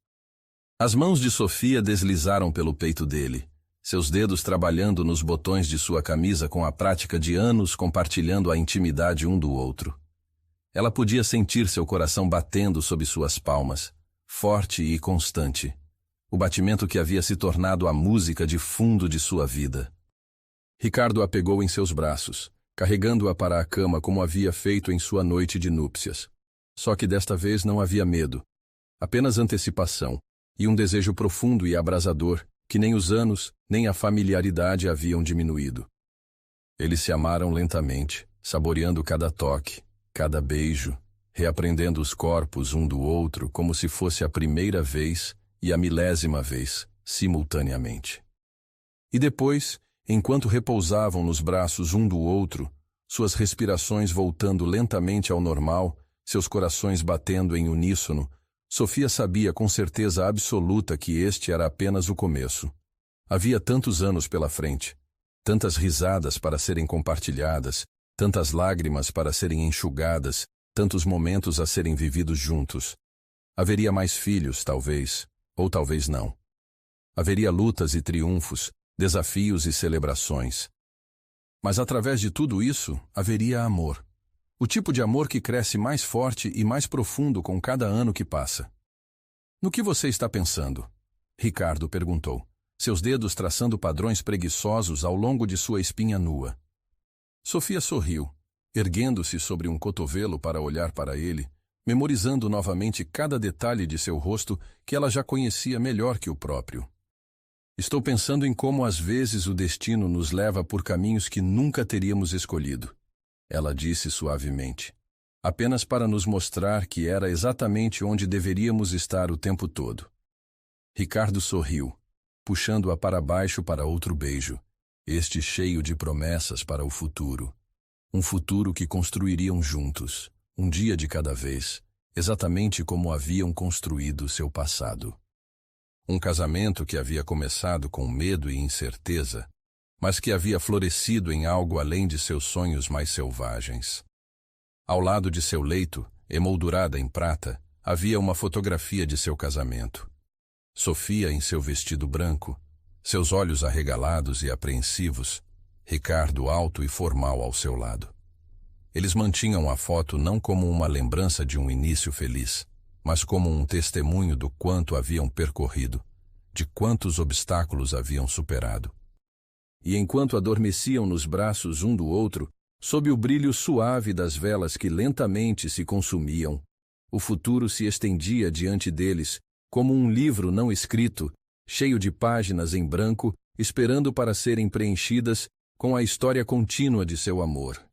As mãos de Sofia deslizaram pelo peito dele, seus dedos trabalhando nos botões de sua camisa com a prática de anos compartilhando a intimidade um do outro. Ela podia sentir seu coração batendo sob suas palmas, forte e constante, o batimento que havia se tornado a música de fundo de sua vida. Ricardo a pegou em seus braços, carregando-a para a cama como havia feito em sua noite de núpcias. Só que desta vez não havia medo, apenas antecipação, e um desejo profundo e abrasador, que nem os anos, nem a familiaridade haviam diminuído. Eles se amaram lentamente, saboreando cada toque, cada beijo, reaprendendo os corpos um do outro como se fosse a primeira vez e a milésima vez, simultaneamente. E depois, enquanto repousavam nos braços um do outro, suas respirações voltando lentamente ao normal, seus corações batendo em uníssono, Sofia sabia com certeza absoluta que este era apenas o começo. Havia tantos anos pela frente, tantas risadas para serem compartilhadas, tantas lágrimas para serem enxugadas, tantos momentos a serem vividos juntos. Haveria mais filhos, talvez, ou talvez não. Haveria lutas e triunfos, desafios e celebrações. Mas através de tudo isso, haveria amor. O tipo de amor que cresce mais forte e mais profundo com cada ano que passa. No que você está pensando? Ricardo perguntou, seus dedos traçando padrões preguiçosos ao longo de sua espinha nua. Sofia sorriu, erguendo-se sobre um cotovelo para olhar para ele, memorizando novamente cada detalhe de seu rosto que ela já conhecia melhor que o próprio. Estou pensando em como às vezes o destino nos leva por caminhos que nunca teríamos escolhido. Ela disse suavemente, apenas para nos mostrar que era exatamente onde deveríamos estar o tempo todo. Ricardo sorriu, puxando-a para baixo para outro beijo, este cheio de promessas para o futuro. Um futuro que construiriam juntos, um dia de cada vez, exatamente como haviam construído seu passado. Um casamento que havia começado com medo e incerteza, mas que havia florescido em algo além de seus sonhos mais selvagens. Ao lado de seu leito, emoldurada em prata, havia uma fotografia de seu casamento. Sofia em seu vestido branco, seus olhos arregalados e apreensivos, Ricardo alto e formal ao seu lado. Eles mantinham a foto não como uma lembrança de um início feliz, mas como um testemunho do quanto haviam percorrido, de quantos obstáculos haviam superado. E enquanto adormeciam nos braços um do outro, sob o brilho suave das velas que lentamente se consumiam, o futuro se estendia diante deles, como um livro não escrito, cheio de páginas em branco, esperando para serem preenchidas com a história contínua de seu amor.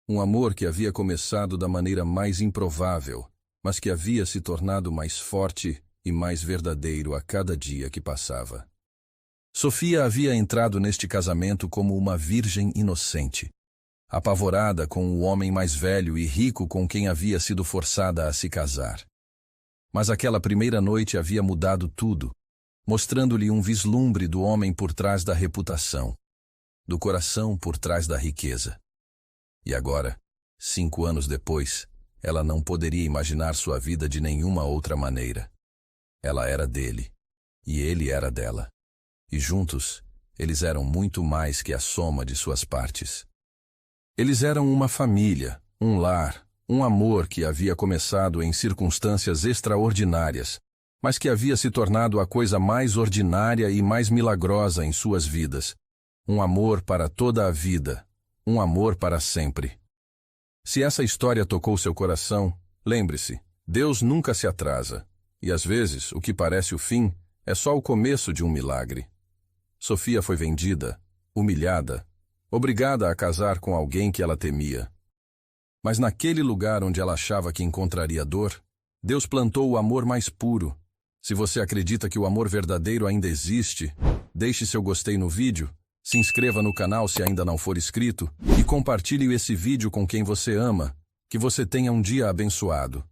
Um amor que havia começado da maneira mais improvável, mas que havia se tornado mais forte e mais verdadeiro a cada dia que passava. Sofia havia entrado neste casamento como uma virgem inocente, apavorada com o homem mais velho e rico com quem havia sido forçada a se casar. Mas aquela primeira noite havia mudado tudo, mostrando-lhe um vislumbre do homem por trás da reputação, do coração por trás da riqueza. E agora, 5 anos depois, ela não poderia imaginar sua vida de nenhuma outra maneira. Ela era dele, e ele era dela. E juntos, eles eram muito mais que a soma de suas partes. Eles eram uma família, um lar, um amor que havia começado em circunstâncias extraordinárias, mas que havia se tornado a coisa mais ordinária e mais milagrosa em suas vidas. Um amor para toda a vida, um amor para sempre. Se essa história tocou seu coração, lembre-se, Deus nunca se atrasa, e às vezes o que parece o fim é só o começo de um milagre. Sofia foi vendida, humilhada, obrigada a casar com alguém que ela temia. Mas naquele lugar onde ela achava que encontraria dor, Deus plantou o amor mais puro. Se você acredita que o amor verdadeiro ainda existe, deixe seu gostei no vídeo, Se inscreva no canal se ainda não for inscrito e compartilhe esse vídeo com quem você ama. Que você tenha um dia abençoado.